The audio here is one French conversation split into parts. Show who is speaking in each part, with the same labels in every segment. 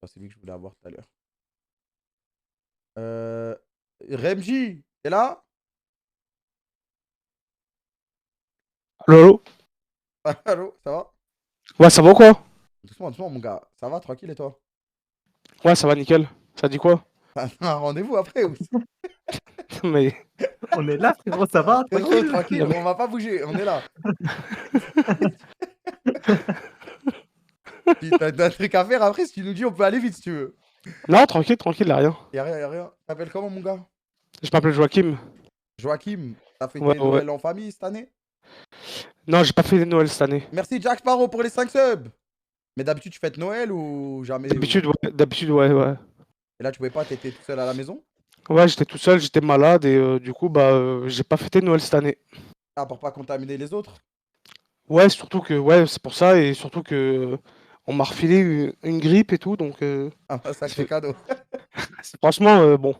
Speaker 1: Ah, c'est lui que je voulais avoir tout à l'heure. Remji, t'es là?
Speaker 2: Lolo?
Speaker 1: Allô, ça va?
Speaker 2: Ouais, ça va ou quoi?
Speaker 1: Doucement, doucement, mon gars. Ça va, tranquille et toi?
Speaker 2: Ouais, ça va nickel. Ça dit quoi?
Speaker 1: T'as un rendez-vous après ou...
Speaker 2: Mais.
Speaker 3: On est là, frérot, ça va,
Speaker 1: Frérot,
Speaker 3: tranquille.
Speaker 1: tranquille,
Speaker 2: Non, mais-
Speaker 1: on va pas bouger, on est là. Si t'as un truc à faire après, si tu nous dis, on peut aller vite si tu veux.
Speaker 2: Non, tranquille, tranquille, y'a rien.
Speaker 1: Y'a rien, y'a rien. T'appelles comment, mon gars?
Speaker 2: Je m'appelle Joachim.
Speaker 1: Joachim, t'as
Speaker 2: Ouais,
Speaker 1: fêté
Speaker 2: ouais.
Speaker 1: Noël en famille cette année?
Speaker 2: Non, j'ai pas fait les Noël cette année.
Speaker 1: Merci Jack Sparrow pour les 5 subs. Mais d'habitude, tu fêtes Noël ou jamais
Speaker 2: D'habitude, ouais, ouais.
Speaker 1: Et là, tu pouvais pas, t'étais tout seul à la maison?
Speaker 2: Ouais, j'étais tout seul, j'étais malade et du coup, bah, j'ai pas fêté Noël cette année.
Speaker 1: Ah, pour pas contaminer les autres?
Speaker 2: Ouais, surtout que, ouais, c'est pour ça et surtout que on m'a refilé une grippe et tout, donc
Speaker 1: Ah, un sacré cadeau.
Speaker 2: franchement, bon,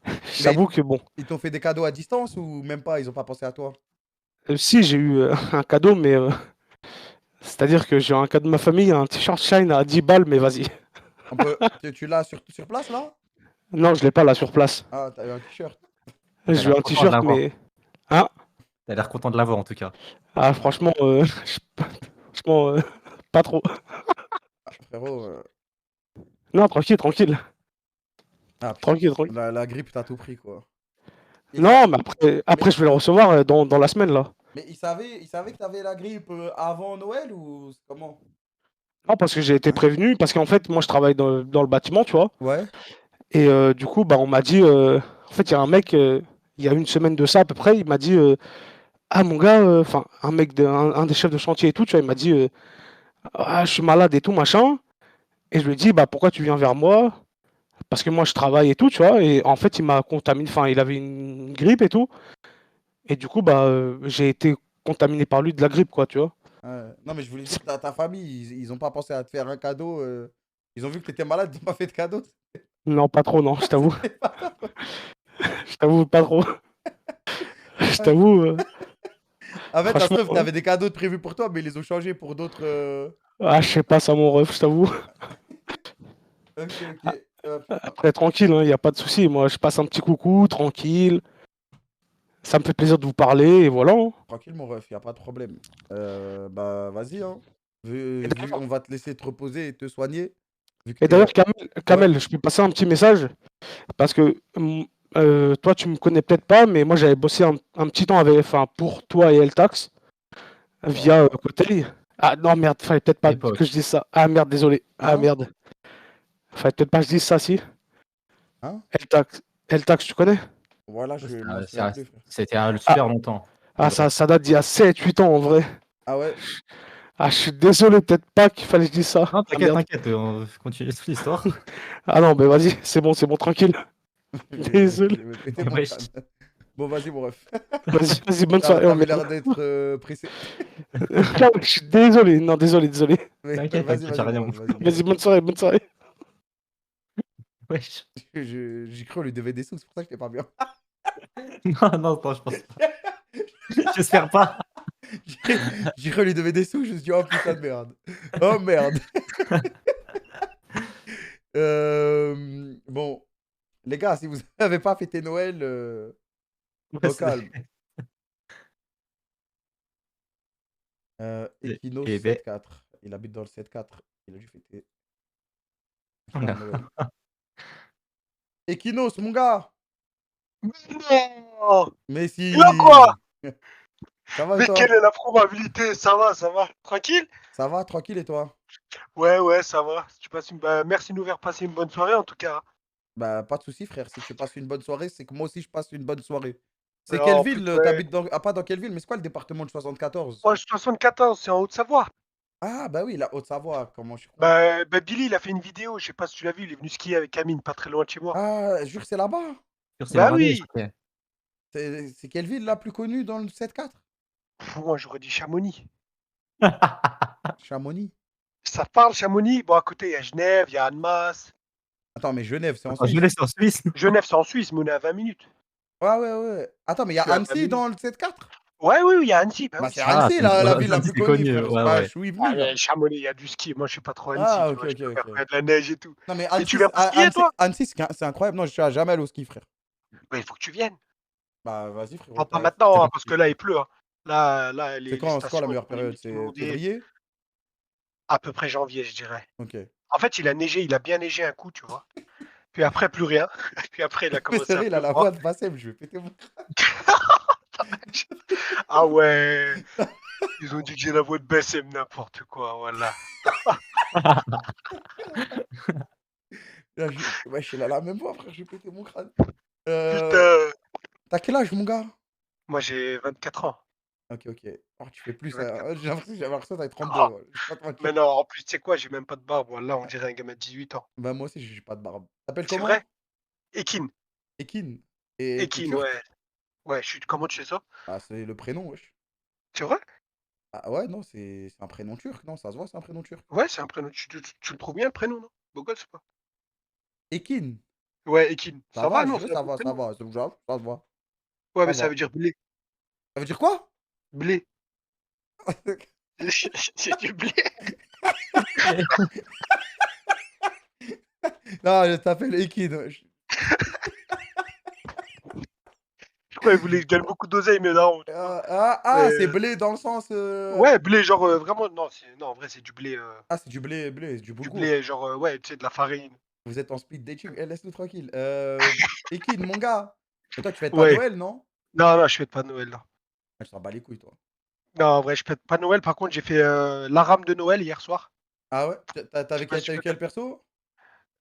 Speaker 1: Mais
Speaker 2: j'avoue que bon.
Speaker 1: ils t'ont fait des cadeaux à distance ou même pas, ils ont pas pensé à toi?
Speaker 2: Si, j'ai eu un cadeau, mais c'est-à-dire que j'ai un cadeau de ma famille, un t-shirt Shine à 10 balles, mais vas-y.
Speaker 1: On peut... Tu l'as sur place là?
Speaker 2: Non, je l'ai pas là sur place.
Speaker 1: Ah, t'as eu un t-shirt.
Speaker 3: T'as
Speaker 2: J'ai eu
Speaker 3: l'air
Speaker 2: un
Speaker 3: content de
Speaker 2: t-shirt,
Speaker 3: l'avoir.
Speaker 2: mais. Hein?
Speaker 3: T'as l'air content de l'avoir, en tout cas.
Speaker 2: Ah, franchement, franchement, pas trop.
Speaker 1: Ah, frérot.
Speaker 2: Non, tranquille, tranquille.
Speaker 1: Ah putain,
Speaker 2: Tranquille, tranquille.
Speaker 1: la grippe t'a tout pris quoi.
Speaker 2: Non, mais
Speaker 1: Mais,
Speaker 2: après je vais le recevoir dans la semaine, là.
Speaker 1: mais ils savaient que t'avais la grippe avant Noël ou comment?
Speaker 2: Non, parce que j'ai été prévenu, parce qu'en fait, moi, je travaille dans le bâtiment, tu vois.
Speaker 1: Ouais.
Speaker 2: Et du coup, bah, on m'a dit. En fait, il y a un mec, il y a une semaine de ça à peu près, il m'a dit. Ah, mon gars, enfin, un des chefs de chantier et tout, tu vois, il m'a dit. Ah, je suis malade et tout, machin. Et je lui ai dit, bah, pourquoi tu viens vers moi? Parce que moi, je travaille et tout, tu vois. Et en fait, il m'a contaminé, enfin, il avait une grippe et tout. Et du coup, bah, j'ai été contaminé par lui de la grippe, quoi, tu vois.
Speaker 1: Non, mais je voulais dire, ta famille, ils ont pas pensé à te faire un cadeau. Ils ont vu que t'étais malade, ils t'ont pas fait de cadeau.
Speaker 2: Non, pas trop, non, je t'avoue.
Speaker 1: C'était pas ça.
Speaker 2: Je t'avoue, pas trop. Je t'avoue,
Speaker 1: En fait, ça se
Speaker 2: franchement,
Speaker 1: trouve, t'avais des cadeaux de prévus pour toi, mais ils les ont changés pour d'autres.
Speaker 2: ah, je sais pas, ça, mon ref, je t'avoue.
Speaker 1: Ok, ok. Putain.
Speaker 2: Après, tranquille, il n'y a pas de souci. Moi, je passe un petit coucou, tranquille. Ça me fait plaisir de vous parler, et voilà, hein.
Speaker 1: Tranquille, mon ref, y a pas de problème. Bah, vas-y, hein.
Speaker 2: Et
Speaker 1: Vu
Speaker 2: d'ailleurs,
Speaker 1: on va te laisser te reposer et te soigner. Vu que
Speaker 2: et
Speaker 1: t'es.
Speaker 2: d'ailleurs,
Speaker 1: Ouais.
Speaker 2: Kamel, je peux passer un petit message parce que toi, tu me connais peut-être pas, mais moi, j'avais bossé un petit temps avec, enfin, pour toi et Eltax
Speaker 1: Ouais.
Speaker 2: via Cotel. Ah non, merde, fallait peut-être
Speaker 3: À
Speaker 2: pas que
Speaker 3: l'époque.
Speaker 2: je dise ça. Ah merde, désolé. Ah
Speaker 1: Hein?
Speaker 2: merde. Fallait peut-être pas que je dise ça, si.
Speaker 1: Hein?
Speaker 2: Eltax, tu connais?
Speaker 1: Voilà, je m'en souviens plus, frère.
Speaker 3: C'était il y a
Speaker 2: Ah,
Speaker 3: super longtemps.
Speaker 2: ah, ça date d'il y a 7 8 ans en vrai.
Speaker 1: Ah ouais?
Speaker 2: Ah, je suis désolé, peut-être pas qu'il fallait que je dise ça.
Speaker 3: Non,
Speaker 2: Ah
Speaker 3: t'inquiète,
Speaker 2: merde.
Speaker 3: t'inquiète, on continue l'histoire.
Speaker 2: Ah non, mais vas-y, c'est bon, tranquille. Désolé.
Speaker 1: Je vais péter mon
Speaker 3: Wesh.
Speaker 1: crâne. Bon, vas-y, mon ref.
Speaker 2: Vas-y, bonne soirée, on
Speaker 1: T'avais
Speaker 2: merde.
Speaker 1: l'air d'être pressé.
Speaker 2: Non, je suis désolé, non, désolé.
Speaker 1: Mais
Speaker 3: T'inquiète,
Speaker 1: vas-y,
Speaker 3: t'inquiète, y'a
Speaker 1: vas-y,
Speaker 3: rien,
Speaker 1: mon
Speaker 3: mon
Speaker 1: ref, vas-y,
Speaker 3: frère.
Speaker 1: mon
Speaker 2: Vas-y,
Speaker 1: ref.
Speaker 2: bonne soirée.
Speaker 3: Wesh.
Speaker 1: J'ai cru on lui devait des sous, c'est pour ça que j'étais pas bien.
Speaker 3: Non, je pense pas. J'espère pas.
Speaker 1: J'ai cru on lui devait des sous, je me suis dit, oh putain de merde. Oh merde. Bon, les gars, si vous n'avez pas fêté Noël,
Speaker 3: Ouais,
Speaker 1: au calme. Equinox
Speaker 3: Eh ben,
Speaker 1: 7-4. Il habite dans le 7-4. Il a dû fêter
Speaker 3: on
Speaker 1: un
Speaker 3: a-
Speaker 1: Noël. Equinox, mon gars!
Speaker 4: Non!
Speaker 1: Mais
Speaker 4: Et là quoi?
Speaker 1: si! Ça va et
Speaker 4: Mais quelle
Speaker 1: toi?
Speaker 4: est la probabilité? Ça va. Tranquille?
Speaker 1: Ça va, tranquille et toi?
Speaker 4: Ouais, ça va. Tu passes merci de nous faire passer une bonne soirée en tout cas.
Speaker 1: Bah, pas de soucis, frère. Si tu passes une bonne soirée, c'est que moi aussi je passe une bonne soirée. C'est quelle
Speaker 4: En plus,
Speaker 1: ville?
Speaker 4: ouais.
Speaker 1: T'habites dans... Ah, pas dans quelle ville, mais c'est quoi le département de 74?
Speaker 4: Moi, je suis 74, c'est en Haute-Savoie.
Speaker 1: Ah, bah oui, la Haute-Savoie. Comment je suis con.
Speaker 4: Bah, Billy, il a fait une vidéo, je sais pas si tu l'as vu, il est venu skier avec Amine, pas très loin de chez moi.
Speaker 1: Ah, jure, c'est là-bas.
Speaker 3: c'est
Speaker 4: Bah
Speaker 3: Marrakech,
Speaker 4: oui!
Speaker 3: ok.
Speaker 1: C'est quelle ville la plus connue dans le 7-4?
Speaker 4: Moi, j'aurais dit Chamonix.
Speaker 1: Chamonix.
Speaker 4: Ça parle, Chamonix? Bon, à côté, il y a Genève, il y a Annemasse.
Speaker 1: Attends, mais Genève, c'est en
Speaker 3: Attends, je
Speaker 1: Suisse.
Speaker 3: laisse en Suisse.
Speaker 4: Genève, c'est en Suisse, mais on est à 20 minutes.
Speaker 1: Ouais. Attends, mais il y a
Speaker 4: Je suis à 20
Speaker 1: Annecy
Speaker 4: minutes.
Speaker 1: dans le 7-4?
Speaker 4: Ouais, oui, il y a Annecy. Bah
Speaker 1: Bah,
Speaker 4: oui,
Speaker 1: c'est
Speaker 4: c'est
Speaker 3: Ah,
Speaker 1: Annecy,
Speaker 3: c'est
Speaker 1: la ville la
Speaker 3: Annecy,
Speaker 1: plus
Speaker 3: c'est
Speaker 1: connue,
Speaker 3: connu.
Speaker 1: frère. C'est
Speaker 3: Ouais,
Speaker 1: pas
Speaker 3: ouais.
Speaker 1: Chouively, là.
Speaker 4: Chamonix, il y a du ski. Moi, je suis pas trop Annecy,
Speaker 1: Ah,
Speaker 4: tu
Speaker 1: ok,
Speaker 4: vois. Je
Speaker 1: ok,
Speaker 4: préfère
Speaker 1: ok.
Speaker 4: faire de la neige et tout.
Speaker 1: Non, mais
Speaker 4: Et tu
Speaker 1: Annecy,
Speaker 4: viens pour skier, toi?
Speaker 1: Annecy, c'est incroyable. Non, je suis jamais allé au ski, frère.
Speaker 4: Ouais, il faut que tu viennes.
Speaker 1: Bah, vas-y, frérot.
Speaker 4: Enfin, pas
Speaker 3: C'est
Speaker 4: maintenant, hein,
Speaker 3: quand
Speaker 4: parce que là, il pleut. Hein. Là, les
Speaker 1: C'est quoi la
Speaker 4: stations, elles
Speaker 1: meilleure
Speaker 4: sont
Speaker 1: période?
Speaker 4: limite
Speaker 1: C'est
Speaker 4: inondées.
Speaker 1: février?
Speaker 4: À peu près janvier, je dirais.
Speaker 1: Ok.
Speaker 4: En fait, il a neigé, il a bien neigé un coup, tu vois. Puis après, plus rien. Puis après, il a
Speaker 1: Mais
Speaker 4: commencé à
Speaker 1: sérieux, il a la
Speaker 4: pleuvoir.
Speaker 1: voix de Bassem, je vais péter mon.
Speaker 4: Ah ouais, ils ont dit que j'ai la voix de BSM, n'importe quoi, voilà.
Speaker 1: Là, wesh, il a la même voix, frère, je vais péter mon crâne. Euh...
Speaker 4: Putain.
Speaker 1: T'as quel âge, mon gars?
Speaker 4: Moi, j'ai 24 ans.
Speaker 1: Ok, ok. Oh, tu fais plus.
Speaker 4: J'ai 24 ans.
Speaker 1: J'avais l'impression que t'avais 32.
Speaker 4: Ah,
Speaker 1: Ouais. Je vais pas te mentir.
Speaker 4: mais non, en plus, tu sais quoi, j'ai même pas de barbe. Voilà, on dirait un gamin de 18 ans.
Speaker 1: Bah, moi aussi, j'ai pas de barbe. T'appelles
Speaker 4: C'est vrai?
Speaker 1: comment?
Speaker 4: Ekin.
Speaker 1: Ekin. Et t'es
Speaker 4: Ekin,
Speaker 1: turc?
Speaker 4: ouais. Ouais, je suis. Comment tu sais ça?
Speaker 1: Ah, c'est le prénom, wesh.
Speaker 4: C'est vrai?
Speaker 1: Ah ouais, non, c'est un prénom turc, non? Ça se voit, c'est un prénom turc.
Speaker 4: Ouais, c'est un prénom. Tu le trouves bien, le prénom, non? Beau gosse, pas?
Speaker 1: Ekin.
Speaker 4: Ouais, Ekin.
Speaker 1: Ça
Speaker 4: Ça va,
Speaker 1: va, je
Speaker 4: non?
Speaker 1: dirais,
Speaker 4: C'est un
Speaker 1: ça
Speaker 4: bon
Speaker 1: va, ça
Speaker 4: prénom.
Speaker 1: va. Ça se voit.
Speaker 4: Ouais,
Speaker 1: Ça
Speaker 4: mais ça
Speaker 1: va.
Speaker 4: veut dire blé.
Speaker 1: Ça veut dire quoi?
Speaker 4: Blé. C'est du blé.
Speaker 1: Non, je t'appelle Ekin, wesh.
Speaker 4: Je crois qu'il voulait que je gagne beaucoup d'oseille, mais non, tu vois.
Speaker 1: C'est
Speaker 4: Mais,
Speaker 1: blé dans le sens.
Speaker 4: ouais, blé, genre vraiment. Non, non, en vrai, c'est du blé.
Speaker 1: Ah, c'est du blé, c'est du
Speaker 4: Du
Speaker 1: boulgour.
Speaker 4: blé, genre, ouais, tu sais, de la farine.
Speaker 1: Vous êtes en speed dating. Eh, laisse-nous tranquille. Ekin, mon gars. Et toi, tu fêtes pas
Speaker 4: Ouais.
Speaker 1: Noël, non?
Speaker 4: Non, non, je fête pas Noël, là.
Speaker 1: Ah, tu t'en bats les couilles, toi.
Speaker 4: Non, en vrai, je fête pas Noël. Par contre, j'ai fait la rame de Noël hier soir.
Speaker 1: Ah ouais?
Speaker 4: Je sais pas si tu
Speaker 1: T'as eu quel perso?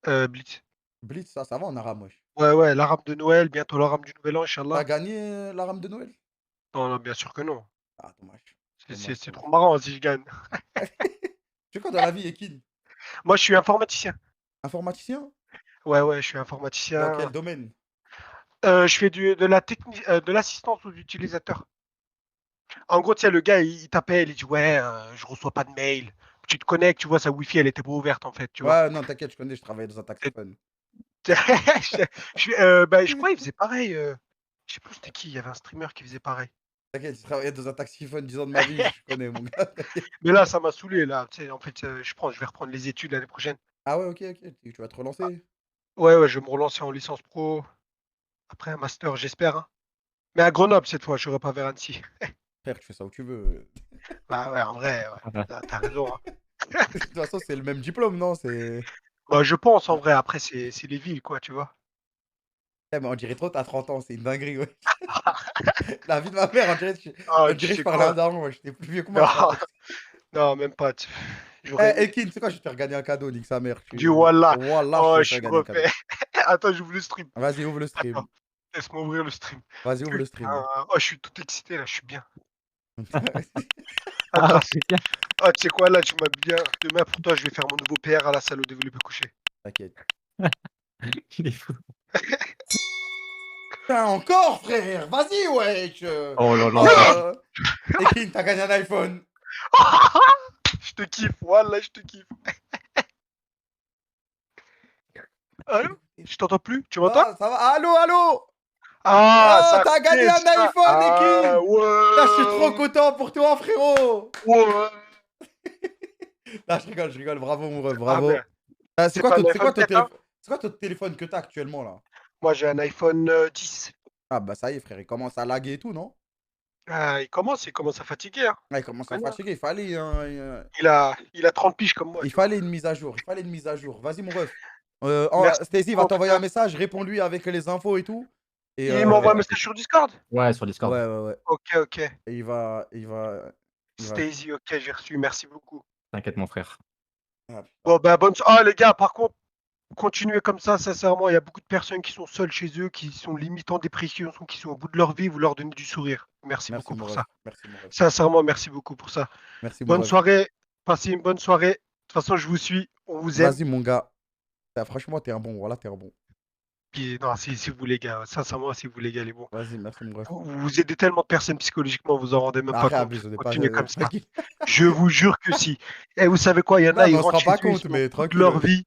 Speaker 4: Blitz.
Speaker 1: Blitz, ça va en arabe, wesh.
Speaker 4: Ouais, ouais, la rame de Noël, bientôt la rame du Nouvel An,
Speaker 1: T'as
Speaker 4: Inch'Allah.
Speaker 1: gagné la rame de Noël?
Speaker 4: Non, non, bien sûr que non.
Speaker 1: Ah, dommage.
Speaker 4: C'est
Speaker 1: Dommage.
Speaker 4: trop marrant si je gagne.
Speaker 1: Tu fais quoi dans la vie, Ekin?
Speaker 4: Moi, je suis informaticien.
Speaker 1: Informaticien?
Speaker 4: Ouais, ouais, je suis
Speaker 1: Dans quel
Speaker 4: informaticien.
Speaker 1: domaine?
Speaker 4: Je fais de l'assistance aux utilisateurs. En gros, tu sais, le gars, il t'appelle, il dit ouais, je reçois pas de mail. Tu te connectes, tu vois, sa Wi-Fi, elle était pas ouverte en fait, tu vois.
Speaker 1: Ouais, non, t'inquiète, je connais, je travaille dans un
Speaker 4: Et-
Speaker 1: taxiphone.
Speaker 4: Je crois qu'il faisait pareil. Je sais plus c'était qui, il y avait un streamer qui faisait pareil.
Speaker 1: T'inquiète, je travaillais dans un taxiphone 10 ans de ma vie, je connais, mon gars. T'inquiète.
Speaker 4: Mais là, ça m'a saoulé, là. Tu sais, en fait, je vais reprendre les études l'année prochaine.
Speaker 1: Ah ouais, ok, ok. Tu vas te relancer?
Speaker 4: Ouais, ouais, je vais me relancer en licence pro. Après un master, j'espère. Hein. Mais à Grenoble cette fois, je serai pas vers Annecy.
Speaker 1: Frère, tu fais ça où tu veux.
Speaker 4: Bah ouais, en vrai, ouais.
Speaker 3: Voilà.
Speaker 4: T'as raison. Hein.
Speaker 1: De toute façon, c'est le même diplôme, non? C'est.
Speaker 4: Bah, je pense, en vrai. Après, c'est les villes, quoi, tu vois.
Speaker 1: Eh, mais on dirait trop, t'as 30 ans, c'est une dinguerie, ouais. La vie de ma mère,
Speaker 4: Ah,
Speaker 1: on
Speaker 4: tu
Speaker 1: dirait que je
Speaker 4: sais
Speaker 1: parlais à un
Speaker 4: quoi?
Speaker 1: daron, ouais. J'étais plus vieux que moi,
Speaker 4: Non,
Speaker 1: frère.
Speaker 4: non, même pas.
Speaker 1: Eh,
Speaker 4: J'aurais
Speaker 1: Ekin, tu sais quoi, je vais te faire gagner un cadeau, nique sa mère.
Speaker 4: du Wallah.
Speaker 1: Wallah, je
Speaker 4: Oh,
Speaker 1: vais
Speaker 4: je
Speaker 1: te faire
Speaker 4: suis
Speaker 1: gagner un cadeau.
Speaker 4: refait. Attends, j'ouvre le stream.
Speaker 1: Vas-y, ouvre le
Speaker 4: Attends,
Speaker 1: stream.
Speaker 4: laisse-moi ouvrir le stream.
Speaker 1: Vas-y, ouvre le stream.
Speaker 4: Oh, je suis tout excité, là. Je suis bien.
Speaker 3: Ah,
Speaker 4: Attends.
Speaker 3: putain.
Speaker 4: Ah, tu sais quoi, là, tu m'as bien. Demain, pour toi, je vais faire mon nouveau PR à la salle au développé couché.
Speaker 1: T'inquiète.
Speaker 3: Il est fou.
Speaker 1: Putain, encore, frère. Vas-y, wesh.
Speaker 3: Oh là là.
Speaker 1: Ekin, t'as gagné un iPhone.
Speaker 4: Je te kiffe, voilà, je te kiffe. Allô? Je t'entends plus? Tu m'entends?
Speaker 1: Ah, ça va? Allô, allô?
Speaker 4: Ah,
Speaker 1: Oh,
Speaker 4: ça
Speaker 1: t'as gagné
Speaker 4: fait
Speaker 1: un
Speaker 4: ça.
Speaker 1: iPhone,
Speaker 4: Ah,
Speaker 1: Ekin. Putain, je suis trop
Speaker 4: ouais.
Speaker 1: content pour toi, frérot.
Speaker 4: Ouais.
Speaker 1: Là, je rigole. Bravo, mon ref,
Speaker 4: Ah,
Speaker 1: bravo.
Speaker 4: mais
Speaker 1: C'est
Speaker 4: c'est
Speaker 1: quoi,
Speaker 4: pas un
Speaker 1: c'est quoi
Speaker 4: iPhone
Speaker 1: ton
Speaker 4: 4, hein?
Speaker 1: c'est quoi ton téléphone que t'as actuellement, là?
Speaker 4: Moi, j'ai un iPhone 10.
Speaker 1: Ah, bah ça y est, frère, il commence à laguer et tout, non?
Speaker 4: Ah, il commence à fatiguer. Hein.
Speaker 1: Ah, il commence à
Speaker 4: Connais, hein.
Speaker 1: fatiguer. Il fallait,
Speaker 4: Il a 30 piges comme moi,
Speaker 1: il
Speaker 4: tu vois.
Speaker 1: fallait une mise à jour. Il fallait une mise à jour. Vas-y, mon ref.
Speaker 4: Merci
Speaker 1: Stacy
Speaker 4: beaucoup,
Speaker 1: va
Speaker 4: en tout
Speaker 1: t'envoyer un
Speaker 4: cas.
Speaker 1: message. Réponds-lui avec les infos et tout. Et
Speaker 4: Il m'envoie un message sur Discord?
Speaker 3: Ouais, sur Discord.
Speaker 1: ouais.
Speaker 4: Ok, ok.
Speaker 1: Et il va.
Speaker 4: Stacy, ok, j'ai reçu. Merci beaucoup.
Speaker 3: T'inquiète, mon frère.
Speaker 1: Ah, putain.
Speaker 4: Bon, bah, Ah, les gars, par contre, continuez comme ça, sincèrement. Il y a beaucoup de personnes qui sont seules chez eux, qui sont limite en dépression, qui sont au bout de leur vie. Vous leur donnez du sourire. Merci
Speaker 1: Merci,
Speaker 4: beaucoup
Speaker 1: mon
Speaker 4: pour
Speaker 1: ref.
Speaker 4: ça.
Speaker 1: Merci, mon ref.
Speaker 4: Sincèrement, merci beaucoup pour ça.
Speaker 1: Merci, mon
Speaker 4: Bonne
Speaker 1: ref.
Speaker 4: soirée. Passez une bonne soirée. De toute façon, je vous suis. On vous aime.
Speaker 1: Vas-y, mon gars. Franchement, t'es un bon. Voilà, t'es un bon.
Speaker 4: Puis, non, c'est vous, les gars. Sincèrement, c'est vous, les gars, les bons.
Speaker 1: Vas-y, merci, mon ref.
Speaker 4: Vous aidez tellement de personnes psychologiquement, vous en rendez même pas
Speaker 1: Après,
Speaker 4: compte.
Speaker 1: abuse, on est pas.
Speaker 4: Continuez comme ça.
Speaker 1: Tranquille.
Speaker 4: Je vous jure que si. Et vous savez quoi, il y en
Speaker 1: Non,
Speaker 4: a,
Speaker 1: mais
Speaker 4: ils
Speaker 1: on se
Speaker 4: rentrent
Speaker 1: rend
Speaker 4: chez
Speaker 1: pas
Speaker 4: eux, ils
Speaker 1: compte,
Speaker 4: sont au
Speaker 1: mais
Speaker 4: bout de
Speaker 1: tranquille.
Speaker 4: leur vie.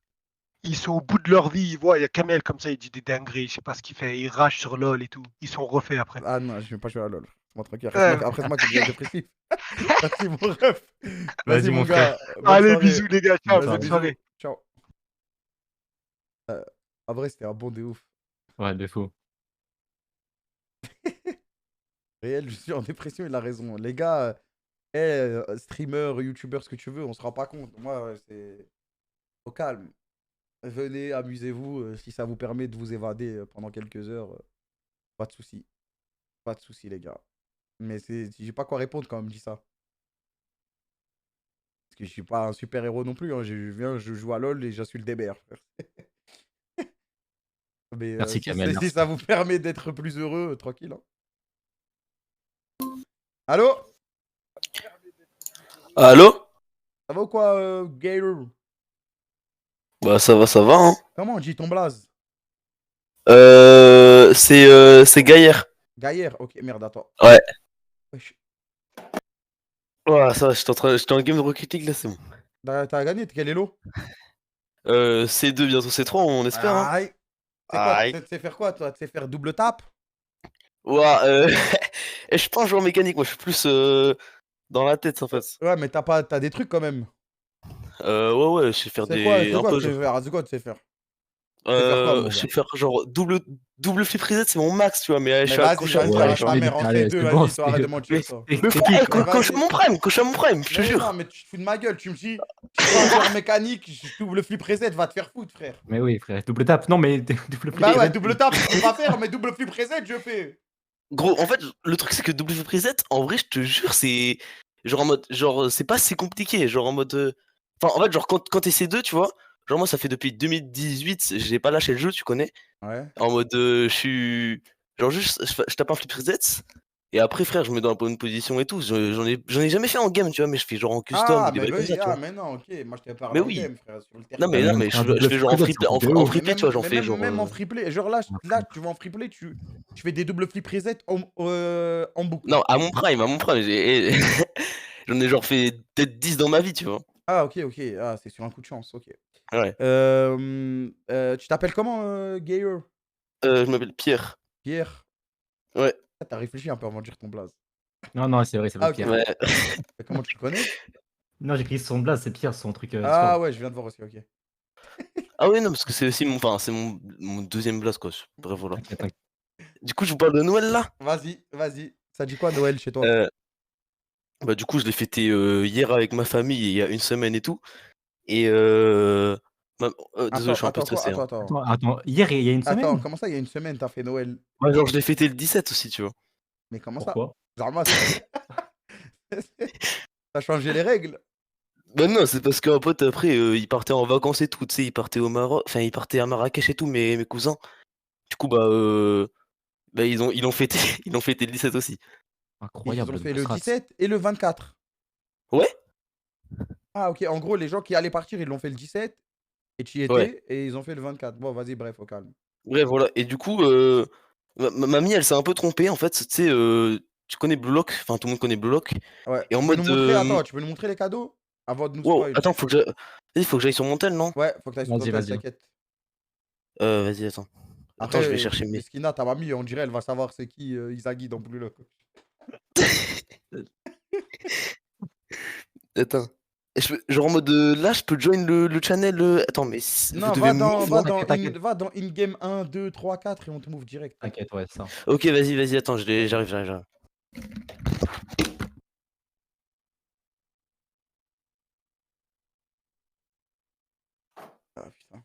Speaker 4: Ils sont au bout de leur vie, ils voient, il y a Kamel comme ça, il dit des dingueries, je sais pas ce qu'il fait, il rage sur LOL et tout. Ils sont refaits après.
Speaker 1: Ah non, je vais pas jouer à LoL. Laisse-moi tranquille.
Speaker 4: Ouais.
Speaker 1: Après, c'est moi qui deviens dépressif. Merci, mon ref.
Speaker 3: Vas-y,
Speaker 1: Vas-y, mon
Speaker 3: mon
Speaker 1: gars. Bonne
Speaker 4: Allez,
Speaker 1: soirée.
Speaker 4: bisous les gars, ciao,
Speaker 1: Vas-y,
Speaker 4: bonne
Speaker 1: bisous.
Speaker 4: soirée.
Speaker 1: Ciao. En vrai, c'était un bon de ouf.
Speaker 3: Ouais, de fou.
Speaker 1: Réel, je suis en dépression, il a raison. Les gars, streamer, youtubeur, ce que tu veux, on se rend pas compte. Moi, c'est au calme. Venez, amusez-vous. Si ça vous permet de vous évader pendant quelques heures, pas de souci. Pas de souci, les gars. Mais j'ai pas quoi répondre quand on me dit ça. Parce que je suis pas un super héros non plus. Hein. Je joue à LoL et je suis le DBR, frère. Mais
Speaker 3: Merci,
Speaker 1: si,
Speaker 3: Kamel.
Speaker 1: si
Speaker 3: Merci.
Speaker 1: ça vous permet d'être plus heureux, tranquille. Hein. Allô?
Speaker 5: Allô?
Speaker 1: Ça va ou quoi, Gator?
Speaker 5: Bah ça va, hein.
Speaker 1: Comment on dit ton blaze?
Speaker 5: C'est Gaillard.
Speaker 1: Gaillère? Ok, merde, attends.
Speaker 5: Ouais.
Speaker 1: Wesh.
Speaker 5: Ouais, ça va, j'étais en game de Rocket League là, c'est bon.
Speaker 1: T'as gagné, t'es quel elo?
Speaker 5: C2, bientôt C3, on espère, hein.
Speaker 1: Aïe. C'est quoi?
Speaker 5: Aïe.
Speaker 1: Tu sais faire quoi, toi? Tu sais faire double tap?
Speaker 5: Ouais, et je suis pas un joueur mécanique, moi je suis plus dans la tête en fait.
Speaker 1: Ouais, mais t'as des trucs quand même.
Speaker 5: Ouais, je sais faire
Speaker 1: C'est quoi,
Speaker 5: des. Un peu
Speaker 1: tu sais
Speaker 5: genre.
Speaker 1: faire? C'est quoi tu sais faire? faire quoi, mon
Speaker 5: Je
Speaker 1: gars?
Speaker 5: sais faire genre double flip reset, c'est mon max, tu vois, mais je suis
Speaker 1: vas-y,
Speaker 5: accroché à
Speaker 1: vas-y,
Speaker 5: mon
Speaker 1: arrête
Speaker 5: prime, tu
Speaker 1: ta
Speaker 5: vois.
Speaker 1: mère, en
Speaker 3: allez,
Speaker 1: C2,
Speaker 3: c'est bon,
Speaker 1: vas-y, toi, arrête de mentir, toi.
Speaker 5: Mais frère, quand je suis à mon prime, je te
Speaker 1: Mais
Speaker 5: jure.
Speaker 1: non, mais tu te fous de ma gueule, tu me dis, je suis pas un joueur mécanique, double flip reset, va te faire foutre, frère.
Speaker 3: Mais oui, frère. Double tap. Non, mais double flip.
Speaker 1: Bah ouais, double tap, je peux pas faire, mais double flip reset, je fais.
Speaker 5: Gros, en fait, le truc c'est que double flip reset, en vrai, je te jure, c'est genre en mode, genre, c'est pas si compliqué, genre en mode, enfin, en fait, genre quand t'es C2, tu vois, genre moi, ça fait depuis 2018, j'ai pas lâché le jeu, tu connais,
Speaker 1: Ouais.
Speaker 5: en mode, je suis, genre juste, je tape un flip reset, et après, frère, je me mets dans la bonne position et tout, j'en ai jamais fait en game, tu vois, mais je fais genre en custom,
Speaker 1: Ah,
Speaker 5: ou des
Speaker 1: mais
Speaker 5: bails comme ça,
Speaker 1: oui,
Speaker 5: tu vois.
Speaker 1: mais non, ok, moi je te parle
Speaker 5: Mais
Speaker 1: en
Speaker 5: oui.
Speaker 1: game, frère, sur le
Speaker 5: Non,
Speaker 1: terrain.
Speaker 5: mais
Speaker 3: un
Speaker 5: je
Speaker 3: double
Speaker 5: fais genre en
Speaker 3: flip reset,
Speaker 5: free,
Speaker 3: c'est
Speaker 5: en
Speaker 3: de
Speaker 5: free
Speaker 3: ouf.
Speaker 5: play, tu vois, j'en
Speaker 1: Mais
Speaker 5: fais genre.
Speaker 1: même en free play, genre là, tu vas en free play, tu fais des double flip reset en boucle.
Speaker 5: Non, à mon prime, j'en ai genre fait peut-être 10 dans ma vie, tu vois.
Speaker 1: Ah, ok, ah, c'est sur un coup de chance, ok.
Speaker 5: Ouais.
Speaker 1: Tu t'appelles comment, Gayer?
Speaker 5: Je m'appelle Pierre.
Speaker 1: Pierre?
Speaker 5: Ouais.
Speaker 1: Ah, t'as réfléchi un peu avant de dire ton blaze.
Speaker 3: Non, c'est vrai, c'est
Speaker 1: Ah,
Speaker 3: pas
Speaker 1: ok.
Speaker 3: Pierre.
Speaker 5: Ouais.
Speaker 1: Mais comment tu le connais?
Speaker 3: Non, j'ai écrit son blaze, c'est Pierre, son truc.
Speaker 1: Ah
Speaker 3: Discord.
Speaker 1: ouais, je viens de voir aussi, ok.
Speaker 5: Ah oui, non, parce que c'est aussi mon, enfin, c'est mon deuxième blast, quoi. Bref, voilà.
Speaker 3: T'inquiète.
Speaker 5: Du coup, je vous parle de Noël, là.
Speaker 1: Vas-y. Ça dit quoi, Noël, chez toi?
Speaker 5: Bah, du coup, je l'ai fêté hier avec ma famille, et il y a une semaine et tout. Et désolé, je suis un peu stressé. Hein.
Speaker 3: Attends, hier, il y a une semaine?
Speaker 1: Attends, comment ça, il y a une semaine, t'as fait Noël?
Speaker 5: Ouais, genre, je l'ai fêté le 17 aussi, tu vois.
Speaker 1: Mais comment ça?
Speaker 3: Pourquoi?
Speaker 1: Zarma, t'as changé les règles?
Speaker 5: Bah non, c'est parce qu'un pote, après, il partait en vacances et tout, tu sais, il partait au Maroc, enfin, il partait à Marrakech et tout, mes cousins. Du coup, ils l'ont fêté, ils l'ont fêté le 17 aussi.
Speaker 3: Incroyable.
Speaker 1: Ils ont fait
Speaker 3: de
Speaker 1: le
Speaker 3: strat.
Speaker 1: 17 et le 24.
Speaker 5: Ouais.
Speaker 1: Ah, ok, en gros, les gens qui allaient partir, ils l'ont fait le 17 et tu y étais,
Speaker 5: Ouais.
Speaker 1: et ils ont fait le 24. Bon, vas-y, bref, au calme.
Speaker 5: Bref, voilà. Et du coup, mamie, elle s'est un peu trompée, en fait, tu sais, tu connais Blue Lock, enfin, tout le monde connaît Blue Lock.
Speaker 1: Ouais,
Speaker 5: Et en
Speaker 1: tu peux
Speaker 5: mode,
Speaker 1: nous montrer, attends, tu peux nous montrer les cadeaux avant de nous
Speaker 5: wow,
Speaker 1: spoil.
Speaker 5: attends, faut que j'aille sur mon tel, non?
Speaker 1: Ouais, faut que t'ailles sur ton tel,
Speaker 3: Vas-y.
Speaker 1: t'inquiète.
Speaker 5: Vas-y, attends. Attends, je vais chercher mes...
Speaker 1: Skina, ta mamie, on dirait, elle va savoir c'est qui Isagi dans Blue Lock.
Speaker 5: Attends. Genre en mode, là, je peux join le channel... Attends, mais
Speaker 1: Non,
Speaker 5: vous devez
Speaker 3: T'inquiète.
Speaker 1: va dans in-game 1, 2, 3, 4 et on te move direct.
Speaker 3: T'inquiète, ouais, ça.
Speaker 5: Ok, vas-y, attends, j'arrive.
Speaker 1: Ah putain.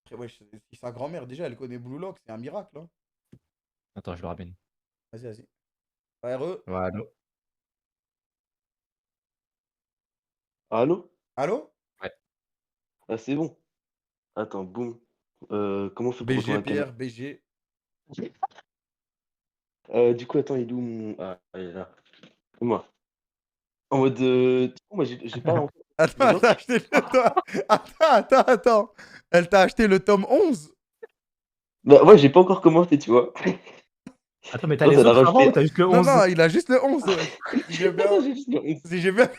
Speaker 1: Après, ouais, si sa grand-mère, déjà, elle connaît Blue Lock, c'est un miracle. Hein.
Speaker 3: Attends, je le ramène.
Speaker 1: Vas-y. Ouais,
Speaker 3: Voilà.
Speaker 5: Allô?
Speaker 1: Allô?
Speaker 3: Ouais.
Speaker 5: Ah, c'est bon. Attends, boum. Comment on fait pour retourner
Speaker 1: BG,
Speaker 5: la caméra?
Speaker 1: Pierre, BG.
Speaker 5: Du coup, attends, il est où mon... Ah, il est là. Moi. En mode... Du coup, moi, j'ai pas...
Speaker 1: Attends, elle t'a acheté le tome... Attends. Elle t'a acheté le tome 11?
Speaker 5: Bah ouais, j'ai pas encore commencé, tu vois.
Speaker 3: Attends, mais t'as
Speaker 5: Non,
Speaker 3: les
Speaker 5: ça l'a
Speaker 3: autres avant
Speaker 5: rajouté.
Speaker 3: ou t'as juste le 11?
Speaker 1: Non, il a juste le 11. Si j'ai bien...
Speaker 5: Non, j'ai juste le 11.
Speaker 1: Si j'ai bien...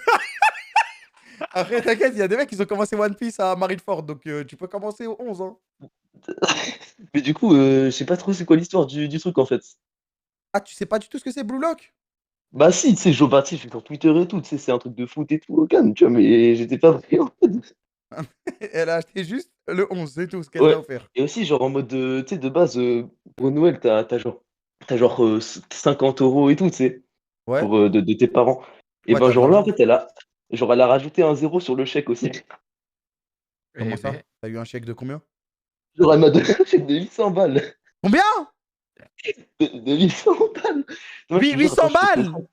Speaker 1: Après, t'inquiète, il y a des mecs qui ont commencé One Piece à Marineford, donc tu peux commencer au 11. Hein.
Speaker 5: Mais du coup, je sais pas trop c'est quoi l'histoire du truc, en fait.
Speaker 1: Ah, tu sais pas du tout ce que c'est Blue Lock?
Speaker 5: Bah si, tu sais, Joe Baptiste, je suis sur Twitter et tout, tu sais, c'est un truc de foot et tout, au calme, tu vois, mais j'étais pas vraiment.
Speaker 1: Elle a acheté juste le 11, c'est tout ce qu'elle
Speaker 5: Ouais.
Speaker 1: t'a offert.
Speaker 5: Et aussi, genre, en mode, tu sais, de base, pour Noël, t'as genre 50 € et tout, tu sais,
Speaker 1: Ouais?
Speaker 5: pour, de tes parents. Et
Speaker 1: Ouais,
Speaker 5: ben,
Speaker 1: t'as de
Speaker 5: genre là, en
Speaker 1: l'argent.
Speaker 5: fait, elle a rajouté un zéro sur le chèque aussi.
Speaker 1: Comment
Speaker 3: Eh
Speaker 1: ça?
Speaker 3: ben,
Speaker 1: T'as eu un chèque de combien?
Speaker 5: Genre, elle m'a donné un chèque de 800 balles.
Speaker 1: Combien?
Speaker 5: De 800 balles. Moi, je te jure, attends,
Speaker 1: 800
Speaker 5: je te
Speaker 1: balles!
Speaker 5: comprends.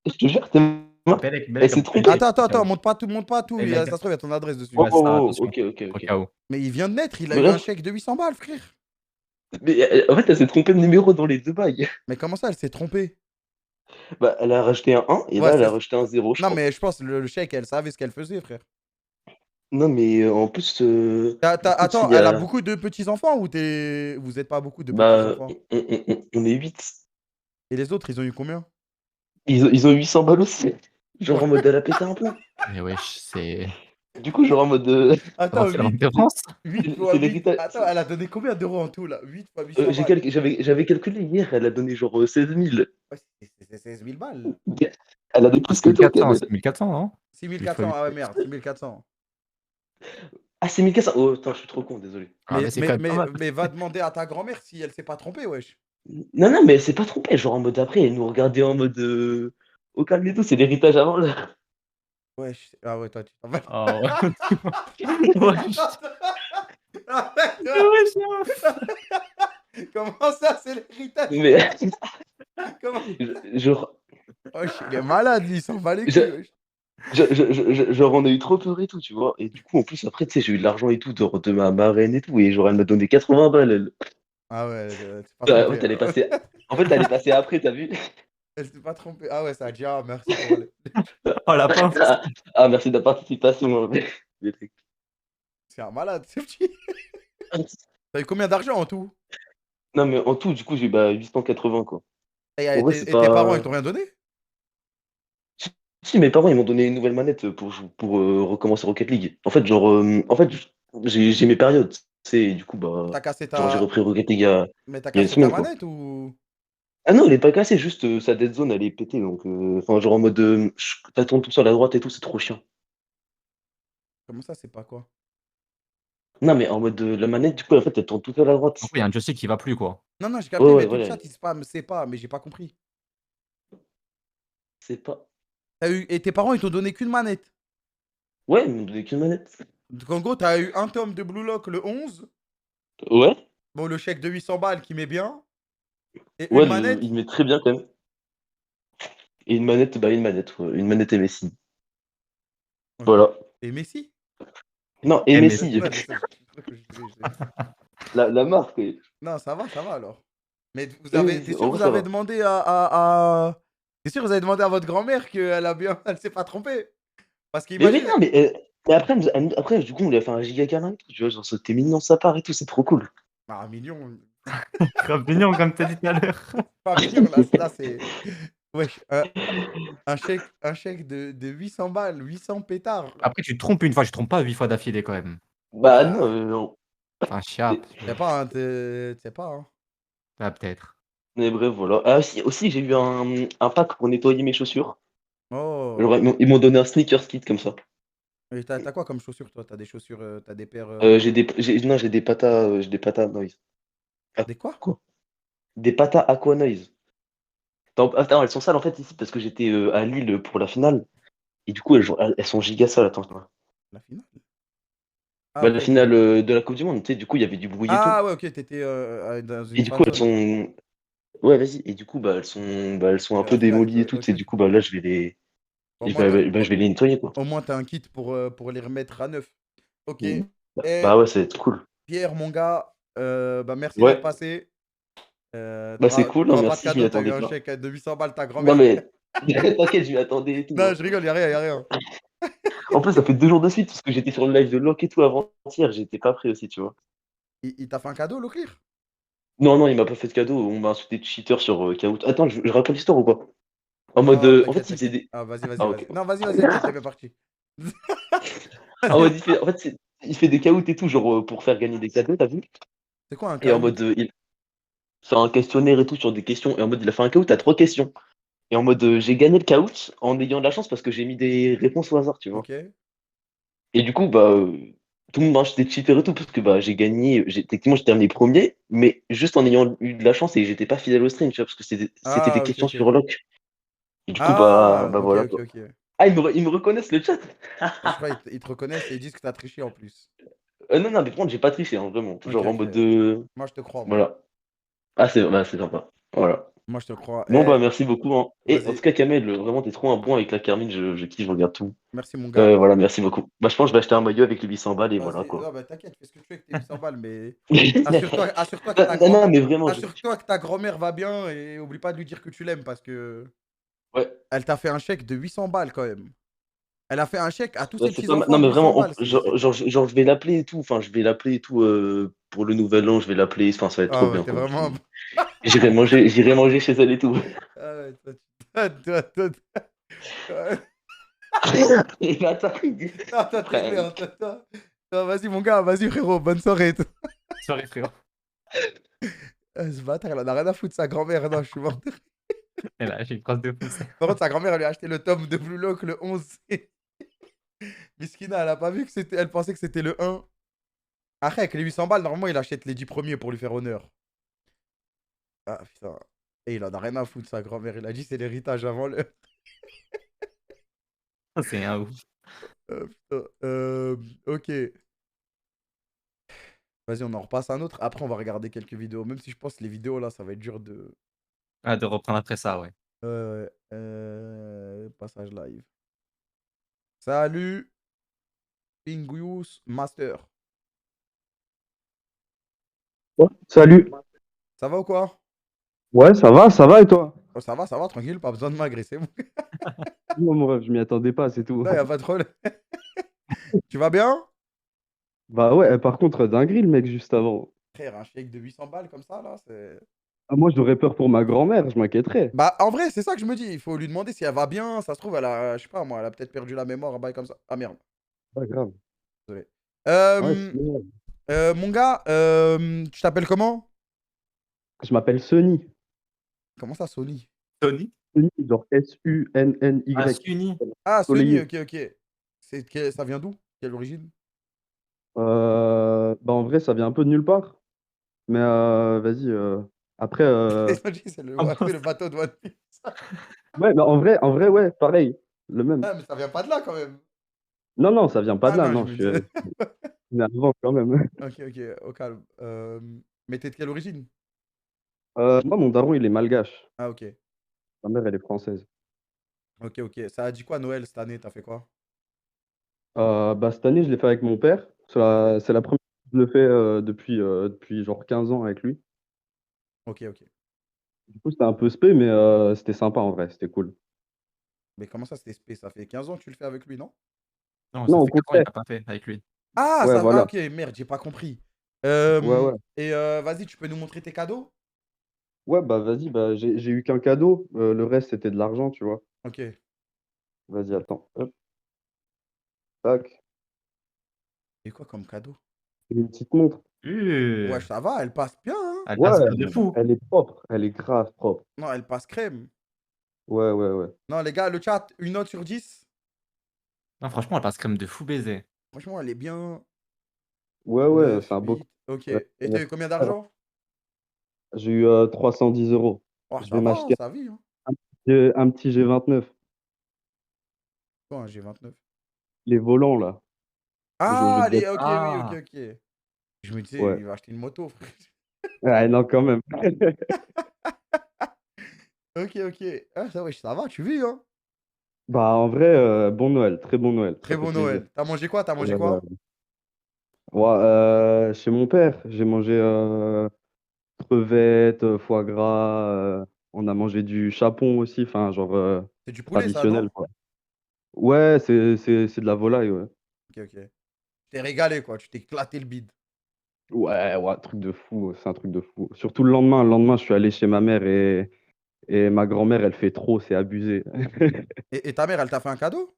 Speaker 5: Je te jure, c'est moi.
Speaker 3: Belek,
Speaker 5: Elle
Speaker 3: Belek,
Speaker 5: s'est
Speaker 3: un petit
Speaker 5: trompée.
Speaker 1: Attends,
Speaker 3: au
Speaker 1: monte pas tout.
Speaker 3: Eh,
Speaker 1: Ça
Speaker 3: mec,
Speaker 1: se trouve, il y a ton adresse dessus.
Speaker 5: Oh,
Speaker 3: ouais,
Speaker 5: oh,
Speaker 3: ça,
Speaker 5: oh,
Speaker 3: attention,
Speaker 5: ok, ok,
Speaker 3: au
Speaker 5: ok.
Speaker 3: cas où.
Speaker 1: Mais il vient de naître, il a eu un
Speaker 5: Bref,
Speaker 1: chèque de 800 balles, frère.
Speaker 5: mais en fait, elle s'est trompée de numéro dans les deux bails.
Speaker 1: Mais comment ça, elle s'est trompée?
Speaker 5: Bah, elle a rajouté un 1 et
Speaker 1: Ouais,
Speaker 5: là, elle a rajouté un 0, je
Speaker 1: non,
Speaker 5: crois.
Speaker 1: mais je pense le chèque, elle savait ce qu'elle faisait, frère.
Speaker 5: Non, mais en plus, du coup, tu sais,
Speaker 1: Attends,
Speaker 5: il y
Speaker 1: elle a
Speaker 5: a.
Speaker 1: beaucoup de petits-enfants ou vous êtes pas beaucoup de
Speaker 5: Bah,
Speaker 1: petits-enfants?
Speaker 5: on est 8.
Speaker 1: Et les autres, ils ont eu combien?
Speaker 5: Ils ont 800 balles aussi. Genre en mode, elle a pété un plomb.
Speaker 3: Mais wesh, c'est.
Speaker 5: Du coup, genre en mode.
Speaker 1: Attends,
Speaker 3: C'est la
Speaker 1: 8
Speaker 3: référence.
Speaker 1: 8
Speaker 5: C'est
Speaker 1: fois 8.
Speaker 5: l'héritage.
Speaker 1: Attends, elle a donné combien d'euros en tout, là? 8 fois 800 balles.
Speaker 5: J'avais calculé hier, elle a donné genre 16 000.
Speaker 1: Ouais, c'est 16 000 balles.
Speaker 5: Elle a donné plus que toi, quand
Speaker 3: 1400,
Speaker 5: même.
Speaker 3: c'est 1400, non?
Speaker 1: 6400, ah ouais, merde, 6400.
Speaker 5: Ah, c'est 1400. Oh, attends, je suis trop con, désolé.
Speaker 3: Ah, mais c'est quand même pas mal.
Speaker 1: Mais va demander à ta grand-mère si elle s'est pas trompée, wesh.
Speaker 5: Non, non, mais elle s'est pas trompée. Genre en mode après, elle nous regardait en mode. Au calme et tout, c'est l'héritage avant là.
Speaker 1: Wesh. Ah ouais, toi, tu t'en vas.
Speaker 3: Oh, wesh.
Speaker 1: Comment ça, c'est l'héritage?
Speaker 5: Mais.
Speaker 1: Comment?
Speaker 5: Genre.
Speaker 1: Wesh, il est malade, lui, il s'en bat les
Speaker 5: Je-
Speaker 1: couilles, wesh.
Speaker 5: Genre, on a eu trop peur et tout, tu vois. Et du coup, en plus, après, tu sais, j'ai eu de l'argent et tout de ma marraine et tout. Et genre, elle m'a donné 80 balles, elle.
Speaker 1: Ah ouais, c'est pas
Speaker 5: En
Speaker 1: trompé,
Speaker 5: fait, elle est
Speaker 1: alors.
Speaker 5: passée. En fait, elle est passée après, t'as vu?
Speaker 1: Elle s'est pas trompée. Ah ouais, ça a dit, ah, merci pour aller.
Speaker 3: Oh, la pince.
Speaker 5: Ah, merci de la participation.
Speaker 1: C'est un malade, ce petit. T'as eu combien d'argent en tout?
Speaker 5: Non, mais en tout, du coup, j'ai 880, quoi. En vrai, c'est
Speaker 1: Et tes parents, ils
Speaker 5: pas.
Speaker 1: t'ont rien donné?
Speaker 5: Si, mes parents, ils m'ont donné une nouvelle manette pour recommencer Rocket League. En fait, genre, j'ai mes périodes. Tu sais, et du coup, bah,
Speaker 1: T'as cassé
Speaker 5: genre, j'ai
Speaker 1: ta.
Speaker 5: repris Rocket League
Speaker 1: Mais t'as
Speaker 5: il y a une
Speaker 1: cassé ta
Speaker 5: semaine, quoi.
Speaker 1: manette ou.
Speaker 5: Ah non, elle est pas cassée, juste sa dead zone, elle est pétée. Donc, enfin, genre en mode, ça tourne tout sur la droite et tout, c'est trop chiant.
Speaker 1: Comment ça, c'est pas quoi?
Speaker 5: Non, mais en mode, la manette, du coup, en fait, elle tourne tout sur la droite.
Speaker 3: Donc, il y a un joystick qui va plus, quoi.
Speaker 1: Non, non, j'ai
Speaker 5: Ouais,
Speaker 1: capté,
Speaker 5: ouais,
Speaker 1: mais tout le
Speaker 5: voilà.
Speaker 1: chat, il spam, c'est pas, mais j'ai pas compris.
Speaker 5: C'est pas.
Speaker 1: Et tes parents, ils t'ont donné qu'une manette.
Speaker 5: Ouais, ils m'ont donné qu'une manette.
Speaker 1: Donc en gros, t'as eu un tome de Blue Lock le 11.
Speaker 5: Ouais,
Speaker 1: Bon, le chèque de 800 balles qui met bien. Et
Speaker 5: ouais,
Speaker 1: une manette.
Speaker 5: il met très bien quand même. Et une manette, bah, ouais, une manette MSI.
Speaker 1: Ok.
Speaker 5: Voilà.
Speaker 1: Et Messi?
Speaker 5: Non,
Speaker 3: Eh, mais-
Speaker 5: MSI,
Speaker 1: Ouais, je sais, je crois que
Speaker 5: la marque. Ouais.
Speaker 1: Non, ça va alors. Mais
Speaker 5: Oui,
Speaker 1: t'es
Speaker 5: en
Speaker 1: sûr que
Speaker 5: vrai,
Speaker 1: vous
Speaker 5: ça
Speaker 1: avez
Speaker 5: va.
Speaker 1: demandé T'es sûr que vous avez demandé à votre grand-mère qu'elle a bien, elle s'est pas trompée? Parce
Speaker 5: Mais oui,
Speaker 1: qu'imagine.
Speaker 5: non, mais après, après, du coup, on lui a fait un giga câlin et tout, tu vois, genre, c'était mignon de sa part et tout, c'est trop cool.
Speaker 1: Ah, mignon.
Speaker 3: Grave mignon, comme t'as dit tout à l'heure.
Speaker 1: Pas mignon, là c'est. Wesh, un chèque de 800 balles, 800 pétards.
Speaker 3: Après, tu te trompes une fois, je te trompe pas 8 fois d'affilée, quand même.
Speaker 5: Bah
Speaker 1: Bah,
Speaker 5: non, non.
Speaker 3: Enfin, chiap.
Speaker 1: je sais pas, hein, tu sais pas, hein.
Speaker 3: Ah, peut-être.
Speaker 5: Mais bref, voilà. Ah, aussi j'ai eu un pack pour nettoyer mes chaussures.
Speaker 1: Oh.
Speaker 5: Genre, ils m'ont donné un sneakers kit comme ça.
Speaker 1: Et t'as quoi comme chaussures, toi? T'as des chaussures, t'as des paires.
Speaker 5: Non, j'ai des patas noise. Ah,
Speaker 1: Des quoi?
Speaker 5: quoi? Des patas Aqua Noise. Attends, elles sont sales en fait ici parce que j'étais à Lille pour la finale. Et du coup, elles sont giga sales. Attends, attends.
Speaker 1: La finale? Ah,
Speaker 5: Bah,
Speaker 1: ok,
Speaker 5: la
Speaker 1: ok.
Speaker 5: finale de la Coupe du Monde, tu sais, du coup, il y avait du bruit et tout.
Speaker 1: Ah, ouais, ok, t'étais dans
Speaker 5: Et
Speaker 1: une
Speaker 5: du coup,
Speaker 1: fan
Speaker 5: elles
Speaker 1: zone.
Speaker 5: sont. Ouais, vas-y. Et du coup, elles sont un peu démolies et tout. Tu sais,
Speaker 1: Ok.
Speaker 5: du coup, bah là, je vais les.
Speaker 1: Au
Speaker 5: Et
Speaker 1: moins,
Speaker 5: je vais les nettoyer, quoi.
Speaker 1: au moins, t'as un kit pour les remettre à neuf. Ok.
Speaker 5: Mm.
Speaker 1: Et
Speaker 5: Bah ouais, c'est cool.
Speaker 1: Pierre, mon gars, bah merci d'être
Speaker 5: Ouais,
Speaker 1: passé.
Speaker 5: bah c'est cool, hein,
Speaker 1: T'auras pas de
Speaker 5: merci, je m'y
Speaker 1: cadeau, t'as eu
Speaker 5: attendais
Speaker 1: un
Speaker 5: pas.
Speaker 1: chèque de 800 balles, ta
Speaker 5: Non
Speaker 1: grand-mère.
Speaker 5: mais, t'inquiète, je m'y attendais et tout,
Speaker 1: Non,
Speaker 5: hein.
Speaker 1: je rigole, y'a rien, y'a rien.
Speaker 5: En plus, ça fait 2 jours de suite parce que j'étais sur le live de Locke et tout avant-hier, j'étais pas prêt aussi, tu vois.
Speaker 1: Il t'a fait un cadeau, Leclerc?
Speaker 5: Non, non, il m'a pas fait de cadeau, on m'a insulté de cheater sur Kahoot. Attends, je raconte l'histoire ou pas? En mode,
Speaker 1: Non,
Speaker 5: en
Speaker 1: t'inquiète,
Speaker 5: fait, il faisait
Speaker 1: t'inquiète.
Speaker 5: des.
Speaker 1: Ah, vas-y, vas-y,
Speaker 5: Ah,
Speaker 1: vas-y.
Speaker 5: ok.
Speaker 1: Non, vas-y, t'es bien parti.
Speaker 5: En mode, il fait des Kahoot et tout, genre pour faire gagner des cadeaux, t'as vu?
Speaker 1: C'est quoi un
Speaker 5: Et en
Speaker 1: caout?
Speaker 5: mode, faire un questionnaire et tout sur des questions. Et en mode, il a fait un caout à 3 questions. Et en mode, j'ai gagné le caout en ayant de la chance parce que j'ai mis des réponses au hasard, tu vois.
Speaker 1: Ok.
Speaker 5: Et du coup, bah, tout le monde m'a acheté des cheaters et tout parce que bah, j'ai gagné. Techniquement, j'ai terminé premier, mais juste en ayant eu de la chance et j'étais pas fidèle au stream, tu vois, parce que c'était des
Speaker 1: Ah, ok,
Speaker 5: questions
Speaker 1: ok.
Speaker 5: sur lock. Et du coup,
Speaker 1: Ah,
Speaker 5: bah
Speaker 1: ok,
Speaker 5: voilà
Speaker 1: ok,
Speaker 5: quoi.
Speaker 1: ok.
Speaker 5: Ah, ils me reconnaissent le chat.
Speaker 1: Ah, je crois qu'ils te reconnaissent et ils disent que t'as triché en plus.
Speaker 5: Non, non, mais par contre, j'ai pas triché, hein, vraiment.
Speaker 1: Ok,
Speaker 5: Genre en
Speaker 1: ok.
Speaker 5: mode de.
Speaker 1: Moi, je te crois, moi.
Speaker 5: Voilà. Ah, bah, c'est sympa. Voilà.
Speaker 1: Moi, je te crois.
Speaker 5: Bon, bah,
Speaker 1: Eh,
Speaker 5: merci beaucoup, hein. Et en tout
Speaker 1: vas-y.
Speaker 5: cas, Kamel, vraiment, t'es trop un bon avec la Carmine, je kiffe, je regarde tout.
Speaker 1: Merci, mon gars.
Speaker 5: Voilà, merci beaucoup. Bah, je pense que je vais acheter un maillot avec les 800 balles et voilà,
Speaker 1: Vas-y.
Speaker 5: quoi.
Speaker 1: Non, bah, t'inquiète, fais ce que tu veux avec tes 800 balles, mais
Speaker 5: Non,
Speaker 1: assure-toi que ta
Speaker 5: non,
Speaker 1: grand-mère.
Speaker 5: mais vraiment,
Speaker 1: Assure-toi que ta grand-mère va bien et oublie pas de lui dire que tu l'aimes parce que
Speaker 5: ouais.
Speaker 1: elle t'a fait un chèque de 800 balles quand même. Elle a fait un chèque à tous
Speaker 5: Ouais,
Speaker 1: ses
Speaker 5: c'est pas mal.
Speaker 1: petits-enfants
Speaker 5: Non,
Speaker 1: de
Speaker 5: mais
Speaker 1: 800
Speaker 5: vraiment,
Speaker 1: balles.
Speaker 5: genre, je vais l'appeler et tout. Enfin, je vais l'appeler et tout pour le nouvel an. Je vais l'appeler. Enfin, ça va être trop
Speaker 1: Ah ouais,
Speaker 5: bien,
Speaker 1: t'es
Speaker 5: quoi.
Speaker 1: vraiment. Ah
Speaker 5: J'irai manger chez elle et tout.
Speaker 1: ouais, ouais.
Speaker 5: Et attends, il dit.
Speaker 1: Non, toi, t'es
Speaker 5: Frère,
Speaker 1: clair. Toi, vas-y, mon gars, vas-y, frérot, bonne soirée. Et tout.
Speaker 3: Soirée, frérot.
Speaker 1: Ce bâtard, il en a rien à foutre, sa grand-mère. Non, je suis mort.
Speaker 3: Et là, j'ai une crosse de pouce.
Speaker 1: Par contre, sa grand-mère, elle lui a acheté le tome de Blue Lock le 11. Miskina, elle a pas vu que c'était. Elle pensait que c'était le 1. Après, avec les 800 balles, normalement, il achète les 10 premiers pour lui faire honneur. Ah, putain. Et il en a rien à foutre, sa grand-mère. Il a dit c'est l'héritage avant l'heure.
Speaker 3: C'est un ouf.
Speaker 1: Putain. Ok. Vas-y, on en repasse un autre. Après, on va regarder quelques vidéos. Même si je pense que les vidéos, là, ça va être dur de.
Speaker 3: Ah, de reprendre après ça, ouais.
Speaker 1: Passage live. Salut, Pinguius Master.
Speaker 6: Ouais, salut.
Speaker 1: Ça va ou quoi?
Speaker 6: Ouais, ça va et toi?
Speaker 1: Oh, ça va, tranquille, pas besoin de m'agresser. Mon gars.
Speaker 6: Non, mon rêve, je m'y attendais pas, c'est tout.
Speaker 1: Non, y a pas de problème. Tu vas bien?
Speaker 6: Bah ouais, par contre, dinguerie le mec juste avant.
Speaker 1: Frère, un chèque de 800 balles comme ça, là, c'est.
Speaker 6: Ah, moi, j'aurais peur pour ma grand-mère, je m'inquiéterais.
Speaker 1: Bah, en vrai, c'est ça que je me dis. Il faut lui demander si elle va bien. Ça se trouve, elle a, je sais pas moi, elle a peut-être perdu la mémoire, un bail comme ça. Ah merde,
Speaker 6: Pas grave.
Speaker 1: désolé.
Speaker 6: Ouais, c'est normal.
Speaker 1: Mon gars, tu t'appelles comment?
Speaker 6: Je m'appelle Sunny.
Speaker 1: Comment ça, Sony?
Speaker 3: Tony?
Speaker 6: Sunny, genre S-U-N-N-Y.
Speaker 3: Ah, Suni.
Speaker 1: Ah, Sony,
Speaker 6: Soleillé.
Speaker 1: ok, ok. Ça vient d'où? Quelle origine?
Speaker 6: Bah en vrai, ça vient un peu de nulle part. Mais vas-y. Après,
Speaker 1: C'est le bateau de One Piece.
Speaker 6: ouais, mais en vrai, ouais, pareil. Le même.
Speaker 1: Ah, mais ça vient pas de là quand même.
Speaker 6: Non, non, ça vient pas
Speaker 1: Ah
Speaker 6: de là.
Speaker 1: non, je
Speaker 6: Non,
Speaker 1: me
Speaker 6: je
Speaker 1: disais.
Speaker 6: suis énervant quand même.
Speaker 1: Ok, ok, au calme. Mais t'es de quelle origine?
Speaker 6: Moi, mon daron, il est malgache.
Speaker 1: Ah, ok.
Speaker 6: Ma mère, elle est française.
Speaker 1: Ok, ok. Ça a dit quoi Noël cette année? T'as fait quoi?
Speaker 6: Bah, cette année, je l'ai fait avec mon père. C'est la première fois que je le fais depuis genre 15 ans avec lui.
Speaker 1: Ok, ok.
Speaker 6: Du coup, c'était un peu spé, mais c'était sympa en vrai, c'était cool.
Speaker 1: Mais comment ça, c'était spé? Ça fait 15 ans que tu le fais avec lui, non?
Speaker 3: Non,
Speaker 6: Non,
Speaker 3: ça
Speaker 6: au
Speaker 3: fait 4 ans, il
Speaker 6: contraire.
Speaker 3: n'a pas fait avec lui.
Speaker 1: Ah,
Speaker 6: Ouais,
Speaker 1: ça va.
Speaker 6: voilà.
Speaker 1: Ok, merde, j'ai pas compris.
Speaker 6: Ouais, ouais.
Speaker 1: Et vas-y, tu peux nous montrer tes cadeaux?
Speaker 6: Ouais, bah vas-y, bah, j'ai eu qu'un cadeau. Le reste, c'était de l'argent, tu vois.
Speaker 1: Ok.
Speaker 6: Vas-y, attends. Hop, tac.
Speaker 1: Et quoi comme cadeau?
Speaker 6: Une petite montre.
Speaker 1: Ouais, ça va, elle passe bien, hein?
Speaker 3: Elle
Speaker 6: Ouais,
Speaker 3: passe de fou.
Speaker 6: elle est propre. Elle est grave propre.
Speaker 1: Non, elle passe crème.
Speaker 6: Ouais, ouais, ouais.
Speaker 1: Non, les gars, le chat, une note sur 10.
Speaker 3: Non, franchement, elle passe crème de fou baiser.
Speaker 1: Franchement, elle est bien.
Speaker 6: Ouais, ouais,
Speaker 1: 9,
Speaker 6: c'est un beau.
Speaker 1: 8. Ok.
Speaker 6: Ouais,
Speaker 1: Et t'as eu combien
Speaker 6: ouais.
Speaker 1: d'argent?
Speaker 6: J'ai eu 310 euros.
Speaker 1: Oh,
Speaker 6: Je
Speaker 1: ça
Speaker 6: vais
Speaker 1: va, hein,
Speaker 6: m'acheter
Speaker 1: ça vit. Hein.
Speaker 6: un petit G29.
Speaker 1: Quoi, un G29?
Speaker 6: Les volants, là. Je
Speaker 1: Ah,
Speaker 6: te
Speaker 1: allez,
Speaker 6: jette.
Speaker 1: ok, oui, ok,
Speaker 3: Ah,
Speaker 1: ok. Je me disais,
Speaker 6: Ouais.
Speaker 1: il va acheter une moto, frère.
Speaker 6: Ouais, non, quand même.
Speaker 1: Ok, ok. Ah, ça, ouais, ça va, tu vis, hein?
Speaker 6: Bah, en vrai, bon Noël, très bon Noël,
Speaker 1: Très
Speaker 6: ça fait
Speaker 1: bon
Speaker 6: plaisir.
Speaker 1: Noël. T'as mangé quoi? T'as mangé
Speaker 6: Ouais, ouais.
Speaker 1: quoi?
Speaker 6: Ouais, chez mon père, j'ai mangé crevettes, foie gras, on a mangé du chapon aussi, enfin, genre
Speaker 1: C'est du poulet, ça,
Speaker 6: traditionnel,
Speaker 1: non?
Speaker 6: quoi. Ouais, c'est de la volaille, ouais.
Speaker 1: Ok, ok. Tu t'es régalé, quoi. Tu t'es éclaté le bide.
Speaker 6: Ouais, ouais, truc de fou, c'est un truc de fou. Surtout le lendemain, je suis allé chez ma mère et ma grand-mère, elle fait trop, c'est abusé.
Speaker 1: Et ta mère, elle t'a fait un cadeau?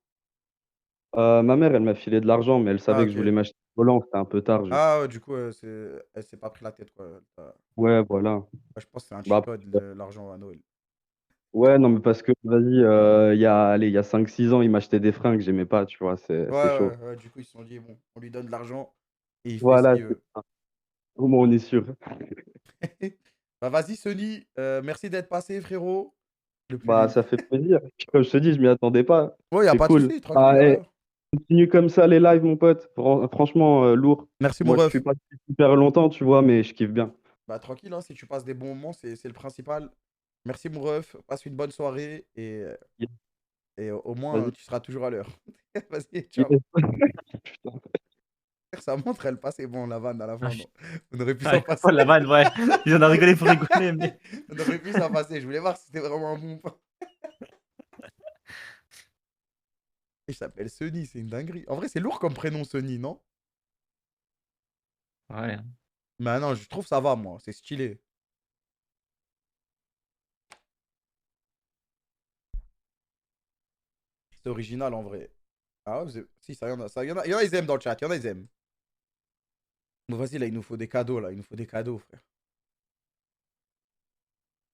Speaker 6: Ma mère, elle m'a filé de l'argent, mais elle
Speaker 1: Ah,
Speaker 6: savait que je voulais
Speaker 1: ok.
Speaker 6: m'acheter un volant, c'était un peu tard, juste.
Speaker 1: Ah, ouais, du coup, elle s'est pas pris la tête, quoi.
Speaker 6: Ouais, voilà.
Speaker 1: Je pense que c'est un
Speaker 6: Bah,
Speaker 1: cheat code, l'argent à Noël.
Speaker 6: ouais, non, mais parce que, vas-y, il y a 5-6 ans, il m'achetait des fringues que j'aimais pas, tu vois, c'est chaud.
Speaker 1: Ouais, du coup, ils se sont dit, bon, on lui donne de l'argent et il fait ce
Speaker 6: Voilà,
Speaker 1: qu'il
Speaker 6: c'est
Speaker 1: veut.
Speaker 6: ça. Au moins, on est sûr.
Speaker 1: Bah, vas-y, Sony, merci d'être passé, frérot. Le plus
Speaker 6: Bah,
Speaker 1: vite.
Speaker 6: ça fait plaisir. Puis comme je te dis, je m'y attendais pas.
Speaker 1: Ouais, y a
Speaker 6: C'est
Speaker 1: pas de
Speaker 6: cool.
Speaker 1: souci, tranquille.
Speaker 6: Ah, continue comme ça les lives, mon pote. Franchement, lourd.
Speaker 1: Merci, mon
Speaker 6: Moi, je
Speaker 1: ref.
Speaker 6: suis pas depuis super longtemps, tu vois, mais je kiffe bien.
Speaker 1: Bah, tranquille, hein, si tu passes des bons moments, c'est le principal. Merci, mon ref. Passe une bonne soirée et au moins,
Speaker 6: Vas-y.
Speaker 1: tu seras toujours à l'heure. Vas-y,
Speaker 6: Yes.
Speaker 1: ciao.
Speaker 6: Putain.
Speaker 1: Ça montre, elle passait bon, la vanne à la
Speaker 3: Ah,
Speaker 1: fin.
Speaker 3: je-
Speaker 1: Non. On aurait pu
Speaker 3: Ah,
Speaker 1: s'en passer.
Speaker 3: oh, la vanne, ouais. J'en ai rigolé pour rigoler, mais.
Speaker 1: On aurait pu s'en passer. Je voulais voir si c'était vraiment un bon point. Il s'appelle Sony, c'est une dinguerie. En vrai, c'est lourd comme prénom, Sony, non?
Speaker 3: Ouais.
Speaker 1: Mais non, je trouve ça va, moi. C'est stylé. C'est original, en vrai. Ah ouais, si, ça y en a. Il y en a, ils aiment dans le chat. Il y en a, ils aiment. Bon, vas-y, là, il nous faut des cadeaux, là. Il nous faut des cadeaux, frère.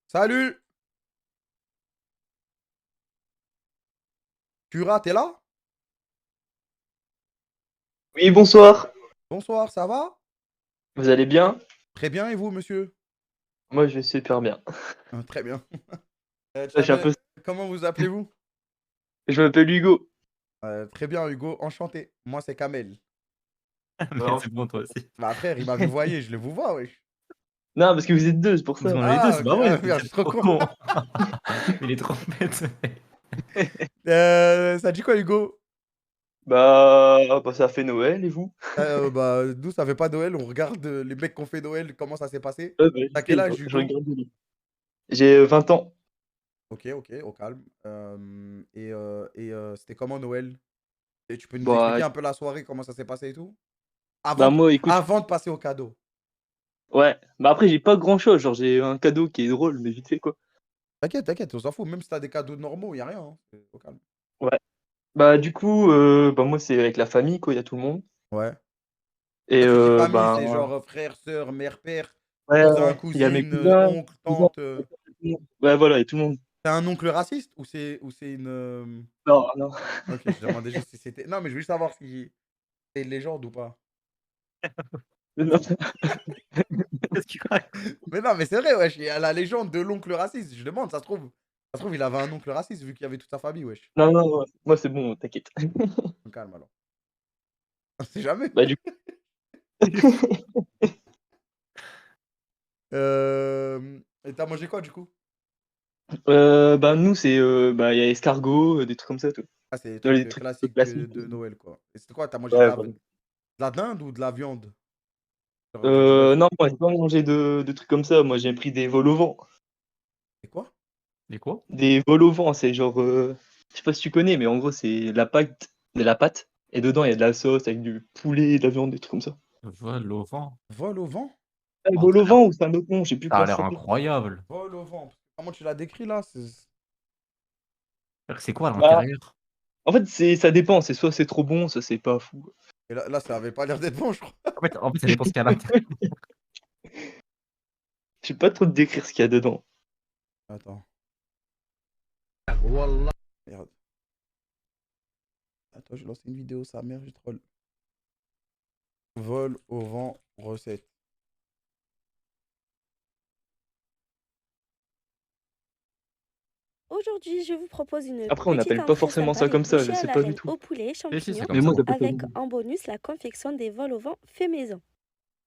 Speaker 1: Salut! Cura, t'es là?
Speaker 7: Oui, bonsoir.
Speaker 1: Bonsoir, ça va?
Speaker 7: Vous allez bien?
Speaker 1: Très bien, et vous, monsieur?
Speaker 7: Moi, je vais super bien.
Speaker 1: Ah, très bien.
Speaker 7: Je suis un peu...
Speaker 1: Comment vous appelez-vous?
Speaker 7: Je m'appelle Hugo.
Speaker 1: Très bien, Hugo. Enchanté. Moi, c'est Kamel.
Speaker 3: Mais
Speaker 7: Alors,
Speaker 3: c'est bon, toi aussi.
Speaker 1: Bah, frère, il m'a vu voyer. Je le vous vois, wesh.
Speaker 7: Non, parce que vous êtes deux, c'est pour
Speaker 3: Parce
Speaker 7: ça.
Speaker 3: qu'on est les deux,
Speaker 1: Ah,
Speaker 3: c'est
Speaker 1: ok.
Speaker 3: pas vrai.
Speaker 1: Ah, merde, je suis trop con.
Speaker 3: Il est trop bête.
Speaker 1: Ça dit quoi, Hugo?
Speaker 7: Bah, ça fait Noël, et vous?
Speaker 1: Bah, nous, ça fait pas Noël. On regarde les mecs qui ont fait Noël, comment ça s'est passé.
Speaker 7: Ouais, bah, je
Speaker 1: T'as quel
Speaker 7: sais,
Speaker 1: âge,
Speaker 7: je
Speaker 1: Hugo?
Speaker 7: regarde lui. J'ai 20 ans.
Speaker 1: Ok, au calme. C'était comment Noël? Et tu peux nous
Speaker 7: Bah,
Speaker 1: expliquer un peu la soirée, comment ça s'est passé et tout?
Speaker 7: bah moi, écoute,
Speaker 1: Avant de passer au cadeau.
Speaker 7: ouais. Bah après, j'ai pas grand-chose. Genre, j'ai un cadeau qui est drôle, mais vite fait, quoi.
Speaker 1: T'inquiète, on s'en fout. Même si t'as des cadeaux normaux, y a rien, hein. C'est au calme.
Speaker 7: Ouais. Bah, du coup, bah moi, c'est avec la famille, quoi. Il y a tout le monde.
Speaker 1: Ouais.
Speaker 7: Et,
Speaker 1: Quand tu dis famille,
Speaker 7: bah,
Speaker 1: c'est genre frère, sœur, mère, père,
Speaker 7: ouais,
Speaker 1: cousin,
Speaker 7: ouais. Il y a mes
Speaker 1: cousine,
Speaker 7: cousins,
Speaker 1: oncle,
Speaker 7: cousins,
Speaker 1: tante.
Speaker 7: ouais, voilà, et tout le monde.
Speaker 1: T'es un oncle raciste ou c'est une.
Speaker 7: Non, non.
Speaker 1: Ok, je demandais juste si c'était. Non, mais je veux juste savoir si c'est une légende ou pas.
Speaker 7: Non.
Speaker 3: Qu'est-ce qu'il raconte?
Speaker 1: Mais non, mais c'est vrai, wesh. Il y a la légende de l'oncle raciste. Je demande, ça se trouve, il avait un oncle raciste vu qu'il y avait toute sa famille, wesh.
Speaker 7: Non, non, ouais. Moi, c'est bon, t'inquiète.
Speaker 1: On calme alors. On sait jamais.
Speaker 7: Bah, du coup,
Speaker 1: Et t'as mangé quoi du coup?
Speaker 7: bah, nous, c'est, bah, il y a escargot, des trucs comme ça, tout.
Speaker 1: Ah, c'est des
Speaker 7: Dans
Speaker 1: trucs
Speaker 7: les trucs un peu
Speaker 1: classiques
Speaker 7: classiques.
Speaker 1: de Noël, quoi. Et c'était quoi? T'as mangé
Speaker 7: Ouais, voilà.
Speaker 1: de la dinde ou de la viande? Genre du bœuf.
Speaker 7: Non, moi, j'ai pas mangé de trucs comme ça. Moi, j'ai pris des vols au vent.
Speaker 1: C'est quoi?
Speaker 3: Et quoi?
Speaker 7: Des vols au vent, c'est genre, je sais pas si tu connais, mais en gros, c'est de la pâte, et dedans, il y a de la sauce avec du poulet, de la viande, des trucs comme ça.
Speaker 3: Vol au vent.
Speaker 1: Vol au vent?
Speaker 7: Ah, vol au vent ou c'est un autre nom, je sais plus
Speaker 3: Ça a
Speaker 7: comment ça
Speaker 3: l'air
Speaker 7: s'appelle.
Speaker 3: incroyable.
Speaker 1: Vol au vent. Comment tu l'as décrit là?
Speaker 3: C'est quoi à
Speaker 7: Bah,
Speaker 3: l'intérieur?
Speaker 7: en fait, ça dépend. C'est soit c'est trop bon, soit c'est pas fou.
Speaker 1: Et là, ça avait pas l'air d'être bon, je crois.
Speaker 3: En fait, ça dépend ce qu'il y a à l'intérieur.
Speaker 7: Je sais pas trop te décrire ce qu'il y a dedans.
Speaker 1: Attends. Merde. Attends, j'ai lancé une vidéo, sa mère, j'ai troll. Vol au vent, recette.
Speaker 8: Aujourd'hui, je vous propose une
Speaker 7: Après, on
Speaker 8: petite
Speaker 7: n'appelle pas
Speaker 8: entrée
Speaker 7: forcément
Speaker 8: sympa
Speaker 7: ça comme
Speaker 8: avec
Speaker 7: ça,
Speaker 8: bouchée
Speaker 7: je
Speaker 8: à
Speaker 7: sais
Speaker 8: la
Speaker 7: pas du
Speaker 8: reine
Speaker 7: tout.
Speaker 8: au poulet,
Speaker 3: Si, c'est
Speaker 8: champignons,
Speaker 7: Mais moi,
Speaker 3: comme ça.
Speaker 7: j'appelle ça
Speaker 8: avec
Speaker 7: comme ça.
Speaker 8: en bonus la confection des vols au vent fait maison.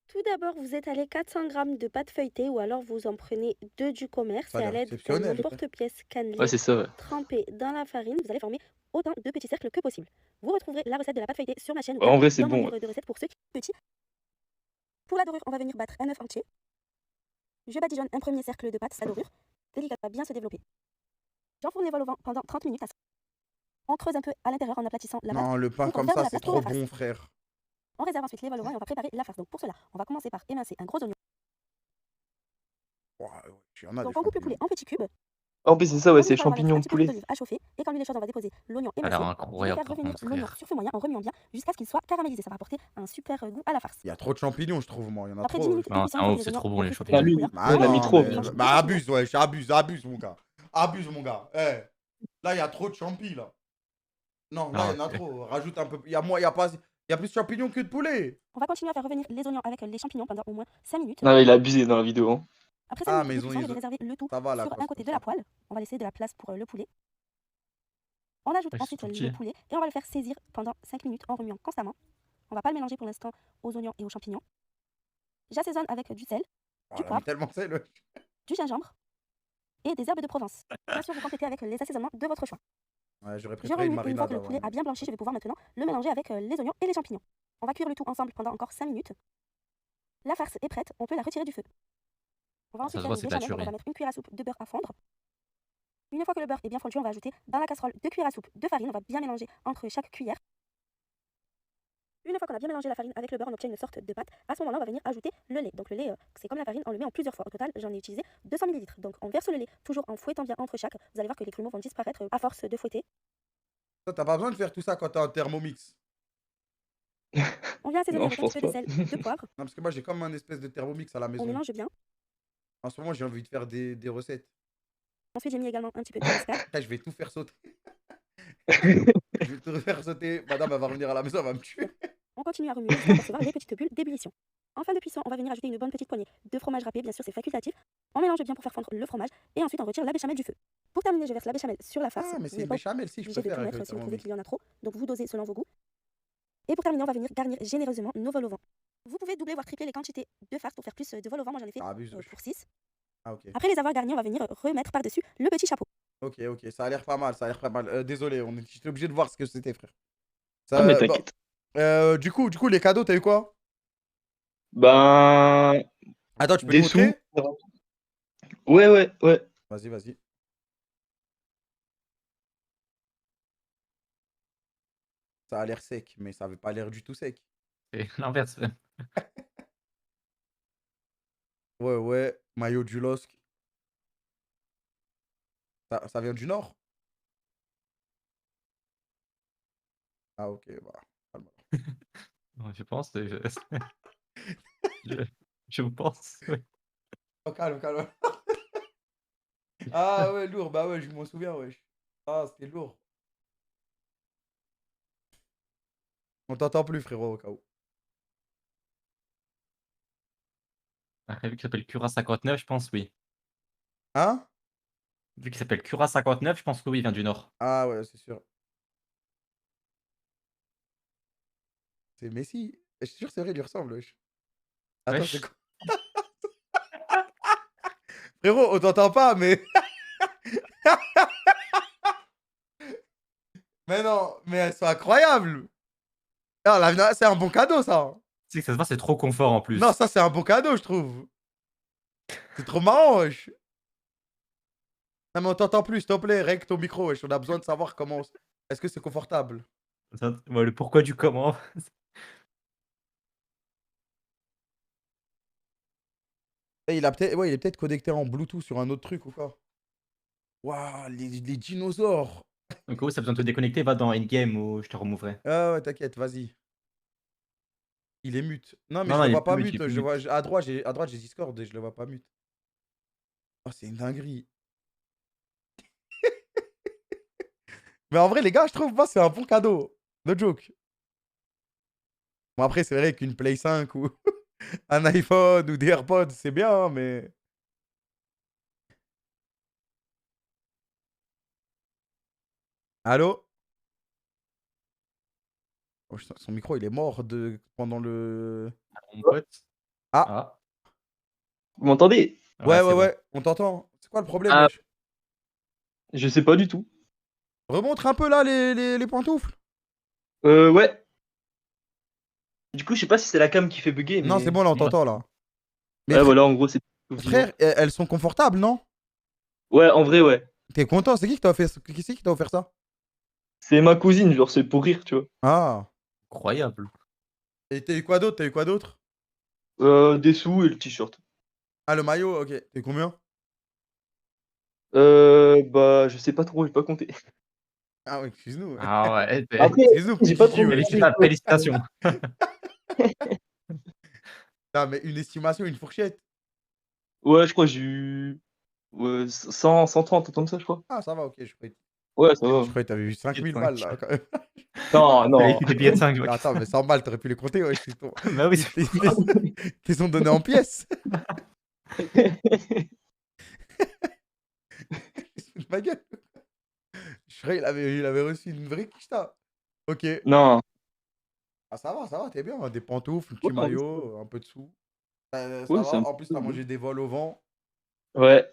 Speaker 8: Tout d'abord, vous étalez 400 g de pâte feuilletée ou alors vous en prenez 2 du commerce
Speaker 1: Ça a
Speaker 8: et à
Speaker 1: l'air
Speaker 8: l'aide d'un
Speaker 1: exceptionnel.
Speaker 8: porte-pièce cannelé
Speaker 7: Ouais, c'est ça, ouais.
Speaker 8: trempé dans la farine, vous allez former autant de petits cercles que possible. Vous retrouverez la recette de la pâte feuilletée sur ma chaîne ou
Speaker 7: Ouais, en vrai, c'est
Speaker 8: dans mon
Speaker 7: bon.
Speaker 8: livre de recettes pour ceux qui sont petits. Pour la dorure, on va venir battre un œuf entier. Je badigeonne un premier cercle de pâte, sa dorure. Délicat va bien se développer. J'enfourne les vols au vent pendant 30 minutes. On creuse un peu à l'intérieur en aplatissant la pâte.
Speaker 1: Non, le pain
Speaker 8: pour
Speaker 1: comme
Speaker 8: faire de
Speaker 1: ça,
Speaker 8: la
Speaker 1: c'est
Speaker 8: place pour
Speaker 1: trop
Speaker 8: la farce.
Speaker 1: bon, frère.
Speaker 8: On réserve ensuite les vols au vent et on va préparer la farce. Donc pour cela, on va commencer par émincer un gros oignon.
Speaker 1: Ouah, il y en a des
Speaker 8: Donc on coupe le
Speaker 1: champignons.
Speaker 8: poulet en petits cubes.
Speaker 7: En plus, c'est ça, ouais,
Speaker 8: Ensuite,
Speaker 7: c'est
Speaker 8: il va mettre un
Speaker 7: champignons
Speaker 8: petit peu
Speaker 7: poulet.
Speaker 8: d'olive à chauffer. Et comme l'huile est chaude, on va déposer l'oignon
Speaker 3: Ça a l'air
Speaker 8: émincé. Je vais
Speaker 3: incroyable
Speaker 8: faire
Speaker 3: par
Speaker 8: revenir
Speaker 3: contre,
Speaker 8: l'oignon
Speaker 3: frère.
Speaker 8: sur feu moyen en remuant bien jusqu'à ce qu'il soit caramélisé. Ça va apporter un super goût à la farce.
Speaker 1: Il y a trop de champignons, je trouve, moi. Il y en a
Speaker 8: Après 10
Speaker 1: trop.
Speaker 8: minutes de
Speaker 3: Non,
Speaker 8: cuisson,
Speaker 3: c'est
Speaker 8: une
Speaker 3: un
Speaker 8: fois
Speaker 3: ouf,
Speaker 8: que
Speaker 3: c'est
Speaker 8: les
Speaker 3: trop
Speaker 8: oignons
Speaker 3: bon les
Speaker 8: ont pris
Speaker 7: Bah,
Speaker 8: cette
Speaker 3: champignons.
Speaker 7: lui,
Speaker 8: couleur,
Speaker 1: Bah
Speaker 7: il a mis
Speaker 1: non,
Speaker 7: trop.
Speaker 1: mais...
Speaker 8: mélanger
Speaker 1: Bah
Speaker 8: les champignons.
Speaker 1: abuse, ouais, abuse, mon gars. Abuse, mon gars. Eh, là, il y a trop de champis, là. Non, là,
Speaker 3: Ah,
Speaker 1: il y en a
Speaker 3: ok.
Speaker 1: trop. Rajoute un peu. Il y a, il y a pas... il y a plus de champignons que de poulet.
Speaker 8: On va continuer à faire revenir les oignons avec les champignons pendant au moins 5 minutes.
Speaker 7: Non, il a abusé dans la vidéo. Hein.
Speaker 8: Après 5
Speaker 1: Ah,
Speaker 8: minutes
Speaker 1: mais
Speaker 8: de
Speaker 1: ils ont...
Speaker 8: cuisson, je vais réserver le tout
Speaker 1: Ça va, la
Speaker 8: sur un
Speaker 1: cosse
Speaker 8: côté
Speaker 1: comme
Speaker 8: de la
Speaker 1: ça.
Speaker 8: poêle. On va laisser de la place pour le poulet. On ajoute
Speaker 3: Ouais, c'est
Speaker 8: ensuite
Speaker 3: tout
Speaker 8: le
Speaker 3: petit.
Speaker 8: poulet et on va le faire saisir pendant 5 minutes en remuant constamment. On va pas le mélanger pour l'instant aux oignons et aux champignons. J'assaisonne avec du sel,
Speaker 1: Oh,
Speaker 8: du
Speaker 1: elle a mis
Speaker 8: poivre,
Speaker 1: tellement de sel, ouais.
Speaker 8: du gingembre et des herbes de Provence. Bien sûr, vous complétez avec les assaisonnements de votre choix.
Speaker 1: Ouais, j'aurais
Speaker 8: Je
Speaker 1: préféré une
Speaker 8: remue et une fois
Speaker 1: marinade
Speaker 8: que le poulet
Speaker 1: avant.
Speaker 8: a bien blanchi, je vais pouvoir maintenant le mélanger avec les oignons et les champignons. On va cuire le tout ensemble pendant encore 5 minutes. La farce est prête, on peut la retirer du feu. On va
Speaker 3: Ça
Speaker 8: ensuite
Speaker 3: se
Speaker 8: faire
Speaker 3: voit,
Speaker 8: une
Speaker 3: c'est de la
Speaker 8: béchamel, donc on
Speaker 3: tuerie.
Speaker 8: va mettre une cuillère à soupe de beurre à fondre. Une fois que le beurre est bien fondu, on va ajouter dans la casserole 2 cuillères à soupe de farine. On va bien mélanger entre chaque cuillère. Une fois qu'on a bien mélangé la farine avec le beurre, on obtient une sorte de pâte. À ce moment-là, on va venir ajouter le lait. Donc le lait, c'est comme la farine, on le met en plusieurs fois. Au total, j'en ai utilisé 200 ml. Donc on verse le lait toujours en fouettant bien entre chaque. Vous allez voir que les grumeaux vont disparaître à force de fouetter.
Speaker 1: Toi, t'as pas besoin de faire tout ça quand t'as un Thermomix.
Speaker 8: On vient assaisonner
Speaker 7: Non,
Speaker 8: avec
Speaker 7: je
Speaker 8: un petit
Speaker 7: pense
Speaker 8: peu de
Speaker 7: pas.
Speaker 8: sel, de poivre.
Speaker 1: Non, parce que moi, j'ai comme un espèce de Thermomix à la
Speaker 8: On
Speaker 1: maison.
Speaker 8: mélange bien.
Speaker 1: En ce moment, j'ai envie de faire des recettes.
Speaker 8: Ensuite, j'ai mis également un petit peu de muscade.
Speaker 1: Après, je vais tout faire sauter. Je vais tout faire sauter. Madame, elle va revenir à la maison, elle va me tuer.
Speaker 8: On continue à remuer jusqu'à percevoir les petites bulles d'ébullition. En fin de cuisson, on va venir ajouter une bonne petite poignée de fromage râpé. Bien sûr, c'est facultatif. On mélange bien pour faire fondre le fromage. Et ensuite, on retire la béchamel du feu. Pour terminer, je verse la béchamel sur la farce.
Speaker 1: Ah, mais
Speaker 8: Vous
Speaker 1: c'est
Speaker 8: n'êtes
Speaker 1: une
Speaker 8: pas
Speaker 1: béchamel, si, je
Speaker 8: obligé de
Speaker 1: préfère
Speaker 8: tout
Speaker 1: avec
Speaker 8: mettre
Speaker 1: le
Speaker 8: si vous trouvez
Speaker 1: Thermomix.
Speaker 8: qu'il y en a trop. Donc vous dosez selon vos goûts. Et pour terminer, on va venir garnir généreusement nos vols au vent. Vous pouvez doubler voire tripler les quantités de farce pour faire plus de vols au vent. Moi, j'en ai fait
Speaker 1: Ah, abuse.
Speaker 8: pour 6.
Speaker 1: Ah, ok.
Speaker 8: Après les avoir garnis, on va venir remettre par-dessus le petit chapeau.
Speaker 1: Ok, ok, ça a l'air pas mal, ça a l'air pas mal. Désolé, j'étais obligé de voir ce que c'était, frère.
Speaker 7: Ah, mais
Speaker 1: Bon,
Speaker 7: t'inquiète.
Speaker 1: du coup, les cadeaux, t'as eu quoi?
Speaker 7: Ben,
Speaker 1: Attends, tu peux
Speaker 7: des
Speaker 1: nous
Speaker 7: sous.
Speaker 1: montrer?
Speaker 7: Ouais, ouais, ouais.
Speaker 1: Vas-y, vas-y. Ça a l'air sec, mais ça avait pas l'air du tout sec.
Speaker 3: C'est l'inverse.
Speaker 1: Ouais, ouais, maillot du LOSC. Ça vient du Nord? Ah, ok, bah.
Speaker 3: Ouais, je pense. Je, je pense. Ouais.
Speaker 1: Oh, calme, calme. Ah, ouais, lourd, bah ouais, je m'en souviens, wesh. Ah, c'était lourd. On t'entend plus, frérot, au cas où.
Speaker 3: Après, vu qu'il s'appelle Cura 59, je pense oui.
Speaker 1: Hein?
Speaker 3: Vu qu'il s'appelle Cura 59, je pense que oui, il vient du Nord.
Speaker 1: Ah, ouais, c'est sûr. C'est Messi. Je suis sûr, c'est vrai, il lui ressemble, wesh. Attends,
Speaker 3: Wesh.
Speaker 1: c'est quoi? Frérot, on t'entend pas, mais. Mais non, mais elles sont incroyables. Ah, c'est un bon cadeau, ça.
Speaker 3: Tu sais que ça se voit, c'est trop confort en plus.
Speaker 1: Non, ça, c'est un bon cadeau, je trouve. C'est trop marrant, wesh. Non, mais on t'entend plus, s'il te plaît. Règle ton micro, wesh. On a besoin de savoir comment. Est-ce que c'est confortable?
Speaker 3: Ouais, le pourquoi du comment.
Speaker 1: Eh, il est peut-être connecté en Bluetooth sur un autre truc ou quoi. Waouh, les dinosaures.
Speaker 3: Donc, oui, ça a besoin de te déconnecter, va dans Endgame ou je te removerai.
Speaker 1: Ah ouais, t'inquiète, vas-y. Il est mute. Non, mais
Speaker 3: Non,
Speaker 1: je
Speaker 3: non,
Speaker 1: le
Speaker 3: il est
Speaker 1: vois pas
Speaker 3: plus mute, il
Speaker 1: mute.
Speaker 3: est plus
Speaker 1: Je vois,
Speaker 3: mute.
Speaker 1: à droite, j'ai Discord et je le vois pas mute. Oh, c'est une dinguerie. Mais en vrai, les gars, je trouve, moi, c'est un bon cadeau. No joke. Bon, après, c'est vrai qu'une Play 5 ou un iPhone ou des AirPods, c'est bien, hein, mais. Allô? Oh, son micro, il est mort pendant le.
Speaker 3: Mon pote.
Speaker 1: Ah.
Speaker 3: Ah.
Speaker 7: Vous m'entendez?
Speaker 1: Ouais,
Speaker 3: c'est
Speaker 1: ouais,
Speaker 3: bon.
Speaker 1: ouais, on t'entend. C'est quoi le problème,
Speaker 7: Ah.
Speaker 1: wesh?
Speaker 7: Je sais pas du tout.
Speaker 1: Remontre un peu là les pantoufles.
Speaker 7: Ouais. Du coup, je sais pas si c'est la cam qui fait bugger, mais.
Speaker 1: Non, c'est bon, là, on t'entend là. Mais
Speaker 7: Ouais, voilà, en gros, c'est.
Speaker 1: frère, elles sont confortables, non?
Speaker 7: Ouais, en vrai, ouais.
Speaker 1: T'es content? C'est qui t'a offert ça?
Speaker 7: C'est ma cousine, genre, c'est pour rire, tu vois.
Speaker 1: Ah.
Speaker 3: Incroyable.
Speaker 1: Et t'as eu quoi d'autre?
Speaker 7: Des sous et le t-shirt.
Speaker 1: Ah, le maillot, ok. T'es combien?
Speaker 7: Bah, je sais pas trop, j'ai pas compté.
Speaker 1: Ah ouais, excuse-nous.
Speaker 3: Ah ouais,
Speaker 7: Après,
Speaker 1: Excuse-nous,
Speaker 7: j'ai
Speaker 1: petit
Speaker 7: pas
Speaker 1: Gigi,
Speaker 7: trop
Speaker 1: ouais.
Speaker 7: compté.
Speaker 3: félicitations.
Speaker 1: Non, mais une estimation, une fourchette.
Speaker 7: Ouais, je crois que j'ai eu 130, un truc comme ça, je crois.
Speaker 1: Ah, ça va, ok.
Speaker 7: Ouais, ça
Speaker 1: Je
Speaker 7: va.
Speaker 1: croyais que t'avais eu 5000
Speaker 3: 5.
Speaker 1: balles là, quand même.
Speaker 7: Non, non.
Speaker 3: Des billets de 5,
Speaker 1: Mais attends, mais 100 balles, t'aurais pu les compter, ouais.
Speaker 3: Bah oui,
Speaker 1: Ils sont donnés en pièces. Ma gueule. Je croyais qu'il avait reçu une vraie quicheta. Ok.
Speaker 7: Non.
Speaker 1: Ah, ça va, t'es bien. Des pantoufles, un
Speaker 7: Ouais,
Speaker 1: petit maillot, un peu de sous. Ça
Speaker 7: ouais,
Speaker 1: va.
Speaker 7: c'est un
Speaker 1: En plus, t'as mangé des vols au vent.
Speaker 7: Ouais.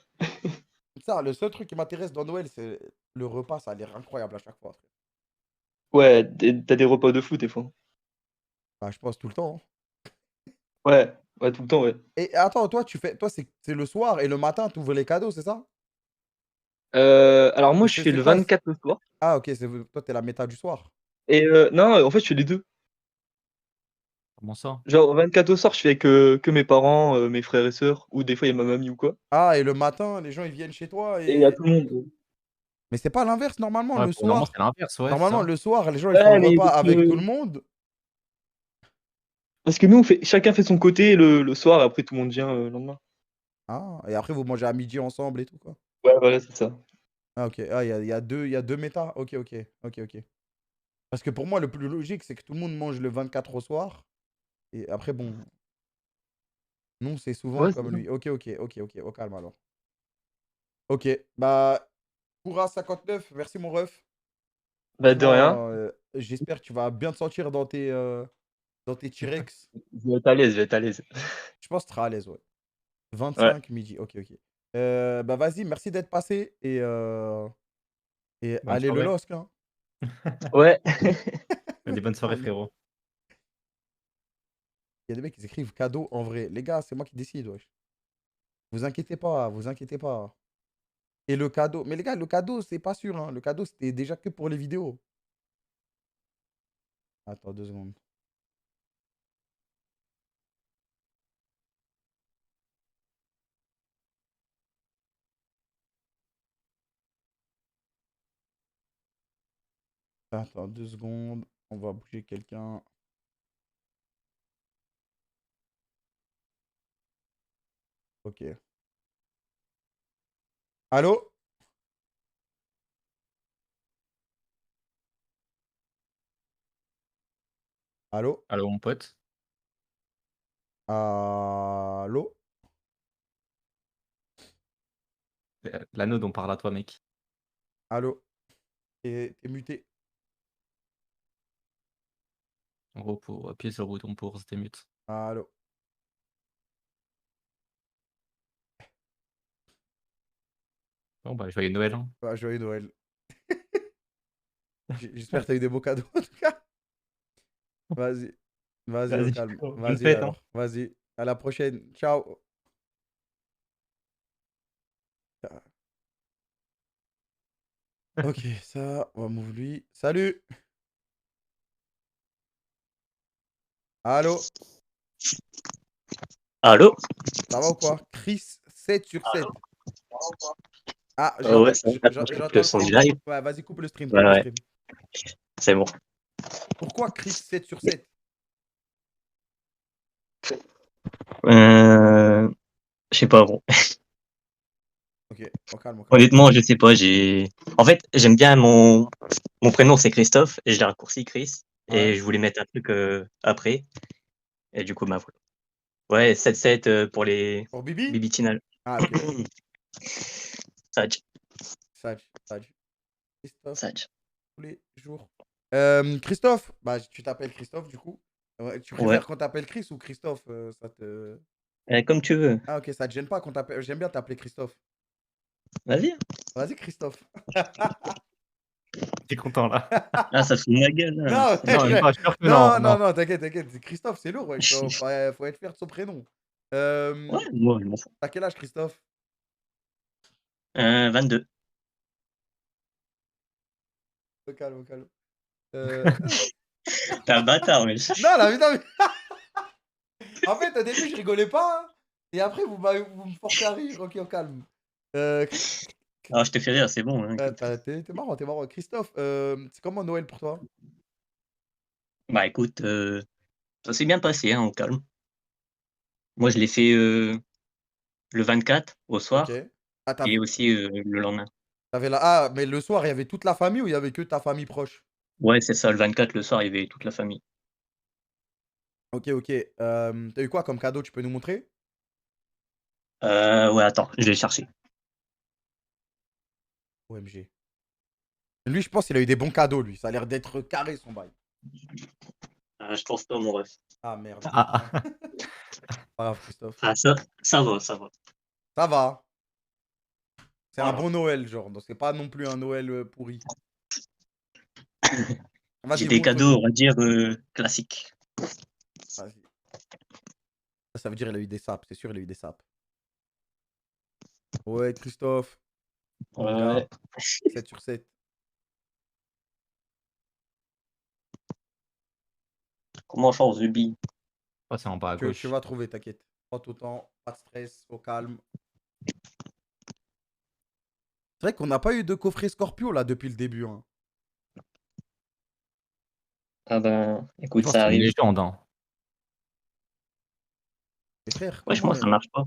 Speaker 1: Ça, le seul truc qui m'intéresse dans Noël, c'est le repas. Ça a l'air incroyable à chaque fois, frère.
Speaker 7: Ouais, t'as des repas de fou des fois.
Speaker 1: Bah, je pense tout le temps, hein.
Speaker 7: Ouais, ouais, tout le temps, ouais.
Speaker 1: Et attends, toi, c'est le soir et le matin, tu ouvres les cadeaux, c'est ça?
Speaker 7: Alors moi, je
Speaker 1: C'est
Speaker 7: fais
Speaker 1: c'est
Speaker 7: le
Speaker 1: quoi?
Speaker 7: 24 le soir.
Speaker 1: Ah, ok, toi, t'es la méta du soir.
Speaker 7: Et non, en fait, je fais les deux.
Speaker 3: comment ça?
Speaker 7: Genre, 24 au soir, je fais avec que mes parents, mes frères et sœurs, ou des fois, il y a ma mamie ou quoi.
Speaker 1: Ah, et le matin, les gens, ils viennent chez toi
Speaker 7: Et il y a
Speaker 1: et...
Speaker 7: tout le monde.
Speaker 1: Mais c'est pas l'inverse, normalement,
Speaker 3: Ouais,
Speaker 1: le
Speaker 3: pour le moment,
Speaker 1: soir.
Speaker 3: c'est l'inverse, ouais, c'est
Speaker 1: Normalement,
Speaker 3: ça.
Speaker 1: le soir, les gens, ils font
Speaker 7: Ouais,
Speaker 1: le
Speaker 7: mais
Speaker 1: repas avec tout le monde.
Speaker 7: parce que nous, chacun fait son côté le soir, et après, tout le monde vient le lendemain.
Speaker 1: Ah, et après, vous mangez à midi ensemble et tout, quoi.
Speaker 7: Ouais, voilà, c'est ça.
Speaker 1: Ah, ok. Ah, il y a deux méta. Ok, ok. Ok, ok. Parce que pour moi, le plus logique, c'est que tout le monde mange le 24 au soir. Et après, bon, nous, c'est souvent
Speaker 7: Ouais, c'est
Speaker 1: comme
Speaker 7: ça.
Speaker 1: lui. Ok, ok, ok, ok. Au calme, alors. Ok, bah, Koura 59, merci, mon ref.
Speaker 7: Bah, de rien.
Speaker 1: Franchement, j'espère que tu vas bien te sentir dans tes T-Rex.
Speaker 7: Je vais être à l'aise, je vais être à l'aise.
Speaker 1: Je pense que tu seras à l'aise, ouais.
Speaker 7: Ouais.
Speaker 1: 25 midi, ok, ok. Bah, vas-y, merci d'être passé. Et
Speaker 3: Bonne
Speaker 1: allez, le
Speaker 3: soirée.
Speaker 1: LOSC, hein.
Speaker 7: Ouais.
Speaker 3: Des bonnes soirées, frérot.
Speaker 1: Il y a des mecs qui écrivent cadeau en vrai. Les gars, c'est moi qui décide, wesh. Vous inquiétez pas, vous inquiétez pas. Et le cadeau. Mais les gars, le cadeau, c'est pas sûr, hein. Le cadeau, c'était déjà que pour les vidéos. Attends 2 secondes. Attends 2 secondes. On va bouger quelqu'un. Ok. Allô? Allô?
Speaker 3: Allô, mon pote.
Speaker 1: Allô?
Speaker 3: L'anneau dont parle à toi, mec.
Speaker 1: Allô? T'es muté.
Speaker 3: En gros, pour appuyer sur le bouton pour se mute.
Speaker 1: Allô?
Speaker 3: Bon, bah, joyeux Noël, hein.
Speaker 1: Bah, joyeux Noël. J'espère que t'as eu des beaux cadeaux, en tout cas. Vas-y. Vas-y, au
Speaker 3: Vas-y,
Speaker 1: calme.
Speaker 3: bonne
Speaker 1: Vas-y,
Speaker 3: fête, hein.
Speaker 1: alors. Vas-y. À la prochaine. Ciao. Ok, ça, on va move lui. Salut. Allô?
Speaker 5: Allô?
Speaker 1: Ça va ou quoi? Chris 7 sur 7. Ah,
Speaker 5: Ouais, ça va, attends, je coupe
Speaker 1: j'entends
Speaker 5: le
Speaker 1: le
Speaker 5: son du
Speaker 1: stream.
Speaker 5: live.
Speaker 1: Ouais, vas-y, coupe le stream,
Speaker 5: Ouais,
Speaker 1: coupe le
Speaker 5: ouais,
Speaker 1: stream.
Speaker 5: c'est bon.
Speaker 1: Pourquoi Chris 7 sur 7?
Speaker 5: Je sais pas, gros.
Speaker 1: Ok, au calme, au calme.
Speaker 5: Honnêtement, je sais pas, En fait, j'aime bien mon prénom, c'est Christophe, et je l'ai raccourci Chris, et
Speaker 1: Ouais.
Speaker 5: je voulais mettre un truc après, et du coup, voilà. Ouais, 7-7 pour les
Speaker 1: Pour Bibi?
Speaker 5: Bibitinal.
Speaker 1: Ah, ok.
Speaker 5: Sage,
Speaker 1: Sage. Christophe,
Speaker 5: sage.
Speaker 1: tous les jours. Christophe, bah tu t'appelles Christophe du coup. Ouais, tu
Speaker 5: Ouais,
Speaker 1: préfères qu'on t'appelle Chris ou Christophe, ça te...
Speaker 5: comme tu veux.
Speaker 1: Ah, ok, ça te gêne pas qu'on t'appelle. J'aime bien t'appeler Christophe.
Speaker 5: Vas-y.
Speaker 1: Vas-y, Christophe.
Speaker 3: T'es content, là.
Speaker 5: Ah, ça se fout de ma gueule, là.
Speaker 1: Non,
Speaker 3: Non, même pas, je suis sûr que
Speaker 1: non,
Speaker 3: non.
Speaker 1: non, t'inquiète. Christophe, c'est lourd, ouais. Faut être fier de son prénom.
Speaker 5: Ouais, moi, je m'en fous.
Speaker 1: T'as quel âge, Christophe?
Speaker 5: 22.
Speaker 1: Au calme, au calme.
Speaker 5: T'es un bâtard, mais.
Speaker 1: Non, non, mais... En fait, au début, je rigolais pas, hein. Et après, vous me forcez à rire. Ok, au calme.
Speaker 7: Ah, je t'ai fait rire, c'est bon. Hein, écoute.
Speaker 1: T'es marrant, t'es marrant. Christophe, c'est comment Noël pour toi?
Speaker 7: Bah écoute, ça s'est bien passé, hein, au calme. Moi, je l'ai fait le 24 au
Speaker 1: Ok.
Speaker 7: soir
Speaker 1: Ah,
Speaker 7: et aussi le lendemain.
Speaker 1: Ah, mais le soir, il y avait toute la famille ou il y avait que ta famille proche?
Speaker 7: Ouais, c'est ça, le 24, le soir, il y avait toute la famille.
Speaker 1: Ok, ok. T'as eu quoi comme cadeau? Tu peux nous montrer?
Speaker 7: Ouais, attends, je vais le chercher.
Speaker 1: OMG. Lui, je pense qu'il a eu des bons cadeaux, lui. Ça a l'air d'être carré, son bail.
Speaker 7: Je pense pas, mon ref.
Speaker 1: Ah, merde.
Speaker 3: Ah, ah.
Speaker 1: Pas grave, Christophe.
Speaker 7: Ah, ça va, ça va.
Speaker 1: Ça va. C'est un
Speaker 7: Voilà.
Speaker 1: bon Noël, genre. Donc, c'est pas non plus un Noël pourri.
Speaker 7: J'ai
Speaker 1: Vas-y,
Speaker 7: des cadeaux,
Speaker 1: montre-nous.
Speaker 7: on va dire, classiques.
Speaker 1: Vas-y. Ça veut dire qu'il a eu des sapes. C'est sûr, il a eu des sapes. Ouais, Christophe. Mon
Speaker 7: Ouais.
Speaker 1: gars. 7 sur 7.
Speaker 7: Comment faire The Bee?
Speaker 3: Oh, c'est en bas à
Speaker 1: Tu
Speaker 3: gauche.
Speaker 1: vas trouver, t'inquiète. Prends ton temps. Pas de stress. Au calme. C'est vrai qu'on n'a pas eu de coffret Scorpio, là, depuis le début. Hein.
Speaker 7: Ah ben,
Speaker 3: Je
Speaker 7: écoute,
Speaker 3: pense
Speaker 7: ça
Speaker 3: que c'est une
Speaker 7: arrive.
Speaker 3: légende. Hein.
Speaker 1: Mais frère,
Speaker 7: Wesh,
Speaker 1: comment...
Speaker 7: moi, ça marche pas.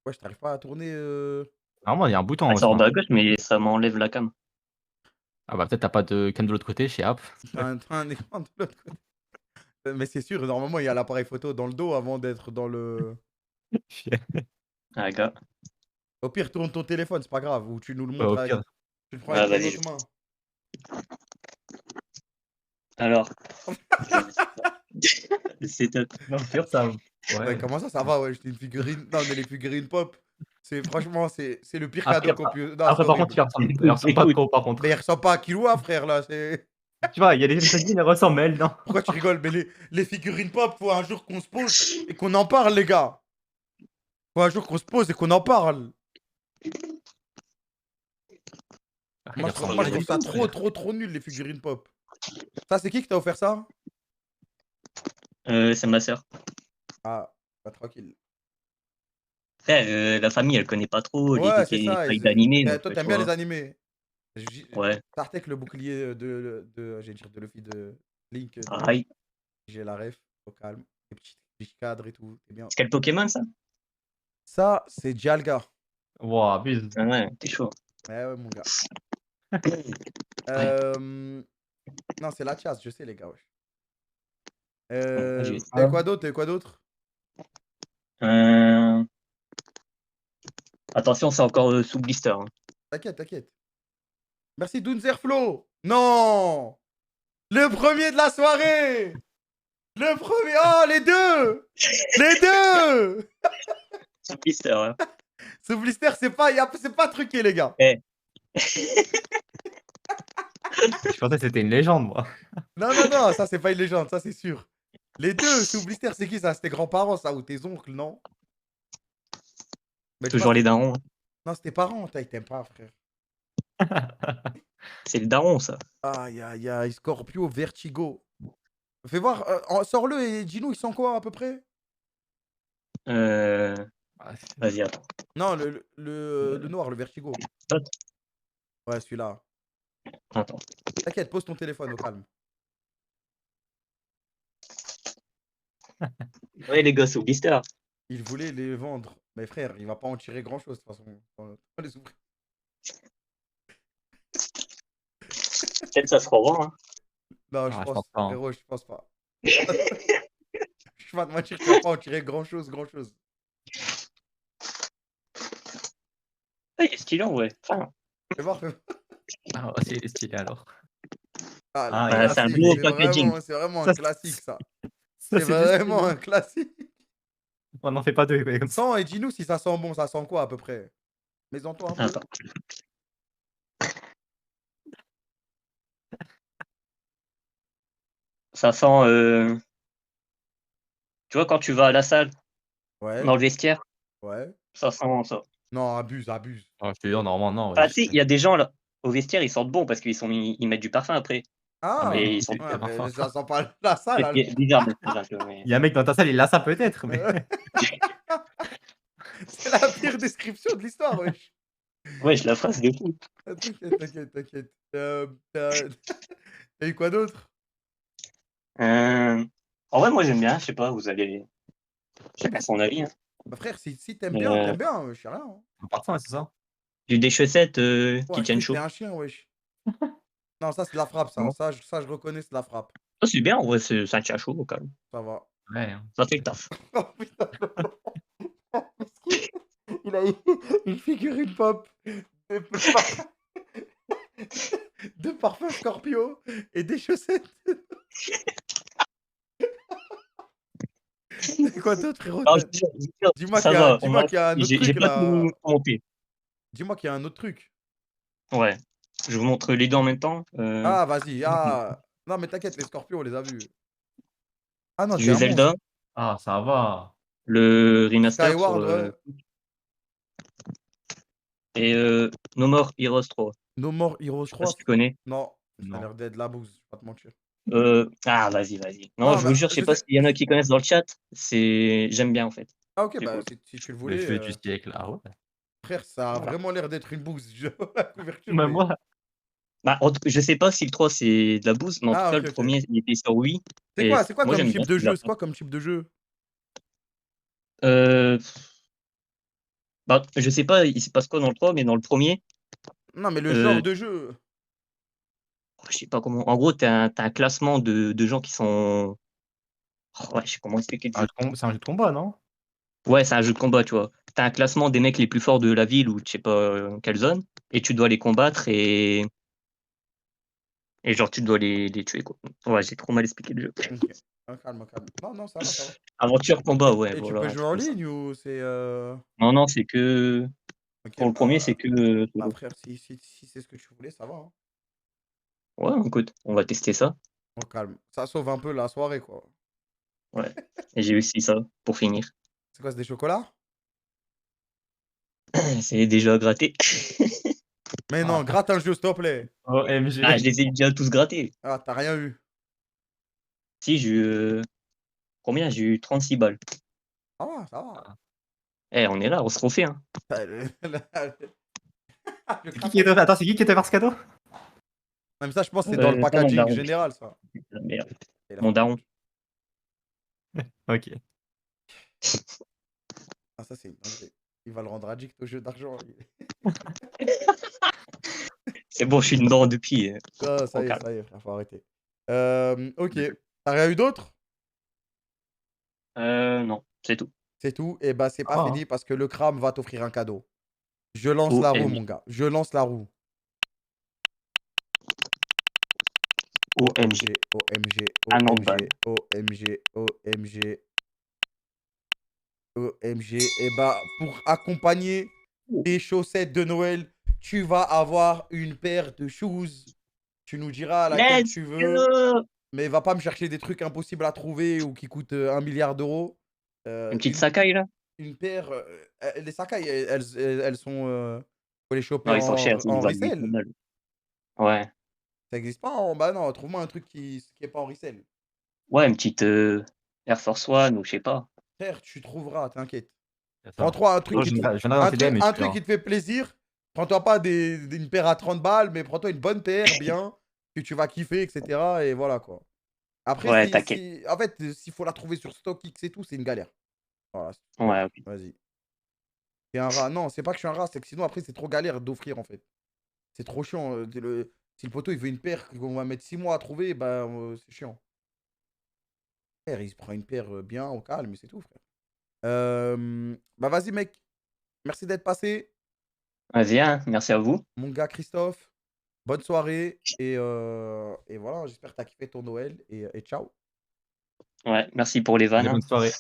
Speaker 1: Ouais, je t'arrive pas à tourner...
Speaker 3: Normalement, il y a un bouton
Speaker 7: Ah,
Speaker 3: en haut,
Speaker 7: ça
Speaker 3: je
Speaker 7: en bas
Speaker 3: crois.
Speaker 7: à gauche, mais ça m'enlève la cam.
Speaker 3: Ah bah peut-être t'as pas de cam de l'autre côté chez App.
Speaker 1: T'as un écran de l'autre côté. Mais c'est sûr, normalement, il y a l'appareil photo dans le dos avant d'être dans le...
Speaker 7: Ah, gars.
Speaker 1: Au pire, tourne ton téléphone, c'est pas grave. Ou tu nous le
Speaker 3: Ouais,
Speaker 1: montres
Speaker 3: au
Speaker 1: avec...
Speaker 3: pire.
Speaker 1: Tu le prends
Speaker 7: Ah,
Speaker 1: avec ton
Speaker 7: vas-y.
Speaker 1: autre main.
Speaker 7: Alors. Le setup.
Speaker 3: Non, au pire, ça.
Speaker 1: Ouais,
Speaker 3: Ouais.
Speaker 1: comment ça va, ouais, j'étais une figurine... Non, mais les figurines pop, c'est franchement, c'est le pire
Speaker 3: Après,
Speaker 1: cadeau qu'on puisse... Non, c'est
Speaker 3: après, par contre,
Speaker 1: horrible.
Speaker 3: il ressemble pas
Speaker 7: Écoute.
Speaker 3: trop, par contre.
Speaker 1: Mais il ressemble pas à Killua, frère, là, c'est...
Speaker 3: Tu vois, il y a des figurines, elles ressemblent, mais elles, non.
Speaker 1: Pourquoi tu rigoles? Mais les figurines pop, faut un jour qu'on se pose et qu'on en parle, les gars. Faut un jour qu'on se pose et qu'on en parle.
Speaker 3: Après,
Speaker 1: Moi,
Speaker 3: il ressemble
Speaker 1: je
Speaker 3: pas
Speaker 1: trouve
Speaker 3: du
Speaker 1: ça
Speaker 3: tout.
Speaker 1: trop nul, les figurines pop. Ça, c'est qui t'a offert ça?
Speaker 7: C'est ma sœur.
Speaker 1: Ah, pas tranquille.
Speaker 7: Frère, la famille, elle connaît pas trop
Speaker 1: Ouais, c'est ça.
Speaker 7: trucs d'animé.
Speaker 1: Toi,
Speaker 7: Donc,
Speaker 1: t'aimes
Speaker 7: tu
Speaker 1: bien les
Speaker 7: vois.
Speaker 1: animés.
Speaker 7: Ouais.
Speaker 1: Startek, le bouclier j'allais dire de Luffy de Link.
Speaker 7: Pareil.
Speaker 1: J'ai la ref, au calme. Les petits cadres et tout, c'est bien.
Speaker 7: C'est quel Pokémon, ça?
Speaker 1: Ça, c'est Dialga.
Speaker 3: Wow, abuse.
Speaker 7: Ah ouais, t'es chaud.
Speaker 1: Ouais, mon gars. Non, c'est la chasse, je sais, les gars. Wesh. T'as eu quoi d'autre?
Speaker 7: Attention, c'est encore sous blister. Hein.
Speaker 1: T'inquiète. Merci Dunzerflo. Non, le premier de la soirée. Le premier. Oh, les deux. Les deux.
Speaker 7: Sous blister. Hein.
Speaker 1: Ce blister, c'est pas truqué, les gars.
Speaker 7: Eh.
Speaker 3: Je pensais que c'était une légende, moi.
Speaker 1: Non, ça, c'est pas une légende, ça, c'est sûr. Les deux sous blister, c'est qui ça? C'est tes grands-parents, ça, ou tes oncles, non? Mais
Speaker 7: Toujours les darons. Hein.
Speaker 1: Non, c'est tes parents, ils t'aiment pas, frère.
Speaker 7: C'est le daron, ça.
Speaker 1: Aïe, Scorpio, Vertigo. Fais voir, sors-le et dis-nous, ils sont quoi, à peu près?
Speaker 7: Vas-y, attends.
Speaker 1: Non, le noir, le Vertigo. Ouais, celui-là.
Speaker 7: Attends.
Speaker 1: T'inquiète, pose ton téléphone au calme.
Speaker 7: Ouais, les gars, sous blister.
Speaker 1: Il voulait les vendre. Mais frère, il va pas en tirer grand-chose, de toute façon. On va les ouvrir.
Speaker 7: Peut-être ça se revend. Hein.
Speaker 1: Non, je
Speaker 3: Ah, je
Speaker 1: pense
Speaker 3: pense pas, hein.
Speaker 1: frérot, je pense pas. Je vais pas te mentir, tu vas pas en tirer grand-chose.
Speaker 7: Ah, il est stylé, ouais. Enfin,
Speaker 1: Fais voir.
Speaker 3: Ah, c'est stylé alors.
Speaker 1: Ah,
Speaker 3: Ah,
Speaker 1: le
Speaker 3: ouais,
Speaker 7: c'est un
Speaker 1: classique,
Speaker 7: beau
Speaker 1: c'est
Speaker 7: packaging.
Speaker 1: vraiment
Speaker 3: Ça,
Speaker 1: un classique, ça.
Speaker 3: Ça,
Speaker 1: C'est vraiment un classique.
Speaker 3: On n'en fait pas deux, ouais, comme ça.
Speaker 1: Sens et dis-nous si ça sent bon, ça sent quoi à peu près? Mets-en-toi un peu.
Speaker 7: Attends. Ça sent. Tu vois, quand tu vas à la salle,
Speaker 1: Ouais,
Speaker 7: dans le vestiaire,
Speaker 1: ouais.
Speaker 7: ça sent ça.
Speaker 1: Non, abuse.
Speaker 3: Ah, je te dis, normalement, non.
Speaker 7: Ah,
Speaker 3: Ouais.
Speaker 7: si, il y a des gens là, au vestiaire, ils sentent bon parce ils mettent du parfum après.
Speaker 1: Ah,
Speaker 7: mais
Speaker 3: mais
Speaker 7: ils sont
Speaker 3: c'est-
Speaker 1: ouais,
Speaker 3: parfum.
Speaker 1: mais ça sent pas la salle. alors.
Speaker 7: C'est bizarre de faire un peu, mais-
Speaker 3: Il y a un mec dans ta salle, il a ça peut-être, mais.
Speaker 1: C'est la pire description de l'histoire, wesh.
Speaker 7: Wesh, la phrase de fou.
Speaker 1: T'inquiète. T'as eu quoi d'autre?
Speaker 7: En vrai, moi j'aime bien, je sais pas, vous allez. Chacun son avis. Hein.
Speaker 1: Bah frère, si
Speaker 7: Euh,
Speaker 1: t'aimes bien, je sais rien. Hein.
Speaker 3: Parfait, ouais, c'est ça.
Speaker 7: J'ai eu des chaussettes qui
Speaker 1: Ouais,
Speaker 7: tiennent
Speaker 1: Chris, t'es
Speaker 7: chaud.
Speaker 1: un chien, wesh. Non, ça c'est de la frappe, ça.
Speaker 7: Bon.
Speaker 1: Ça, je reconnais, c'est de la frappe.
Speaker 7: Ça, c'est bien, en vrai, ça tient chaud au calme.
Speaker 1: Ça va.
Speaker 3: Ouais. Hein.
Speaker 7: Ça fait le taf.
Speaker 1: Oh putain, il a une figurine pop de, de parfum Scorpio et des chaussettes. C'est quoi d'autre, frérot?
Speaker 7: Non, je te jure,
Speaker 1: Dis-moi
Speaker 7: ça
Speaker 1: qu'il y a,
Speaker 7: va.
Speaker 1: dis-moi qu'il y a un autre
Speaker 7: J'ai
Speaker 1: truc
Speaker 7: pas
Speaker 1: là.
Speaker 7: tout monté.
Speaker 1: Dis-moi qu'il y a un autre truc.
Speaker 7: Ouais. Je vous montre les deux en même temps.
Speaker 1: Ah, vas-y. Ah. Non, mais t'inquiète, les Scorpions, on les a vus. Ah non, t'es
Speaker 7: J'ai
Speaker 1: un
Speaker 7: Zelda,
Speaker 1: monstre.
Speaker 3: Ah, ça va.
Speaker 7: le remaster sur,
Speaker 1: Skyward, ouais.
Speaker 7: et No More Heroes 3.
Speaker 1: No More Heroes
Speaker 7: Je sais pas
Speaker 1: 3.
Speaker 7: si tu connais.
Speaker 1: Non, ça a
Speaker 3: Non.
Speaker 1: l'air d'être de la bouse, je vais pas te mentir.
Speaker 7: Ah, vas-y. Non,
Speaker 1: Ah,
Speaker 7: je
Speaker 1: bah,
Speaker 7: vous jure, je sais
Speaker 1: je
Speaker 7: pas
Speaker 1: sais.
Speaker 7: s'il y en a qui connaissent dans le chat. J'aime bien en fait.
Speaker 1: Ah, ok,
Speaker 7: C'est
Speaker 1: bah,
Speaker 7: cool.
Speaker 1: si tu le
Speaker 3: Le
Speaker 1: voulais.
Speaker 3: jeu du siècle. Ah ouais.
Speaker 1: Frère, ça a
Speaker 7: Voilà.
Speaker 1: vraiment l'air d'être une bouse, la couverture.
Speaker 3: Même
Speaker 1: Mais...
Speaker 3: moi.
Speaker 7: Bah, je sais pas si le 3 c'est de la bouse, mais en tout
Speaker 1: Ah,
Speaker 7: cas,
Speaker 1: ok,
Speaker 7: le
Speaker 1: ok.
Speaker 7: premier il était sur Wii.
Speaker 1: C'est
Speaker 7: Et
Speaker 1: quoi
Speaker 7: moi
Speaker 1: comme
Speaker 7: j'aime
Speaker 1: type
Speaker 7: bien
Speaker 1: de
Speaker 7: celui-là.
Speaker 1: jeu? C'est quoi comme type de jeu?
Speaker 7: Bah, je sais pas, il se passe quoi dans le 3, mais dans le premier,
Speaker 1: Non, mais le
Speaker 7: euh,
Speaker 1: genre de jeu.
Speaker 7: je sais pas comment. En gros, t'as un classement de gens qui sont. Oh, ouais, je sais comment expliquer le jeu.
Speaker 3: C'est un jeu de combat, non?
Speaker 7: Ouais, c'est un jeu de combat, tu vois. T'as un classement des mecs les plus forts de la ville ou je sais pas quelle zone, et tu dois les combattre et genre tu dois les tuer, quoi. Ouais, j'ai trop mal expliqué le jeu.
Speaker 1: Ok. Ah, calme. Non, ça va.
Speaker 7: Aventure combat, ouais,
Speaker 1: Et tu
Speaker 7: voilà.
Speaker 1: peux
Speaker 7: un
Speaker 1: jouer
Speaker 7: truc
Speaker 1: en
Speaker 7: comme ça.
Speaker 1: ligne ou c'est.
Speaker 7: Non, c'est que.
Speaker 1: Ok,
Speaker 7: Pour le premier, c'est que solo.
Speaker 1: frère, si c'est ce que tu voulais, ça va. Hein.
Speaker 7: Ouais, écoute, on va tester ça.
Speaker 1: Oh, calme. Ça sauve un peu la soirée, quoi.
Speaker 7: Ouais. Et j'ai aussi ça pour finir.
Speaker 1: C'est quoi, c'est des chocolats?
Speaker 7: C'est déjà gratté.
Speaker 1: Mais non, gratte un jeu, s'il te plaît.
Speaker 3: OMG.
Speaker 7: Ah, je les ai déjà tous grattés.
Speaker 1: Ah, t'as rien eu.
Speaker 7: Si, j'ai eu. Combien? J'ai eu 36 balles.
Speaker 1: Ah, ça va.
Speaker 7: Eh, on est là, on se refait. Hein.
Speaker 3: Attends, c'est qui qui était par ce cadeau?
Speaker 1: Non, mais ça, je pense que c'est dans le
Speaker 7: Mon
Speaker 1: packaging
Speaker 7: daron.
Speaker 1: général, ça.
Speaker 7: Putain, merde.
Speaker 1: Et la
Speaker 7: Mon
Speaker 1: fin.
Speaker 7: daron.
Speaker 3: Ok.
Speaker 1: Ah, ça, c'est une dinguerie. Il va le rendre addict au jeu d'argent.
Speaker 7: C'est bon, je suis dedans depuis.
Speaker 1: Ah, ça
Speaker 7: au
Speaker 1: y est,
Speaker 7: calme.
Speaker 1: frère, faut arrêter. Ok. T'as rien eu d'autre?
Speaker 7: Non, c'est tout.
Speaker 1: C'est tout. Et bah, c'est pas
Speaker 3: Ah,
Speaker 1: fini parce que le Kram va t'offrir un cadeau. Je lance la roue,
Speaker 7: OMG.
Speaker 1: mon gars. Je lance la roue.
Speaker 7: OMG. Un handball.
Speaker 1: OMG. Et bah, pour accompagner tes chaussettes de Noël, tu vas avoir une paire de shoes. Tu nous diras laquelle
Speaker 7: Let's
Speaker 1: tu veux.
Speaker 7: go!
Speaker 1: Mais va pas me chercher des trucs impossibles à trouver ou qui coûtent 1 milliard d'euros.
Speaker 7: Une petite Sakai là?
Speaker 1: Une paire. Les Sakai, elles sont. Faut les choper
Speaker 7: Non, ils sont chers, ils
Speaker 1: en
Speaker 7: valent 800
Speaker 1: resell.
Speaker 7: balles. Ouais.
Speaker 1: Ça existe pas en. Bah non, trouve-moi un truc qui est pas en resell.
Speaker 7: Ouais, une petite Air Force One ou je sais pas.
Speaker 1: Frère, tu trouveras, t'inquiète.
Speaker 3: c'est ça.
Speaker 1: Prends-toi un truc
Speaker 3: Non,
Speaker 1: qui
Speaker 3: je
Speaker 1: te fait,
Speaker 3: viendrai dans tes DM et
Speaker 1: un
Speaker 3: je
Speaker 1: truc
Speaker 3: fais,
Speaker 1: qui te fait plaisir. Prends-toi pas une paire à 30 balles, mais prends-toi une bonne paire, bien, que tu vas kiffer, etc. Et voilà quoi. Après,
Speaker 7: Ouais, t'inquiète.
Speaker 1: en fait, s'il faut la trouver sur StockX et tout, c'est une galère. Voilà.
Speaker 7: Ouais, ok.
Speaker 1: Vas-y. T'es un rat. Non, c'est pas que je suis un rat, c'est que sinon après, c'est trop galère d'offrir en fait. C'est trop chiant. Si le poteau il veut une paire qu'on va mettre 6 mois à trouver, bah c'est chiant. Frère, il se prend une paire bien au calme, mais c'est tout, frère. Bah vas-y, mec. Merci d'être passé.
Speaker 7: Vas-y, hein, merci à vous.
Speaker 1: Mon gars Christophe. Bonne soirée. Et voilà, j'espère que t'as kiffé ton Noël. Et ciao.
Speaker 7: Ouais, merci pour les vannes.
Speaker 3: bonne
Speaker 7: Hein.
Speaker 3: soirée.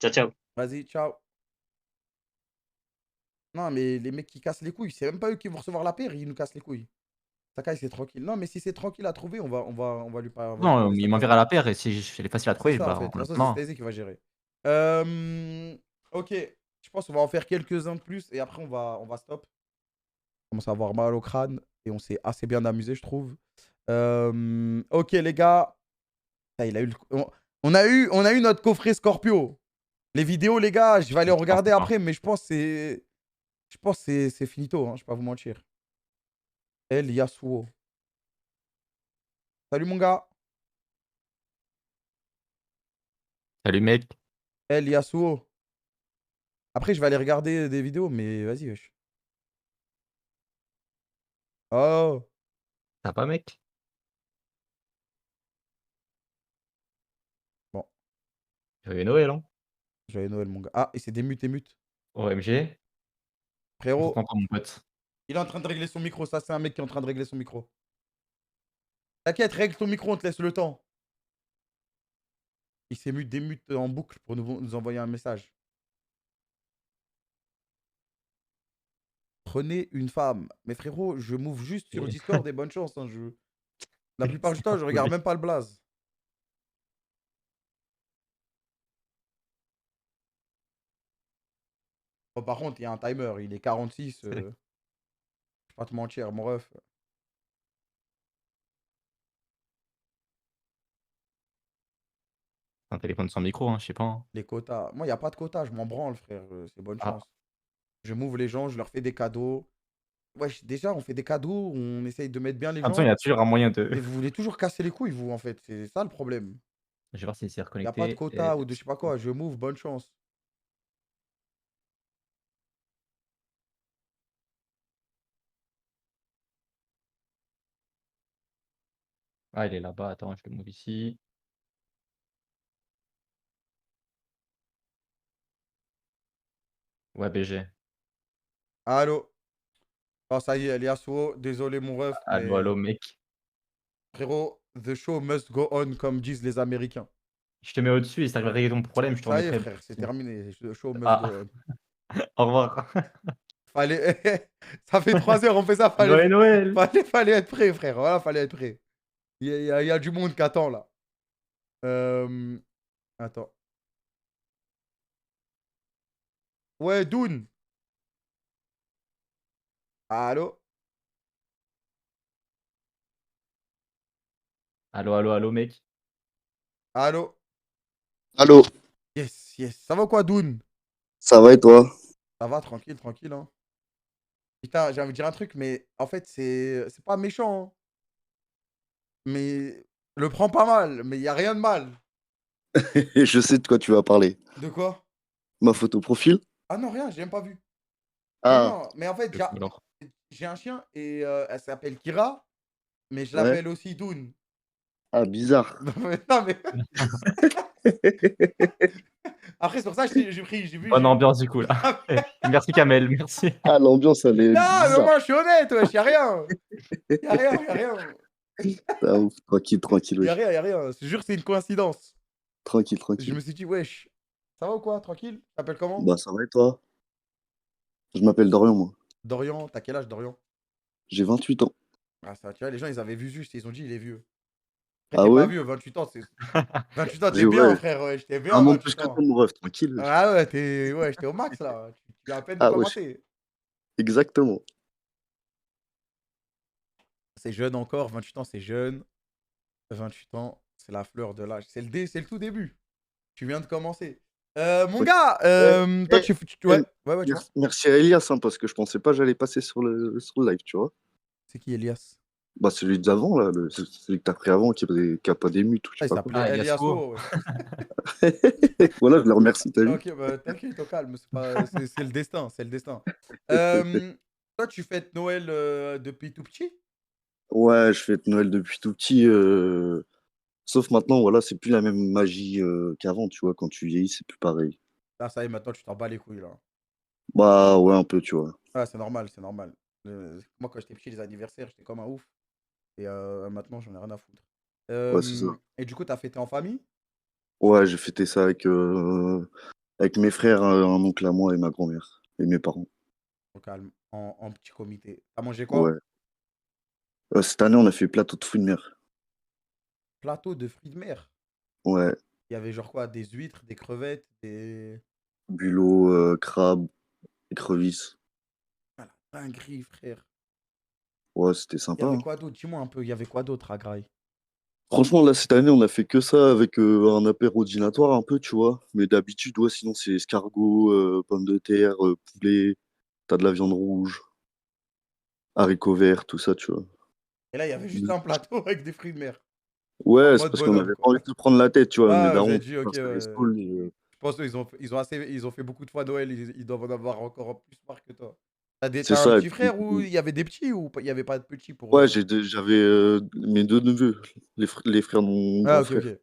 Speaker 7: Ciao, ciao.
Speaker 1: Vas-y, ciao. Non, mais les mecs qui cassent les couilles, c'est même pas eux qui vont recevoir la paire, ils nous cassent les couilles. Sakai, c'est tranquille. Non, mais si c'est tranquille à trouver, on va lui parler.
Speaker 3: Non, il m'enverra la paire et si elle est facile à
Speaker 1: C'est
Speaker 3: trouver,
Speaker 1: ça, en
Speaker 3: bah,
Speaker 1: fait. De
Speaker 3: on
Speaker 1: toute façon,
Speaker 3: non.
Speaker 1: c'est Stacey qui va gérer. Ok. Je pense qu'on va en faire quelques-uns de plus et après, on va stop. On commence à avoir mal au crâne et on s'est assez bien amusé, je trouve. Ok, les gars. Ça, il a eu on a eu notre coffret Scorpio. Les vidéos, les gars, je vais aller en regarder après, mais je pense que c'est. Je pense que c'est finito, hein, je vais pas vous mentir. El Yasuo. Salut mon gars.
Speaker 3: Salut mec.
Speaker 1: El Yasuo. Après, je vais aller regarder des vidéos, mais vas-y, wesh. Oh,
Speaker 3: Ça va mec?
Speaker 1: bon,
Speaker 3: Joyeux Noël, hein?
Speaker 1: joyeux Noël, mon gars. Ah, et c'est des mutes et mutes.
Speaker 3: OMG. On
Speaker 1: Frérot,
Speaker 3: t'entend pas mon pote.
Speaker 1: il est en train de régler son micro. Ça, c'est un mec qui est en train de régler son micro. T'inquiète, règle ton micro, on te laisse le temps. Il s'est mute des mutes en boucle pour nous envoyer un message. Prenez une femme. Mais frérot, je m'ouvre juste sur Discord et bonne chance. Hein, La plupart du temps, je regarde même pas le blaze. Oh, par contre, il y a un timer. Il est 46. Je vais pas te mentir, mon ref.
Speaker 3: Un téléphone sans micro, hein, je sais pas. Hein.
Speaker 1: Les quotas. Moi, il n'y a pas de quotas. Je m'en branle, frère. C'est bonne
Speaker 3: Ah.
Speaker 1: chance. Je m'ouvre les gens, je leur fais des cadeaux. Wesh, déjà, on fait des cadeaux. On essaye de mettre bien les
Speaker 3: En même temps, il y
Speaker 1: gens.
Speaker 3: a toujours un moyen de.
Speaker 1: Mais vous voulez toujours casser les couilles, vous, en fait. C'est ça le problème.
Speaker 3: Je vais voir s'il s'est
Speaker 1: Il n'y a pas de
Speaker 3: reconnecté.
Speaker 1: quota ou de je sais pas quoi. Je m'ouvre, bonne chance.
Speaker 3: Ah, il est là-bas. Attends, je le move ici. Ouais, BG.
Speaker 1: Allô? Oh, ça y est, Eliasuo. Désolé, mon ref,
Speaker 3: Allô, allô,
Speaker 1: mais
Speaker 3: mec.
Speaker 1: frérot, the show must go on, comme disent les Américains.
Speaker 3: Je te mets au-dessus et si t'arrives à régler ton problème, je te
Speaker 1: Ça y est,
Speaker 3: remettrai.
Speaker 1: frère, c'est terminé. The show must
Speaker 3: Ah.
Speaker 1: go on.
Speaker 3: Au revoir.
Speaker 1: Fallait... ça fait 3 heures, on fait ça.
Speaker 3: Joyeux Noël.
Speaker 1: Fallait être prêt, frère. Voilà, fallait être prêt. Il y a du monde qui attend, là. Attends. Ouais, Doun. Allô?
Speaker 3: Allô, allô, allô, mec.
Speaker 1: Allô?
Speaker 9: Allô,
Speaker 1: Yes, yes. Ça va quoi, Doun?
Speaker 9: ça va et toi?
Speaker 1: Ça va, tranquille, tranquille, hein. Putain, j'ai envie de dire un truc, mais en fait, c'est pas méchant, hein. Mais le prends pas mal, mais il y a rien de mal.
Speaker 9: Je sais de quoi tu vas parler.
Speaker 1: De quoi?
Speaker 9: Ma photo profil?
Speaker 1: Ah non, rien, j'ai même pas vu.
Speaker 9: Ah,
Speaker 1: Non, mais en fait,
Speaker 3: Le alors.
Speaker 1: j'ai un chien et elle s'appelle Kira, mais je
Speaker 9: ouais.
Speaker 1: l'appelle aussi Doun.
Speaker 9: Ah, bizarre.
Speaker 1: Non, mais après, c'est pour ça que j'ai pris, j'ai vu.
Speaker 3: Bonne ambiance du coup là. Merci Kamel, merci.
Speaker 9: Ah, l'ambiance, elle est
Speaker 1: Non, mais
Speaker 9: bizarre.
Speaker 1: moi, je suis honnête, wesh, y'a rien. Y'a rien, y'a rien.
Speaker 9: Ah, ouf. Tranquille, tranquille,
Speaker 1: Y'a
Speaker 9: wesh.
Speaker 1: rien, y'a rien. Je te jure, c'est une coïncidence.
Speaker 9: Tranquille,
Speaker 1: Je
Speaker 9: tranquille.
Speaker 1: me suis dit, wesh, ça va ou quoi? Tranquille? Tu t'appelles comment?
Speaker 9: Bah, ça va et toi? Je m'appelle Dorian, moi.
Speaker 1: Dorian, t'as quel âge, Dorian?
Speaker 9: J'ai 28 ans.
Speaker 1: Ah, ça, tu vois, les gens, ils avaient vu juste, ils ont dit, il est vieux. Après,
Speaker 9: Ah
Speaker 1: t'es pas
Speaker 9: ouais?
Speaker 1: vieux, 28 ans, c'est. 28 ans, t'es
Speaker 9: J'ai-
Speaker 1: bien,
Speaker 9: ouais.
Speaker 1: frère, wesh, t'es bien,
Speaker 9: Un an de plus
Speaker 1: 28
Speaker 9: que
Speaker 1: ans.
Speaker 9: toi, mon ref, tranquille. wesh.
Speaker 1: Ah ouais, t'es au max, là. Tu as à peine de
Speaker 9: Ah, wesh.
Speaker 1: commencer.
Speaker 9: Exactement.
Speaker 1: C'est jeune encore, 28 ans, c'est jeune. 28 ans, c'est la fleur de l'âge. C'est le tout début. Tu viens de commencer. Mon
Speaker 9: Ouais.
Speaker 1: gars, toi,
Speaker 9: Eh,
Speaker 1: ouais, ouais, tu vois.
Speaker 9: merci à Elias, hein, parce que je pensais pas que j'allais passer sur le live, tu vois.
Speaker 1: C'est qui, Elias?
Speaker 9: Bah, celui d'avant, là, celui que t'as pris avant, qui a pas des mutes ou je
Speaker 1: Ah,
Speaker 9: sais
Speaker 1: il
Speaker 9: pas quoi.
Speaker 1: s'appelait
Speaker 3: Ah,
Speaker 1: Eliasso.
Speaker 9: Voilà, je le remercie, t'as vu?
Speaker 1: Ok, bah, t'inquiète, au calme. C'est le destin, c'est le destin. Toi, tu fêtes Noël depuis tout petit?
Speaker 9: Ouais, je fête Noël depuis tout petit. Sauf maintenant, voilà, c'est plus la même magie qu'avant, tu vois. Quand tu vieillis, c'est plus pareil.
Speaker 1: Là, ça y est, maintenant, tu t'en bats les couilles, là.
Speaker 9: Bah ouais, un peu, tu vois.
Speaker 1: Ah, c'est normal, c'est normal. Moi, quand j'étais petit, les anniversaires, j'étais comme un ouf. Et maintenant, j'en ai rien à foutre.
Speaker 9: Ouais, c'est ça.
Speaker 1: Et du coup, t'as fêté en famille?
Speaker 9: Ouais, j'ai fêté ça avec mes frères, un oncle à moi et ma grand-mère. Et mes parents.
Speaker 1: Au calme, en petit comité. T'as mangé quoi?
Speaker 9: Ouais. Cette année, on a fait plateau de fruits de mer.
Speaker 1: Plateau de fruits de mer.
Speaker 9: Ouais.
Speaker 1: Il y avait genre quoi? Des huîtres, des crevettes, des.
Speaker 9: Bulot, crabe, écrevisses.
Speaker 1: Ah, la dinguerie, frère.
Speaker 9: Ouais, c'était
Speaker 1: Il y
Speaker 9: sympa.
Speaker 1: avait
Speaker 9: Hein.
Speaker 1: quoi d'autre? Dis-moi un peu, il y avait quoi d'autre à Graille?
Speaker 9: Franchement, là, cette année, on a fait que ça avec un apéro dînatoire un peu, tu vois. Mais d'habitude, ouais, sinon, c'est escargot, pommes de terre, poulet, t'as de la viande rouge, haricots verts, tout ça, tu vois.
Speaker 1: Et là, il y avait juste un plateau avec des fruits de mer. En
Speaker 9: Ouais, c'est
Speaker 1: mode
Speaker 9: parce qu'on
Speaker 1: bonhomme,
Speaker 9: avait pas
Speaker 1: quoi.
Speaker 9: envie de se prendre la tête, tu vois. Mes
Speaker 1: Ah, vous avez
Speaker 9: darons,
Speaker 1: dit, ok,
Speaker 9: ça les
Speaker 1: ouais.
Speaker 9: saoule.
Speaker 1: Je pense qu'ils ont fait beaucoup de fois Noël, ils doivent en avoir encore plus marre que toi.
Speaker 9: C'est
Speaker 1: T'as un
Speaker 9: ça.
Speaker 1: petit frère ou il y avait des petits ou il y avait pas de petits pour...
Speaker 9: Ouais, j'avais mes 2 neveux, les frères de mon
Speaker 1: Ah,
Speaker 9: grand
Speaker 1: ok, ok.
Speaker 9: frère. Et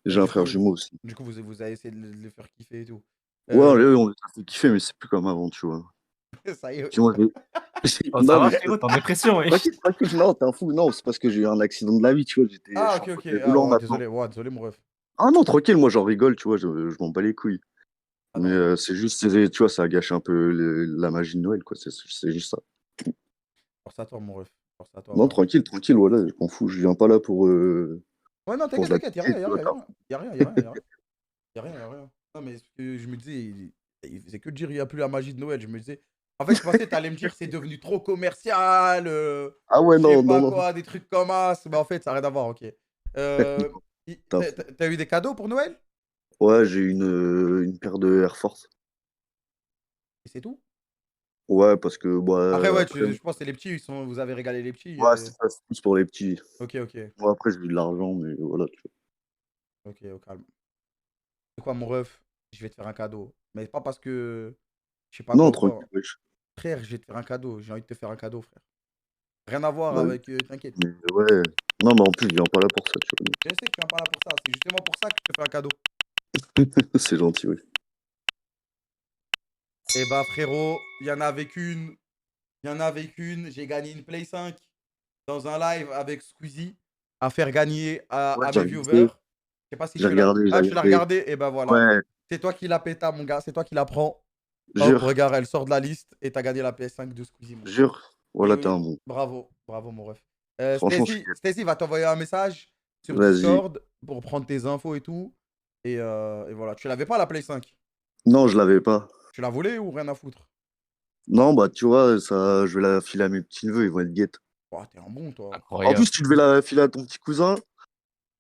Speaker 1: Et
Speaker 9: j'ai un
Speaker 1: du
Speaker 9: frère
Speaker 1: coup,
Speaker 9: jumeau aussi.
Speaker 1: vous avez essayé de les faire kiffer et tout.
Speaker 9: Ouais, on les a fait kiffer, mais c'est plus comme avant, tu vois.
Speaker 1: Ça y est.
Speaker 9: Puis moi,
Speaker 3: Oh,
Speaker 9: non,
Speaker 3: ça va,
Speaker 9: mais
Speaker 3: frérot, t'es en dépression, wesh.
Speaker 9: tranquille, non, t'es un fou. Non, c'est parce que j'ai eu un accident de la vie, tu vois. Je
Speaker 1: Ah,
Speaker 9: suis
Speaker 1: ok,
Speaker 9: en
Speaker 1: ok.
Speaker 9: fauteuil
Speaker 1: Ah,
Speaker 9: roulant
Speaker 1: ouais,
Speaker 9: maintenant.
Speaker 1: désolé, mon ref.
Speaker 9: Ah non, tranquille, moi j'en rigole, tu vois, je m'en bats les couilles.
Speaker 1: Ah
Speaker 9: Mais
Speaker 1: non.
Speaker 9: c'est juste, tu vois, ça a gâché un peu la magie de Noël, quoi. C'est juste ça.
Speaker 1: Force à toi, mon ref. Force à toi,
Speaker 9: Non,
Speaker 1: vraiment.
Speaker 9: tranquille, voilà, je m'en fous. Je viens pas là pour
Speaker 1: Ouais, non,
Speaker 9: de
Speaker 1: t'inquiète, y'a
Speaker 9: la
Speaker 1: rien, y'a
Speaker 9: tu vois,
Speaker 1: rien, y'a rien, y'a rien, y'a rien. Y'a rien, y'a rien. Non, mais ce que je me disais, il faisait que dire il n'y a plus la magie de Noël. Je me disais. En fait, je pensais que t'allais me dire c'est devenu trop commercial,
Speaker 9: Ah ouais,
Speaker 1: je sais
Speaker 9: non,
Speaker 1: pas
Speaker 9: non.
Speaker 1: quoi, des trucs comme ça. Mais en fait, ça n'a rien à voir, ok. Euh,
Speaker 9: T'as un fou.
Speaker 1: T'as eu des cadeaux pour Noël?
Speaker 9: Ouais, j'ai eu une paire de Air Force.
Speaker 1: Et c'est tout?
Speaker 9: Ouais, parce que,
Speaker 1: Après, ouais,
Speaker 9: après,
Speaker 1: je pense que c'est les petits, vous avez régalé les petits.
Speaker 9: ouais, c'est ça, c'est plus pour les petits.
Speaker 1: Ok, ok,
Speaker 9: Moi, après, j'ai eu de l'argent, mais voilà, tu
Speaker 1: ok, au calme. C'est quoi, mon ref? Je vais te faire un cadeau. Mais pas parce que je sais pas
Speaker 9: vois.
Speaker 1: quoi
Speaker 9: Non,
Speaker 1: ou quoi.
Speaker 9: tranquille, wesh.
Speaker 1: Frère, je vais te faire un cadeau. J'ai envie de te faire un cadeau, frère. Rien à voir
Speaker 9: Vas-y.
Speaker 1: avec. T'inquiète.
Speaker 9: Mais ouais. Non, mais en plus, je viens pas là pour ça, tu
Speaker 1: Je sais que tu viens pas là pour ça. C'est justement pour ça que je te fais un cadeau.
Speaker 9: vois. C'est gentil, oui.
Speaker 1: Eh bah, frérot, il y en avait qu'une. Il y en avait qu'une. J'ai gagné une Play 5 dans un live avec Squeezie à faire gagner
Speaker 9: Ouais,
Speaker 1: à
Speaker 9: j'ai
Speaker 1: mes viewers.
Speaker 9: regardé.
Speaker 1: Je sais pas si
Speaker 9: J'ai
Speaker 1: tu l'as.
Speaker 9: regardé, j'ai
Speaker 1: Ah, tu l'as
Speaker 9: regardé.
Speaker 1: regardé? Et ben voilà.
Speaker 9: Ouais,
Speaker 1: C'est toi qui la péta, mon gars. C'est toi qui la prends. Hop,
Speaker 9: jure,
Speaker 1: regarde, elle sort de la liste et t'as gagné la PS5 de Squeezie, mon gars.
Speaker 9: jure.
Speaker 1: Oui,
Speaker 9: Voilà, t'es
Speaker 1: oui.
Speaker 9: un bon.
Speaker 1: Bravo. Bravo, mon ref.
Speaker 9: Franchement, je suis fier.
Speaker 1: Stacy va t'envoyer un message sur
Speaker 9: Vas-y.
Speaker 1: Discord pour prendre tes infos et tout. Et voilà. Tu l'avais pas la Play 5?
Speaker 9: Non, je l'avais pas.
Speaker 1: Tu l'as volée ou rien à foutre?
Speaker 9: Non, bah, tu vois, ça, je vais la filer à mes petits-neveux, ils vont être guettes.
Speaker 1: Oh, t'es un bon, toi.
Speaker 9: En
Speaker 3: Incroyable.
Speaker 9: plus, tu devais la filer à ton petit cousin,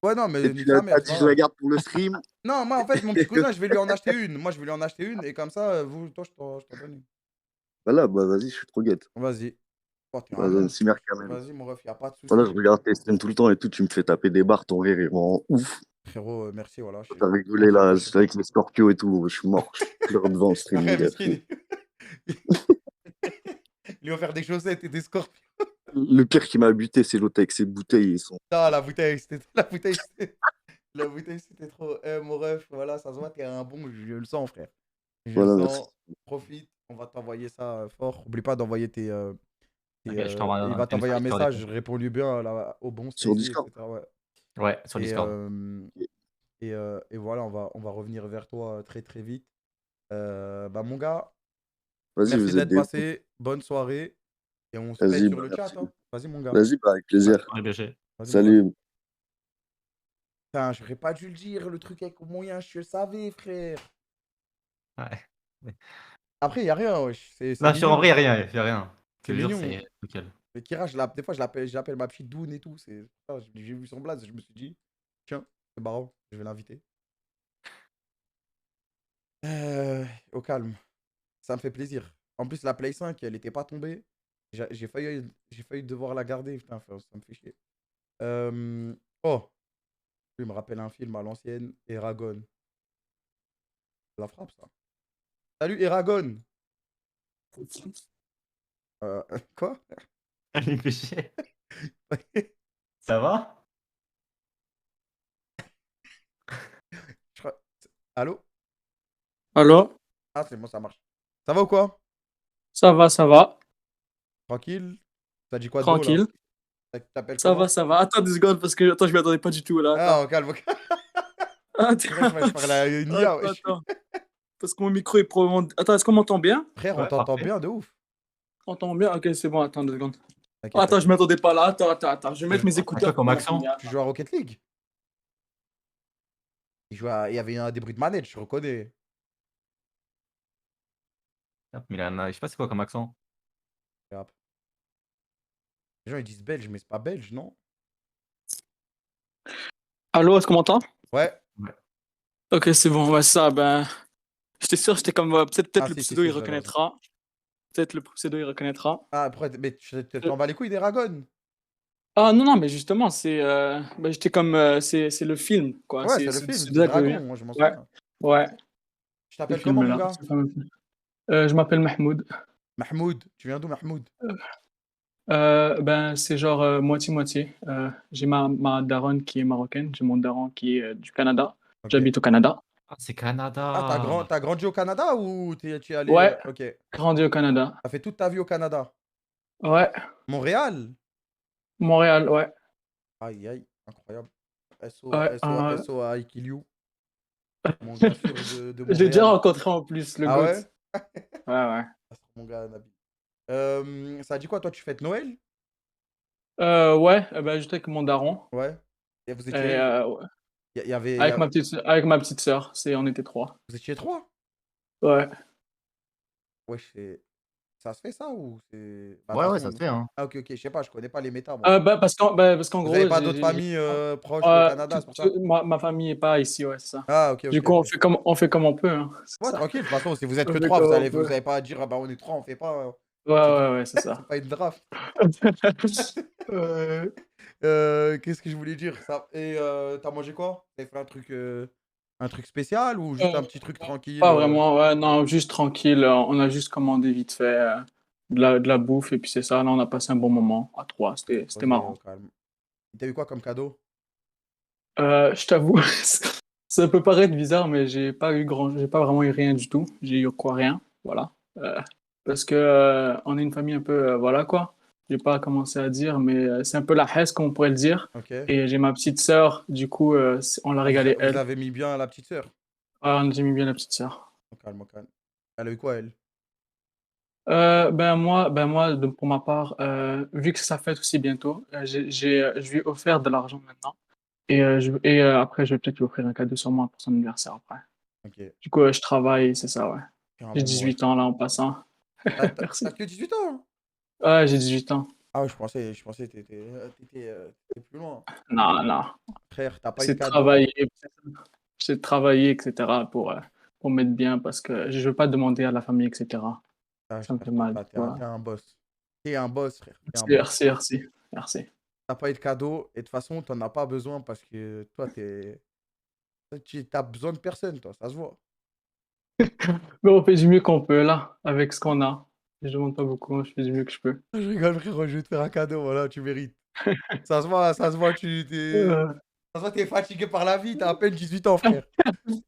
Speaker 1: Ouais, non,
Speaker 9: et
Speaker 1: mais
Speaker 9: puis
Speaker 1: nique sa mère,
Speaker 9: t'as
Speaker 1: c'est
Speaker 9: dit,
Speaker 1: pas
Speaker 9: je la
Speaker 1: grave.
Speaker 9: garde pour le stream.
Speaker 1: Non, moi, en fait, mon petit cousin, je vais lui en acheter une. Moi, je vais lui en acheter une. Et comme ça, toi, je t'en donne une.
Speaker 9: Voilà, bah, vas-y, je suis trop guette.
Speaker 1: Vas-y. Oh, t'es un
Speaker 9: Bah,
Speaker 1: bon.
Speaker 9: merci, mec, quand même.
Speaker 1: Vas-y, mon ref, y a pas de
Speaker 9: Voilà,
Speaker 1: souci.
Speaker 9: je regarde tes streams tout le temps et tout, tu me fais taper des barres, ton rire est vraiment ouf.
Speaker 1: Frérot, merci, voilà. Je suis
Speaker 9: T'as rigolé
Speaker 1: content de
Speaker 9: là,
Speaker 1: te faire.
Speaker 9: avec les scorpions et tout, je suis mort. Je pleure devant le stream, mon
Speaker 1: Arrête,
Speaker 9: gars.
Speaker 1: mesquine. Lui offert des chaussettes et des scorpions.
Speaker 9: Le pire qui m'a buté, c'est l'autre avec ses bouteilles.
Speaker 1: Non, la bouteille, c'était trop. Mon ref, voilà, ça se voit, t'es un bon, je le sens, frère. Je
Speaker 9: Voilà,
Speaker 1: le
Speaker 9: merci.
Speaker 1: sens. Profite, on va t'envoyer ça fort. Oublie pas d'envoyer tes.
Speaker 3: Ok, je t'envoie
Speaker 1: Il
Speaker 3: un
Speaker 1: va t'envoyer un
Speaker 3: Discord.
Speaker 1: message, réponds-lui bien au bon
Speaker 9: Sur
Speaker 1: Stacy,
Speaker 9: Discord.
Speaker 1: etc. Ouais.
Speaker 3: Ouais, sur
Speaker 1: Et,
Speaker 3: Discord.
Speaker 1: et voilà, on va revenir vers toi très très vite. Bah, mon gars,
Speaker 9: Vas-y,
Speaker 1: merci
Speaker 9: vous êtes
Speaker 1: d'être
Speaker 9: des.
Speaker 1: passé. Bonne soirée. Et on se pète
Speaker 9: Vas-y,
Speaker 1: sur
Speaker 9: bah,
Speaker 1: le chat.
Speaker 9: merci.
Speaker 1: Hein. Vas-y, mon gars.
Speaker 9: Vas-y, bah, avec plaisir.
Speaker 3: Ouais, BG.
Speaker 1: Vas-y, mon ref.
Speaker 9: Salut.
Speaker 1: Putain, j'aurais pas dû le dire, le truc avec moyen, je le savais, frère.
Speaker 3: Ouais.
Speaker 1: Après, y a rien, wesh. C'est
Speaker 3: Non, en
Speaker 1: mignon.
Speaker 3: vrai, y a rien, y a rien.
Speaker 1: C'est
Speaker 3: Je te jure,
Speaker 1: mignon.
Speaker 3: c'est nickel.
Speaker 1: Mais Kira, des fois, j'appelle ma petite Doune et tout. J'ai vu son blaze, je me suis dit, tiens, c'est marrant, je vais l'inviter. Au calme. Ça me fait plaisir. En plus, la Play 5, elle était pas tombée. J'ai failli devoir la garder. Putain, ça me fait chier. Oh, il me rappelle un film à l'ancienne, Eragon. La frappe, ça. Salut, Eragon. Quoi?
Speaker 3: Il fait chier. Ça va?
Speaker 1: Je crois- Allô?
Speaker 2: Allô?
Speaker 1: Ah, c'est bon, ça marche. Ça va ou quoi?
Speaker 2: Ça va.
Speaker 1: Tranquille? T'as dit quoi de beau, là?
Speaker 2: Tranquille.
Speaker 1: T'appelles
Speaker 2: Ça
Speaker 1: comment?
Speaker 2: va. Attends 2 secondes parce que attends, je m'y attendais pas du tout là.
Speaker 1: Ah,
Speaker 2: Attends.
Speaker 1: au calme, au calme.
Speaker 2: Attends.
Speaker 1: Je parlais à une IA, wesh.
Speaker 2: Attends. Parce que mon micro est probablement. Attends, est-ce qu'on m'entend bien?
Speaker 1: Frère, on
Speaker 3: Ouais,
Speaker 1: t'entend
Speaker 3: parfait.
Speaker 1: bien de ouf.
Speaker 2: On m'entend bien? Ok, c'est bon, attends 2 secondes.
Speaker 1: T'inquiète,
Speaker 2: Attends, je m'attendais pas là. Attends. Je vais mettre mes
Speaker 3: T'as
Speaker 2: écouteurs.
Speaker 3: quoi comme accent?
Speaker 1: Tu joues à Rocket League? Il y avait des bruits de manette, je reconnais.
Speaker 3: Mais je sais pas c'est quoi comme accent.
Speaker 1: Regarde. Les gens ils disent belge, mais c'est pas belge, non?
Speaker 2: Allô, est-ce qu'on m'entend?
Speaker 1: Ouais.
Speaker 2: Ok, c'est bon, ouais, ça, ben. J'étais sûr, j'étais comme. Peut-être
Speaker 1: Ah,
Speaker 2: le
Speaker 1: si,
Speaker 2: pseudo, il
Speaker 1: je l'avais.
Speaker 2: reconnaîtra.
Speaker 10: peut-être le pseudo, il reconnaîtra.
Speaker 1: Ah, mais t'en bats les couilles des Ragon?
Speaker 10: Ah non, non, mais justement, j'étais comme, c'est le film, quoi.
Speaker 1: Ouais, c'est le
Speaker 10: C'est
Speaker 1: film,
Speaker 10: de
Speaker 1: c'est
Speaker 10: là que ça
Speaker 1: Dragon,
Speaker 10: vient.
Speaker 1: moi je m'en
Speaker 10: Ouais,
Speaker 1: souviens.
Speaker 10: ouais,
Speaker 1: Tu
Speaker 10: ce
Speaker 1: t'appelles comment, mon
Speaker 10: film-là,
Speaker 1: gars?
Speaker 10: ce fameux film. Je m'appelle Mahmoud.
Speaker 1: Mahmoud. Tu viens d'où, Mahmoud?
Speaker 10: Ben, c'est genre moitié-moitié. J'ai ma daronne qui est marocaine, j'ai mon daron qui est du Canada.
Speaker 1: Ok.
Speaker 10: J'habite au Canada.
Speaker 3: Ah, c'est
Speaker 1: Ah,
Speaker 3: Canada.
Speaker 1: t'as grandi au Canada ou tu es allé.
Speaker 10: Ouais,
Speaker 1: Ok.
Speaker 10: grandi au Canada.
Speaker 1: T'as fait toute ta vie au Canada.
Speaker 10: Ouais,
Speaker 1: Montréal?
Speaker 10: Montréal, ouais.
Speaker 1: Aïe, aïe, incroyable.
Speaker 10: Ouais,
Speaker 1: SO à I Kill You, mon gars sûr de
Speaker 10: je l'ai déjà
Speaker 1: Montréal.
Speaker 10: rencontré en plus, le
Speaker 1: Ah
Speaker 10: GOAT.
Speaker 1: ouais?
Speaker 10: Ouais, ouais.
Speaker 1: Ah, c'est mon gars, Nabil. Ça dit quoi, toi, tu fêtes Noël?
Speaker 10: Ouais, ben, j'étais avec mon daron.
Speaker 1: Ouais. Et vous
Speaker 10: Et,
Speaker 1: étiez.
Speaker 10: ouais.
Speaker 1: Il y avait.
Speaker 10: Avec ma petite sœur, on était 3.
Speaker 1: Vous étiez 3?
Speaker 10: Ouais.
Speaker 1: Wesh, ça se fait ça ou c'est. Bah, de
Speaker 3: Ouais,
Speaker 1: toute
Speaker 3: ouais, ça se
Speaker 1: façon.
Speaker 3: fait, hein.
Speaker 1: Ah, ok, ok, je sais pas, je connais pas les méta, moi.
Speaker 10: Parce qu'en
Speaker 1: Vous avez
Speaker 10: gros,
Speaker 1: pas d'autres familles proches au Canada, c'est pour ça?
Speaker 10: ma famille est pas ici, ouais, c'est ça.
Speaker 1: Ah, ok,
Speaker 10: Du
Speaker 1: ok,
Speaker 10: coup,
Speaker 1: ok.
Speaker 10: on fait comme on peut, hein. C'est
Speaker 1: Ouais,
Speaker 10: ça.
Speaker 1: tranquille, de toute façon, si vous êtes
Speaker 10: On
Speaker 1: que
Speaker 10: fait
Speaker 1: 3,
Speaker 10: comme on
Speaker 1: vous
Speaker 10: peut.
Speaker 1: avez pas à dire, ah bah on est 3, on fait pas.
Speaker 10: Ouais, ouais, c'est ça.
Speaker 1: C'est pas une draft.
Speaker 10: Euh,
Speaker 1: Qu'est-ce que je voulais dire ça? Et t'as mangé quoi? T'avais fait un truc spécial ou juste un petit truc tranquille?
Speaker 10: Pas vraiment, ouais, non, juste tranquille. On a juste commandé vite fait de la bouffe et puis c'est ça. Là, on a passé un bon moment à 3. C'était
Speaker 1: Posé
Speaker 10: marrant.
Speaker 1: au calme. T'as eu quoi comme cadeau?
Speaker 10: Je t'avoue, ça peut paraître bizarre, mais j'ai pas vraiment eu rien du tout. J'ai eu quoi, rien, voilà. Parce que on est une famille un peu, voilà quoi. J'ai pas commencé à dire, mais c'est un peu la hesse, comme on pourrait le dire.
Speaker 1: Ok.
Speaker 10: Et j'ai ma petite sœur, du coup, on l'a
Speaker 1: Ah,
Speaker 10: régalée
Speaker 1: vous
Speaker 10: elle.
Speaker 1: avez mis bien la petite sœur.
Speaker 10: Ah, on a mis bien la petite sœur.
Speaker 1: Au calme, au calme. Elle a eu quoi, elle?
Speaker 10: Pour ma part, vu que ça fête aussi bientôt, je lui ai offert de l'argent maintenant. Et après, je vais peut-être lui offrir un cadeau sûrement pour son anniversaire après.
Speaker 1: Ok.
Speaker 10: Du coup, je travaille, c'est ça, ouais.
Speaker 1: Fais un
Speaker 10: J'ai
Speaker 1: bon
Speaker 10: 18
Speaker 1: mois.
Speaker 10: ans là en passant. Merci.
Speaker 1: T'as que 18 ans? Hein?
Speaker 10: Ouais, j'ai 18 ans.
Speaker 1: Ah ouais, je pensais que t'étais plus loin.
Speaker 10: Non, non.
Speaker 1: Frère, t'as pas eu
Speaker 10: C'est
Speaker 1: de cadeau.
Speaker 10: de travailler, etc. pour m'être bien parce que je veux pas demander à la famille, etc.
Speaker 1: Ah,
Speaker 10: Ça me fait mal.
Speaker 1: t'es un boss. T'es un boss, frère. T'es un boss.
Speaker 10: Merci.
Speaker 1: T'as pas eu de cadeau et de toute façon, t'en as pas besoin parce que toi, t'as besoin de personne, toi, ça se voit.
Speaker 10: Mais on fait du mieux qu'on peut là, avec ce qu'on a. Je demande pas beaucoup, je fais du mieux que je peux.
Speaker 1: Je rigole, frérot, je vais te faire un cadeau, voilà, tu mérites. Ça se voit, ça se voit, t'es fatigué par la vie, t'as à peine 18 ans, frère.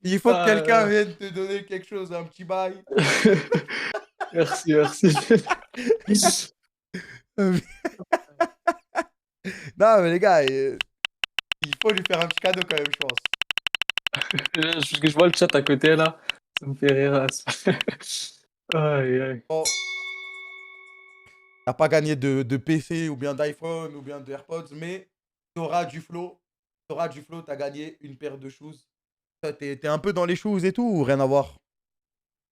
Speaker 1: Il faut que quelqu'un vienne te donner quelque chose, un petit bail.
Speaker 10: Merci.
Speaker 1: Non, mais les gars, il faut lui faire un petit cadeau quand même, je pense.
Speaker 10: Parce que je vois le chat à côté là, ça me fait rire. Aïe.
Speaker 1: Bon. T'as pas gagné de PC ou bien d'iPhone ou bien de AirPods, mais t'auras du flow. T'as gagné une paire de shoes. Toi, t'es un peu dans les shoes et tout ou rien à voir?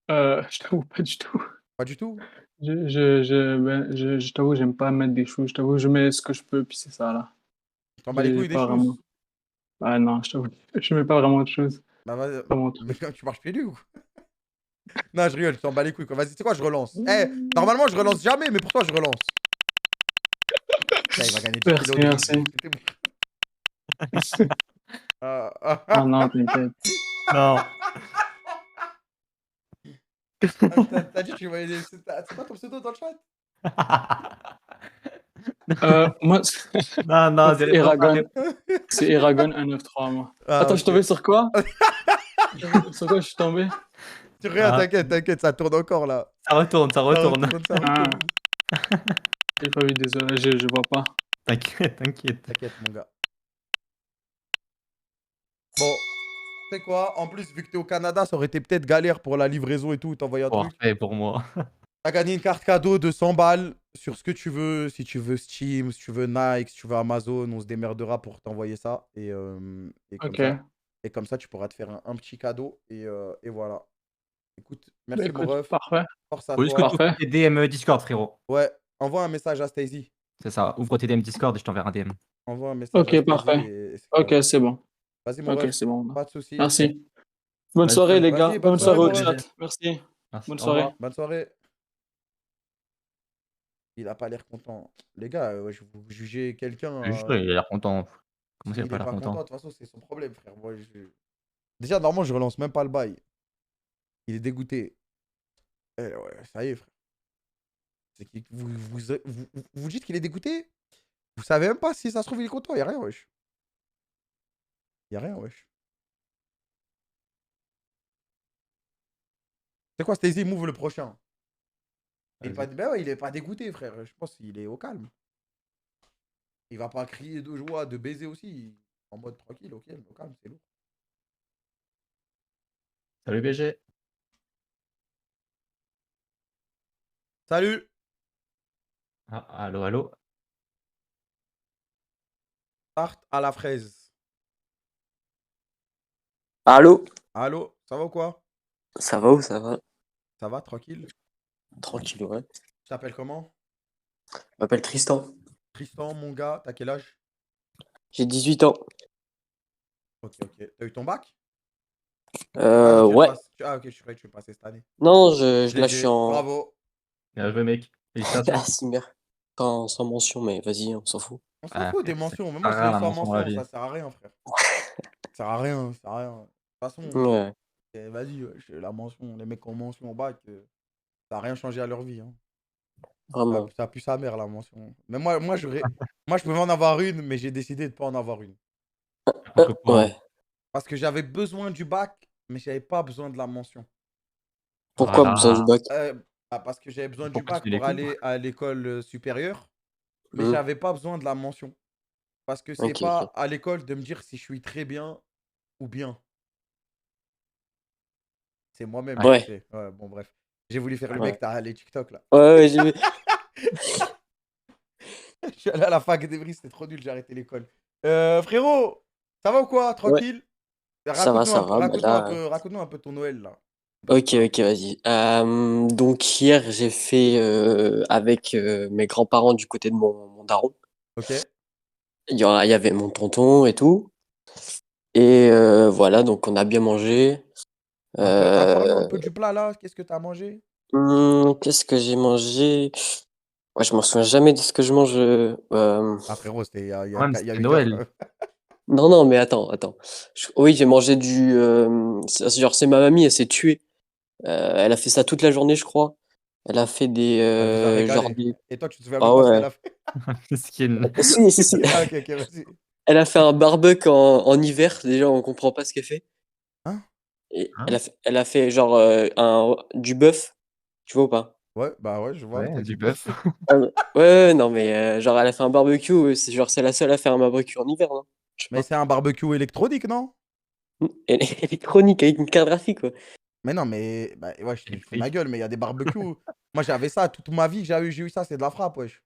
Speaker 10: Je t'avoue pas du tout.
Speaker 1: Pas du tout?
Speaker 10: Je t'avoue, j'aime pas mettre des choses. Je t'avoue, je mets ce que je peux, puis c'est ça là.
Speaker 1: T'en bats les couilles des
Speaker 10: Pas
Speaker 1: shoes?
Speaker 10: vraiment. Ah non, je t'avoue, je mets pas vraiment de choses.
Speaker 1: Bah vas-y.
Speaker 10: Pas mon
Speaker 1: Mais
Speaker 10: truc.
Speaker 1: tu marches pieds nus ou quoi? Non, je rigole, tu t'en bats les couilles, quoi. Vas-y, c'est quoi, je relance. Normalement, je relance jamais, mais pour toi, je relance. Là, il va gagner 10
Speaker 10: Merci,
Speaker 1: kilos de
Speaker 10: merci.
Speaker 1: riz.
Speaker 10: Ah non, t'inquiète.
Speaker 3: Non.
Speaker 1: T'as dit que tu voyais c'est pas ton pseudo dans le chat?
Speaker 10: Moi,
Speaker 3: Non,
Speaker 10: c'est Eragon. C'est Eragon 193, moi.
Speaker 1: Ah,
Speaker 10: Attends,
Speaker 1: ok.
Speaker 10: je suis tombé sur quoi? Sur quoi je suis tombé?
Speaker 1: Tu regardes, t'inquiète, ça tourne encore là.
Speaker 3: Ça retourne.
Speaker 1: Ça retourne.
Speaker 10: J'ai pas vu, désolé, je vois pas.
Speaker 3: T'inquiète.
Speaker 1: T'inquiète, mon gars. Bon, tu sais quoi? En plus, vu que t'es au Canada, ça aurait été peut-être galère pour la livraison et tout, t'envoyer un truc.
Speaker 3: Parfait pour moi.
Speaker 1: T'as gagné une carte cadeau de 100 balles sur ce que tu veux. Si tu veux Steam, si tu veux Nike, si tu veux Amazon, on se démerdera pour t'envoyer ça. Et comme
Speaker 10: Ok.
Speaker 1: ça. Et comme ça, tu pourras te faire un petit cadeau. Et voilà. Écoute, merci mon ref.
Speaker 10: Parfait.
Speaker 1: Force à
Speaker 3: Faut juste
Speaker 1: toi.
Speaker 3: que tu ouvres tes DM Discord, frérot.
Speaker 1: Ouais, envoie un message à Stacy.
Speaker 3: C'est ça. Ouvre tes DM Discord et je t'enverrai un DM.
Speaker 1: Envoie un message à
Speaker 10: Ok,
Speaker 1: Stacy.
Speaker 10: parfait. Ok, c'est bon.
Speaker 1: Vas-y, mon
Speaker 10: Ok,
Speaker 1: ref.
Speaker 10: c'est bon.
Speaker 1: Pas de soucis.
Speaker 10: Merci. Bonne soirée, les gars.
Speaker 1: Vas-y,
Speaker 10: Bonne soirée au
Speaker 1: mon ref.
Speaker 10: chat. Merci.
Speaker 3: Merci.
Speaker 10: Bonne
Speaker 3: Au revoir.
Speaker 10: soirée.
Speaker 1: Bonne soirée. Il a pas l'air content. Les gars, wesh, vous jugez quelqu'un.
Speaker 3: Je te jure, il a l'air content. Comment ça, il a
Speaker 1: S'il
Speaker 3: pas
Speaker 1: est
Speaker 3: l'air
Speaker 1: pas content,
Speaker 3: content?
Speaker 1: de toute façon, c'est son problème, frère. Moi, déjà, normalement, je relance même pas le bail. Il est dégoûté. Eh ouais, ça y est, frère. C'est vous dites qu'il est dégoûté? Vous savez même pas si ça se trouve, il est content. Y a rien, wesh. Y a rien, wesh. C'est quoi, Stacy Move le prochain? Il est pas...
Speaker 3: Vas-y.
Speaker 1: Ben ouais, il est pas dégoûté, frère. Je pense qu'il est au calme. Il va pas crier de joie, de baiser aussi. En mode tranquille, ok, au calme, c'est lourd.
Speaker 3: Salut BG.
Speaker 1: Salut!
Speaker 3: Ah, allô, allô.
Speaker 1: Tarte à la fraise.
Speaker 11: Allô?
Speaker 1: Allô, ça va ou quoi?
Speaker 11: Ça va ou ça va?
Speaker 1: Ça va, tranquille?
Speaker 11: Tranquille, ouais.
Speaker 1: Tu t'appelles comment?
Speaker 11: Je m'appelle Tristan.
Speaker 1: Tristan, mon gars, t'as quel âge?
Speaker 11: J'ai 18 ans.
Speaker 1: Ok, ok. T'as eu ton bac? Ah non, tu le
Speaker 11: Ouais.
Speaker 1: passes. Ah ok, je croyais que tu le passais cette année.
Speaker 11: Non, là, je suis
Speaker 1: GG,
Speaker 11: en.
Speaker 1: bravo.
Speaker 3: Bien joué, mec. Félicitations.
Speaker 11: Ah, si, merde. Sans mention, mais vas-y, on s'en fout.
Speaker 1: On s'en
Speaker 3: Ah,
Speaker 1: fout des
Speaker 3: frère, ça
Speaker 1: mentions. Mais
Speaker 3: sert
Speaker 1: moi,
Speaker 3: à
Speaker 1: je
Speaker 3: rien,
Speaker 1: l'ai
Speaker 3: la
Speaker 1: sans
Speaker 3: mention dans la
Speaker 1: mention.
Speaker 3: vie.
Speaker 1: Ça sert à rien, frère. Ça sert à rien. Ça sert à rien. De toute façon,
Speaker 11: Ouais.
Speaker 1: vas-y, la mention. Les mecs qui ont mention au bac, ça n'a rien changé à leur vie. Hein.
Speaker 11: Vraiment.
Speaker 1: Ça pue sa mère, la mention. Mais moi, je pouvais en avoir une, mais j'ai décidé de ne pas en avoir une.
Speaker 3: Pourquoi?
Speaker 11: Ouais.
Speaker 1: Parce que j'avais besoin du bac, mais j'avais pas besoin de la mention.
Speaker 11: Pourquoi besoin du bac?
Speaker 1: Parce que j'avais besoin du
Speaker 3: Pourquoi tu
Speaker 1: bac
Speaker 3: fais les
Speaker 1: pour
Speaker 3: cours?
Speaker 1: aller à l'école supérieure, mais
Speaker 11: Hmm.
Speaker 1: j'avais pas besoin de la mention. Parce que c'est
Speaker 11: Ok,
Speaker 1: pas
Speaker 11: ok.
Speaker 1: à l'école de me dire si je suis très bien ou bien. C'est moi-même qui
Speaker 11: Ouais.
Speaker 1: sais. Ouais, bon, bref. J'ai voulu faire le
Speaker 11: Ouais.
Speaker 1: mec, t'as les TikTok là.
Speaker 11: Ouais, j'ai vu.
Speaker 1: Je suis allé à la fac d'Evry, c'était trop nul, j'ai arrêté l'école. Frérot, ça va ou quoi?
Speaker 11: Ouais.
Speaker 1: Tranquille?
Speaker 11: Ça va, ça va. Bah là.
Speaker 1: Raconte-nous un peu ton Noël là.
Speaker 11: Ok, ok, vas-y. Donc hier, j'ai fait avec mes grands-parents du côté de mon daron.
Speaker 1: Ok.
Speaker 11: Il y avait mon tonton et tout. Et voilà, donc on a bien mangé.
Speaker 1: Parle-nous un peu du plat là, qu'est-ce que t'as mangé?
Speaker 11: Qu'est-ce que j'ai mangé? Ouais, je m'en souviens jamais de ce que je mange.
Speaker 1: Ah frérot, c'était il y a
Speaker 3: Quand même,
Speaker 1: 8
Speaker 3: c'était
Speaker 1: heures.
Speaker 3: Noël.
Speaker 11: Non, mais attends. Oui, j'ai mangé du. Genre, c'est ma mamie, elle s'est tuée. Elle a fait ça toute la journée, je crois. Elle a fait des.
Speaker 1: Elle vous a
Speaker 11: Genre
Speaker 1: régalé.
Speaker 11: des.
Speaker 1: Et toi, tu te souviens même
Speaker 11: Ah
Speaker 1: pas ce qu'elle
Speaker 11: ouais.
Speaker 1: a fait?
Speaker 3: Mesquine.
Speaker 11: Si.
Speaker 1: Ah ok, ok, vas-y.
Speaker 11: Elle a fait un barbecue en hiver. Déjà, on comprend pas ce qu'elle fait.
Speaker 1: Hein?
Speaker 11: Et
Speaker 3: Hein?
Speaker 11: elle a fait genre du bœuf. Tu vois ou pas?
Speaker 1: Ouais, bah ouais, je vois,
Speaker 3: Ouais, du
Speaker 1: t'inquiète.
Speaker 3: bœuf.
Speaker 11: Ouais, non, mais genre, elle a fait un barbecue. C'est la seule à faire un barbecue en hiver, non? Je sais
Speaker 1: Mais
Speaker 11: pas.
Speaker 1: c'est un barbecue électronique, non?
Speaker 11: Elle est électronique avec une carte graphique, quoi.
Speaker 1: Mais non, mais bah, ouais, je te fous ma
Speaker 3: Électrique.
Speaker 1: gueule, mais il y a des barbecues. Moi, j'avais ça toute ma vie, j'ai eu ça, c'est de la frappe, wesh.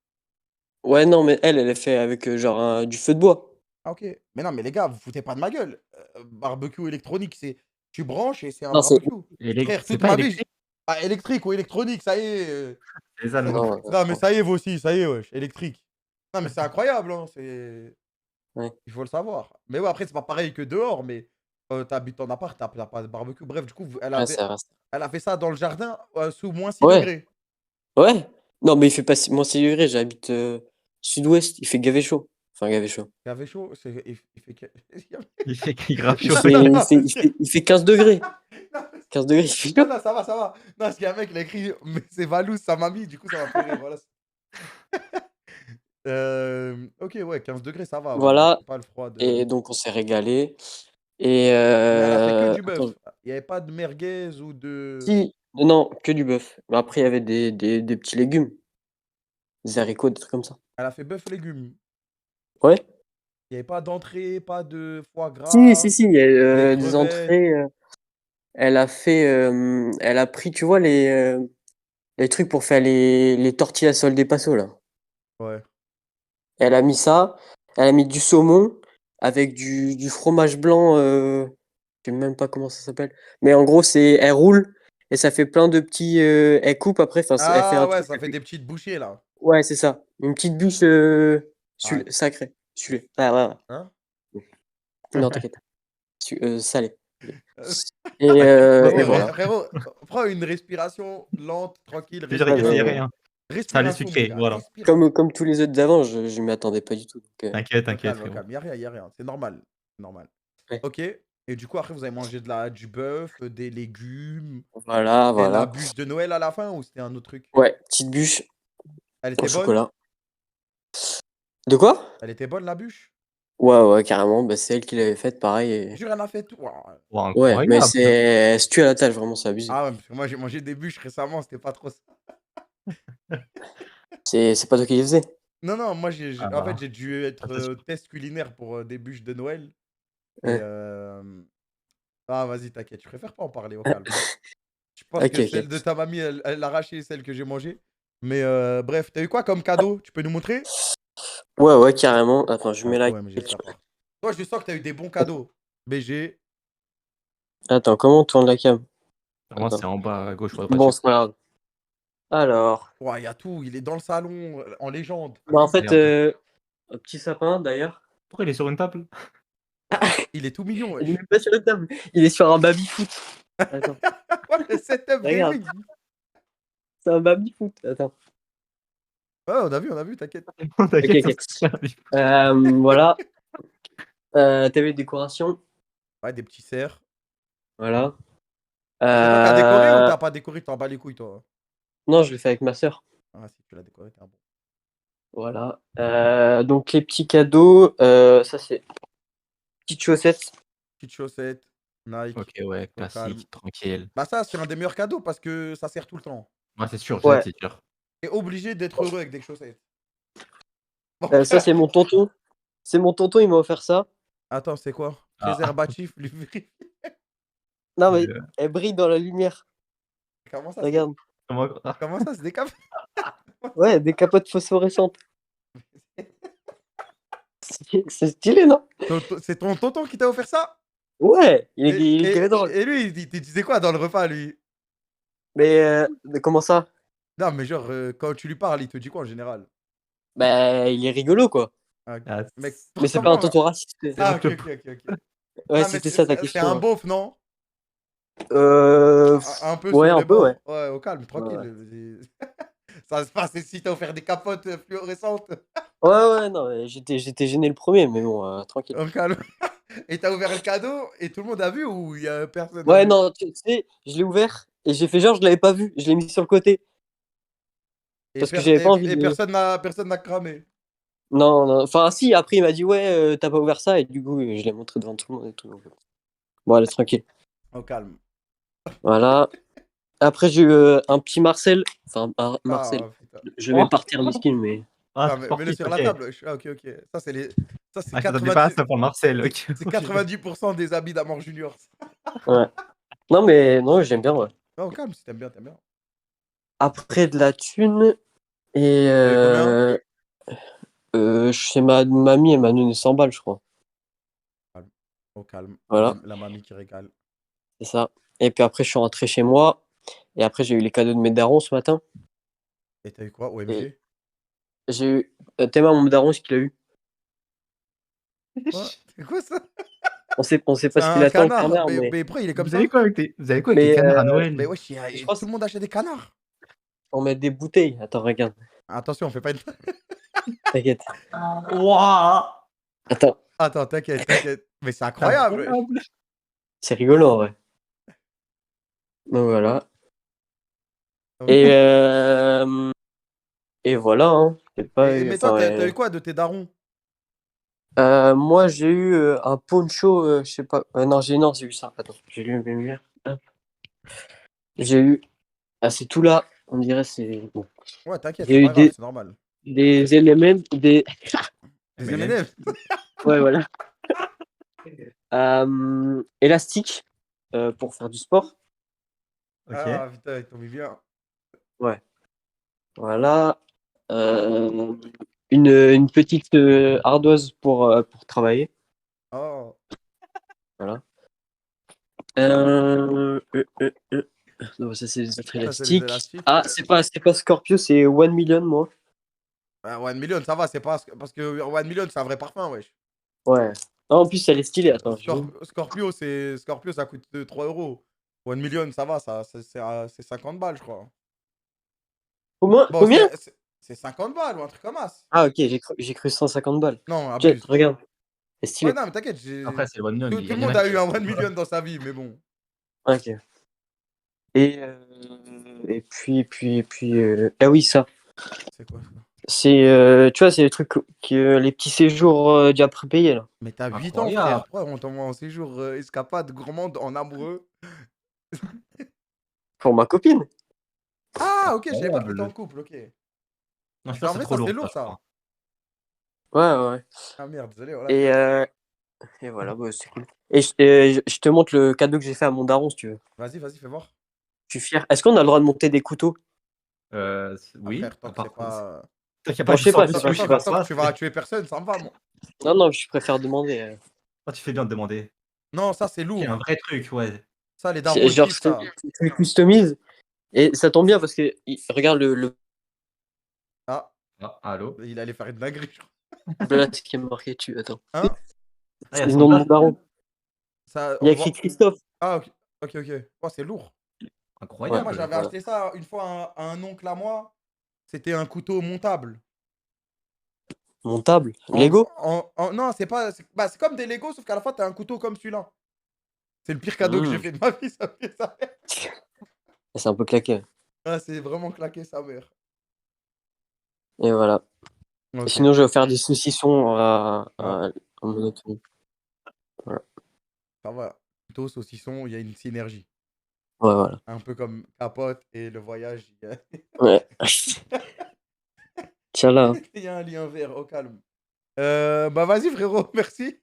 Speaker 11: Ouais, non, mais elle a fait avec genre du feu de bois.
Speaker 1: Ah, ok. Mais non, mais les gars, vous foutez pas de ma gueule. Barbecue électronique, c'est. Tu branches et c'est un
Speaker 11: Non, c'est.
Speaker 1: barbecue. Frère,
Speaker 3: C'est
Speaker 1: toute
Speaker 3: pas
Speaker 1: ma vie.
Speaker 3: électrique?
Speaker 1: Ah, électrique ou électronique, ça y est.
Speaker 3: C'est ça le nom.
Speaker 11: Non,
Speaker 1: Non, mais ça y est, vous aussi, ça y est, wesh. Électrique. Non, mais c'est incroyable, hein.
Speaker 11: ouais.
Speaker 1: Il faut le savoir. Mais ouais, après, c'est pas pareil que dehors, mais t'habites en appart, t'as pas de barbecue. Bref, du coup,
Speaker 11: Ouais, c'est vrai.
Speaker 1: elle a fait ça dans le jardin sous moins 6
Speaker 11: Ouais,
Speaker 1: degrés.
Speaker 11: ouais. Non, mais il fait pas moins 6 degrés. J'habite sud-ouest. Il fait gavé chaud. Enfin, gavé chaud.
Speaker 1: Il avait chaud. Il fait.
Speaker 3: Il fait grave
Speaker 11: Il
Speaker 3: chaud.
Speaker 11: fait, il fait, il fait, il fait 15 degrés. 15 degrés, il fait chaud.
Speaker 1: Non, ça va, ça va. Non, parce qu'il y a un mec, il a écrit, mais c'est Valous, sa mamie, du coup, ça m'a fait rire. Voilà. Ok, ouais, 15 degrés, ça va. Ouais.
Speaker 11: Voilà.
Speaker 1: C'est pas le froid de.
Speaker 11: Et donc, on s'est régalé. Et
Speaker 1: Mais elle a fait que du
Speaker 11: attends,
Speaker 1: bœuf. Il n'y avait pas de merguez ou de.
Speaker 11: si, non, que du bœuf. Mais après, il y avait des petits légumes, des haricots, des trucs comme ça.
Speaker 1: Elle a fait bœuf légumes.
Speaker 11: Ouais.
Speaker 1: Il n'y avait pas d'entrée, pas de foie
Speaker 11: Si,
Speaker 1: gras,
Speaker 11: il y a
Speaker 1: des
Speaker 11: des
Speaker 1: crevettes.
Speaker 11: entrées. Elle a pris, tu vois, les trucs pour faire les tortillas sol des pasos, là.
Speaker 1: Ouais.
Speaker 11: Elle a mis ça. Elle a mis du saumon avec du fromage blanc. Je sais même pas comment ça s'appelle. Mais en gros, elle roule et ça fait plein de petits. Elle coupe après. Enfin, elle fait
Speaker 1: Ah
Speaker 11: un
Speaker 1: ouais,
Speaker 11: truc.
Speaker 1: ça fait des petites bouchées là.
Speaker 11: Ouais, c'est ça. Une petite bûche
Speaker 1: Ouais.
Speaker 11: sacrée. Sucrée. Ah, ouais.
Speaker 1: Hein?
Speaker 11: Non, t'inquiète. Salée. Et
Speaker 1: Frérot,
Speaker 11: voilà.
Speaker 1: frérot, prends une respiration lente, tranquille,
Speaker 3: Je dirais qu'il
Speaker 11: Ouais,
Speaker 3: essayait
Speaker 1: respire.
Speaker 11: ouais.
Speaker 3: rien.
Speaker 1: Respiration, mon
Speaker 3: sucré,
Speaker 1: gars,
Speaker 3: voilà.
Speaker 1: respiration.
Speaker 11: Comme tous les autres d'avant, je m'y attendais pas du tout. Donc,
Speaker 3: T'inquiète,
Speaker 1: Au
Speaker 3: t'inquiète,
Speaker 1: calme, au
Speaker 3: frérot.
Speaker 1: calme. Y a rien. C'est normal. C'est normal.
Speaker 11: ouais.
Speaker 1: Ok. Et du coup, après, vous avez mangé du bœuf, des légumes
Speaker 11: Voilà,
Speaker 1: et la
Speaker 11: voilà.
Speaker 1: bûche de Noël à la fin ou c'était un autre truc?
Speaker 11: Ouais, petite bûche
Speaker 1: Elle
Speaker 11: au
Speaker 1: était bonne?
Speaker 11: chocolat. De quoi?
Speaker 1: Elle était bonne, la bûche?
Speaker 11: Ouais, carrément. Bah, c'est elle qui l'avait faite, pareil.
Speaker 1: Jure, elle a fait tout. Ouah.
Speaker 3: Wow,
Speaker 11: Ouais, mais
Speaker 3: incroyable.
Speaker 11: elle se tue à la tâche, vraiment, c'est abusé.
Speaker 1: Ah ouais, parce que moi, j'ai mangé des bûches récemment, c'était pas trop ça.
Speaker 11: C'est pas toi qui les faisais.
Speaker 1: Non, moi, en fait,
Speaker 3: Ah,
Speaker 1: j'ai dû être
Speaker 3: attention.
Speaker 1: test culinaire pour des bûches de Noël. Et
Speaker 11: Ouais.
Speaker 1: Ah, vas-y, t'inquiète, je préfère pas en parler au calme. Je pense
Speaker 11: Ok,
Speaker 1: que celle de
Speaker 11: ok.
Speaker 1: ta mamie, elle a arraché celle que j'ai mangée. Mais bref, t'as eu quoi comme cadeau? Tu peux nous montrer?
Speaker 11: Ouais, carrément. Attends, je mets la.
Speaker 1: Ouais, mais j'espère pas. Toi, je sens que t'as eu des bons cadeaux. BG.
Speaker 11: Attends, comment on tourne la cam?
Speaker 3: Moi, c'est
Speaker 11: Attends.
Speaker 3: en bas à gauche, faudrait pas
Speaker 11: Bon,
Speaker 3: dire.
Speaker 11: c'est pas grave. Alors.
Speaker 1: Ouais, il y a tout. Il est dans le salon, en légende.
Speaker 11: Bah, en fait,
Speaker 3: Regarde.
Speaker 11: un petit sapin d'ailleurs.
Speaker 3: Pourquoi il est sur une table?
Speaker 1: Il est tout mignon,
Speaker 11: Il est
Speaker 1: wesh.
Speaker 11: même pas sur la table. Il est sur un baby-foot. Attends,
Speaker 1: Ouais, le setup
Speaker 11: regarde.
Speaker 1: gaming.
Speaker 11: C'est un baby-foot. Attends.
Speaker 1: Ouais, on a vu, t'inquiète.
Speaker 3: T'inquiète,
Speaker 11: Ok.
Speaker 3: ça se tient.
Speaker 11: Voilà. T'avais les décorations.
Speaker 1: Ouais, des petits cerfs.
Speaker 11: Voilà.
Speaker 1: C'est toi qui as décoré ou t'as pas décoré? T'en bats les couilles, toi?
Speaker 11: Non, je l'ai fait avec ma sœur.
Speaker 1: Ah, si tu l'as décoré, t'es un bon.
Speaker 11: Voilà. Donc les petits cadeaux, ça c'est petites chaussettes.
Speaker 1: Petites chaussettes, Nike.
Speaker 3: Ok, ouais,
Speaker 1: au calme.
Speaker 3: classique, tranquille.
Speaker 1: Bah, ça, c'est un des meilleurs cadeaux parce que ça sert tout le temps.
Speaker 3: Ouais, c'est sûr,
Speaker 11: Ouais.
Speaker 3: c'est sûr.
Speaker 1: T'es obligé d'être heureux avec des chaussettes. Bon,
Speaker 11: Ça c'est mon tonton. C'est mon tonton, il m'a offert ça.
Speaker 1: attends, c'est quoi?
Speaker 3: Ah.
Speaker 1: Préservatif, lubrifiant.
Speaker 11: Non mais elle brille dans la lumière.
Speaker 1: Comment ça?
Speaker 11: Regarde.
Speaker 1: Comment ça, c'est des capotes?
Speaker 11: Ouais, des capotes phosphorescentes. C'est stylé, non?
Speaker 1: C'est ton tonton qui t'a offert ça?
Speaker 11: Ouais, il est drôle.
Speaker 1: Et lui, il te disait quoi dans le repas, lui?
Speaker 11: Mais comment ça?
Speaker 1: Non, mais genre, quand tu lui parles, il te dit quoi en général?
Speaker 11: Bah, il est rigolo, quoi.
Speaker 1: Ah,
Speaker 3: Ah,
Speaker 1: mec,
Speaker 11: Mais c'est pas un tonton raciste.
Speaker 1: Ah, ok.
Speaker 11: Ouais,
Speaker 1: Non, mais
Speaker 11: c'était ça ta
Speaker 1: c'est
Speaker 11: question.
Speaker 1: un beauf, non?
Speaker 11: Un
Speaker 1: peu
Speaker 11: ouais,
Speaker 1: sur
Speaker 11: un
Speaker 1: les
Speaker 11: peu,
Speaker 1: bords.
Speaker 11: ouais.
Speaker 1: Ouais, au calme, tranquille. Ça se passe si t'as offert des capotes fluorescentes.
Speaker 11: Ouais, non, mais j'étais gêné le premier, mais bon, tranquille.
Speaker 1: Au calme. Et t'as ouvert le cadeau et tout le monde a vu ou il y a personne?
Speaker 11: Ouais, non, tu sais, je l'ai ouvert et j'ai fait genre je l'avais pas vu, je l'ai mis sur le côté. Parce que j'avais pas envie
Speaker 1: Et
Speaker 11: de.
Speaker 1: personne n'a cramé.
Speaker 11: Non, enfin si, après il m'a dit ouais, t'as pas ouvert ça et du coup je l'ai montré devant tout le monde et tout. Donc... Bon, allez, tranquille.
Speaker 1: Au calme.
Speaker 11: Voilà. Après j'ai eu un petit Marcel. Enfin, Marcel.
Speaker 1: Putain.
Speaker 11: Je vais partir miskin, mais.
Speaker 1: Ah, mets-le sur la table. Ah, ok. Ça, c'est les. Ça, c'est
Speaker 3: Ah, ça pas ça pour Marcel, ok.
Speaker 1: C'est 90% des habits d'Amor Junior.
Speaker 11: Ouais. Non, mais non, j'aime bien, ouais.
Speaker 1: Ah, au calme, si t'aimes bien, t'aimes bien.
Speaker 11: Après de la thune et. Chez ma mamie, elle m'a donné 100 balles, je crois.
Speaker 1: Au calme.
Speaker 11: Voilà.
Speaker 1: La mamie qui régale.
Speaker 11: C'est ça. Et puis après, je suis rentré chez moi. Et après, j'ai eu les cadeaux de mes darons ce matin.
Speaker 1: Et t'as eu quoi? OMG?
Speaker 11: J'ai eu. Théma, mon daron, ce qu'il a eu.
Speaker 1: C'est quoi ça?
Speaker 11: On sait pas ce qu'il
Speaker 1: un
Speaker 11: attend, le
Speaker 1: canard.
Speaker 11: canard,
Speaker 1: Mais pourquoi il est comme
Speaker 3: Vous
Speaker 1: ça?
Speaker 3: avez quoi avec les canards à Noël?
Speaker 1: Mais wesh, tout le monde achète des canards.
Speaker 11: On met des bouteilles. Attends, regarde.
Speaker 1: Attention, on fait pas une.
Speaker 11: T'inquiète.
Speaker 3: Wouah!
Speaker 11: Attends,
Speaker 1: t'inquiète. Mais c'est incroyable.
Speaker 11: C'est rigolo, en vrai. Donc voilà. Et voilà, hein.
Speaker 1: Mais toi, t'as eu quoi de tes darons?
Speaker 11: Moi, j'ai eu un poncho, je sais pas. Non, j'ai eu ça. Attends, j'ai lu mes lumières. J'ai eu. Ah, c'est tout là. On dirait c'est. Bon.
Speaker 1: Ouais, t'inquiète,
Speaker 11: J'ai eu
Speaker 1: c'est pas grave, c'est normal.
Speaker 11: des éléments. Des
Speaker 1: M&M's.
Speaker 11: Ouais, voilà. Élastique pour faire du sport.
Speaker 3: Ok.
Speaker 1: Ah putain, ils t'ont mis bien.
Speaker 11: Ouais. Voilà. Une petite ardoise pour travailler.
Speaker 1: Oh.
Speaker 11: Voilà. Non, ça c'est les autres élastiques. Ah, c'est pas Scorpio, c'est 1 Million, moi.
Speaker 1: 1 Million, ça va, c'est pas. Parce que 1 Million, c'est un vrai parfum, wesh.
Speaker 11: Ouais. Non, en plus, elle est stylée. Attends.
Speaker 1: Scorpio, ça coûte 3 €. 1 Million, ça va, c'est 50 balles, je crois.
Speaker 11: Combien?
Speaker 1: Bon,
Speaker 11: Combien?
Speaker 1: c'est 50 balles ou un truc comme ça.
Speaker 11: Ah, ok, j'ai cru 150 balles.
Speaker 1: Non,
Speaker 11: Tiens,
Speaker 1: abuse.
Speaker 11: regarde. C'est
Speaker 1: Ouais,
Speaker 11: stylé.
Speaker 1: non, mais t'inquiète.
Speaker 3: Après, c'est le 1 million.
Speaker 1: Tout
Speaker 3: Il y
Speaker 1: le
Speaker 3: en a
Speaker 1: monde a
Speaker 3: qui
Speaker 1: eu un
Speaker 3: achètent
Speaker 1: 1
Speaker 3: pas.
Speaker 1: million dans sa vie, mais bon.
Speaker 11: Ok. Et ah oui, ça.
Speaker 1: C'est quoi ça?
Speaker 11: C'est, tu vois, c'est les trucs, les petits séjours déjà prépayés, là.
Speaker 1: Mais t'as 8 ans, frère.
Speaker 3: Incroyable.
Speaker 1: Pourquoi on t'envoie en séjour escapade gourmande en amoureux?
Speaker 11: Pour ma copine.
Speaker 1: Ah, ok, je savais pas que t'étais en
Speaker 3: Incroyable.
Speaker 1: couple, ok.
Speaker 3: Non, je
Speaker 1: Mais en
Speaker 3: pense que
Speaker 1: vrai,
Speaker 3: c'est trop
Speaker 1: ça, c'est
Speaker 3: lourd,
Speaker 1: lourd,
Speaker 3: ça, je
Speaker 1: ça.
Speaker 3: crois.
Speaker 11: Ouais.
Speaker 1: Ah merde, désolé, voilà.
Speaker 11: Et voilà, bah, c'est cool. Et je te montre le cadeau que j'ai fait à mon daron, si tu veux.
Speaker 1: Vas-y, fais voir.
Speaker 11: Je suis fier. Est-ce qu'on a le droit de monter des couteaux?
Speaker 1: Ah,
Speaker 3: Oui.
Speaker 1: frère, tant que
Speaker 3: Par
Speaker 1: c'est
Speaker 3: contre,
Speaker 1: pas.
Speaker 3: tant qu'il n'y a
Speaker 11: Bon,
Speaker 3: pas
Speaker 11: je
Speaker 3: du
Speaker 11: sais
Speaker 3: sang
Speaker 11: pas, je sais
Speaker 3: dessus,
Speaker 11: pas,
Speaker 3: je
Speaker 11: je
Speaker 3: sais
Speaker 11: sais
Speaker 3: pas
Speaker 11: pas.
Speaker 3: ce
Speaker 1: Tant
Speaker 3: que
Speaker 1: que tu vas tuer personne, ça me va, moi.
Speaker 11: Non, je préfère demander.
Speaker 3: Tu fais bien de demander.
Speaker 1: Non, ça, c'est
Speaker 3: C'est
Speaker 1: lourd.
Speaker 3: un vrai truc, ouais.
Speaker 1: Ça, les darons, ils
Speaker 11: Genre,
Speaker 1: kiffent ça.
Speaker 11: je le customise. Et ça tombe bien parce que, regarde le
Speaker 1: Ah,
Speaker 3: Ah, allô?
Speaker 1: il allait faire une dinguerie, je crois.
Speaker 11: blast qui est marqué dessus. Attends.
Speaker 1: Hein?
Speaker 3: Ah, il y
Speaker 11: C'est
Speaker 3: a
Speaker 11: le
Speaker 3: son
Speaker 11: nom de mon
Speaker 3: blast.
Speaker 11: daron.
Speaker 1: Ça,
Speaker 11: Il y a
Speaker 1: on
Speaker 11: écrit
Speaker 1: voit.
Speaker 11: Christophe.
Speaker 1: Ah, ok. Oh, c'est lourd. Moi,
Speaker 3: Incroyable.
Speaker 1: j'avais
Speaker 11: voilà.
Speaker 1: acheté ça une fois à un oncle à moi. C'était un couteau montable.
Speaker 11: Montable.
Speaker 1: En-
Speaker 11: Lego.
Speaker 1: Non, c'est pas. C'est comme des Lego, sauf qu'à la fin, t'as un couteau comme celui-là. C'est le pire cadeau que j'ai fait de ma vie, ça fait ça.
Speaker 11: C'est un peu claqué.
Speaker 1: Ah, c'est vraiment claqué sa mère.
Speaker 11: Et voilà.
Speaker 1: Ok.
Speaker 11: Sinon, je vais faire des saucissons à mon autre famille. Voilà.
Speaker 1: Ça va. Couteau, saucisson, il y a une synergie.
Speaker 11: Ouais, voilà.
Speaker 1: Un peu comme Capote et le voyage.
Speaker 11: Ouais. Tiens là. Hein.
Speaker 1: Il y a un lien vert, au calme. Bah vas-y frérot, merci.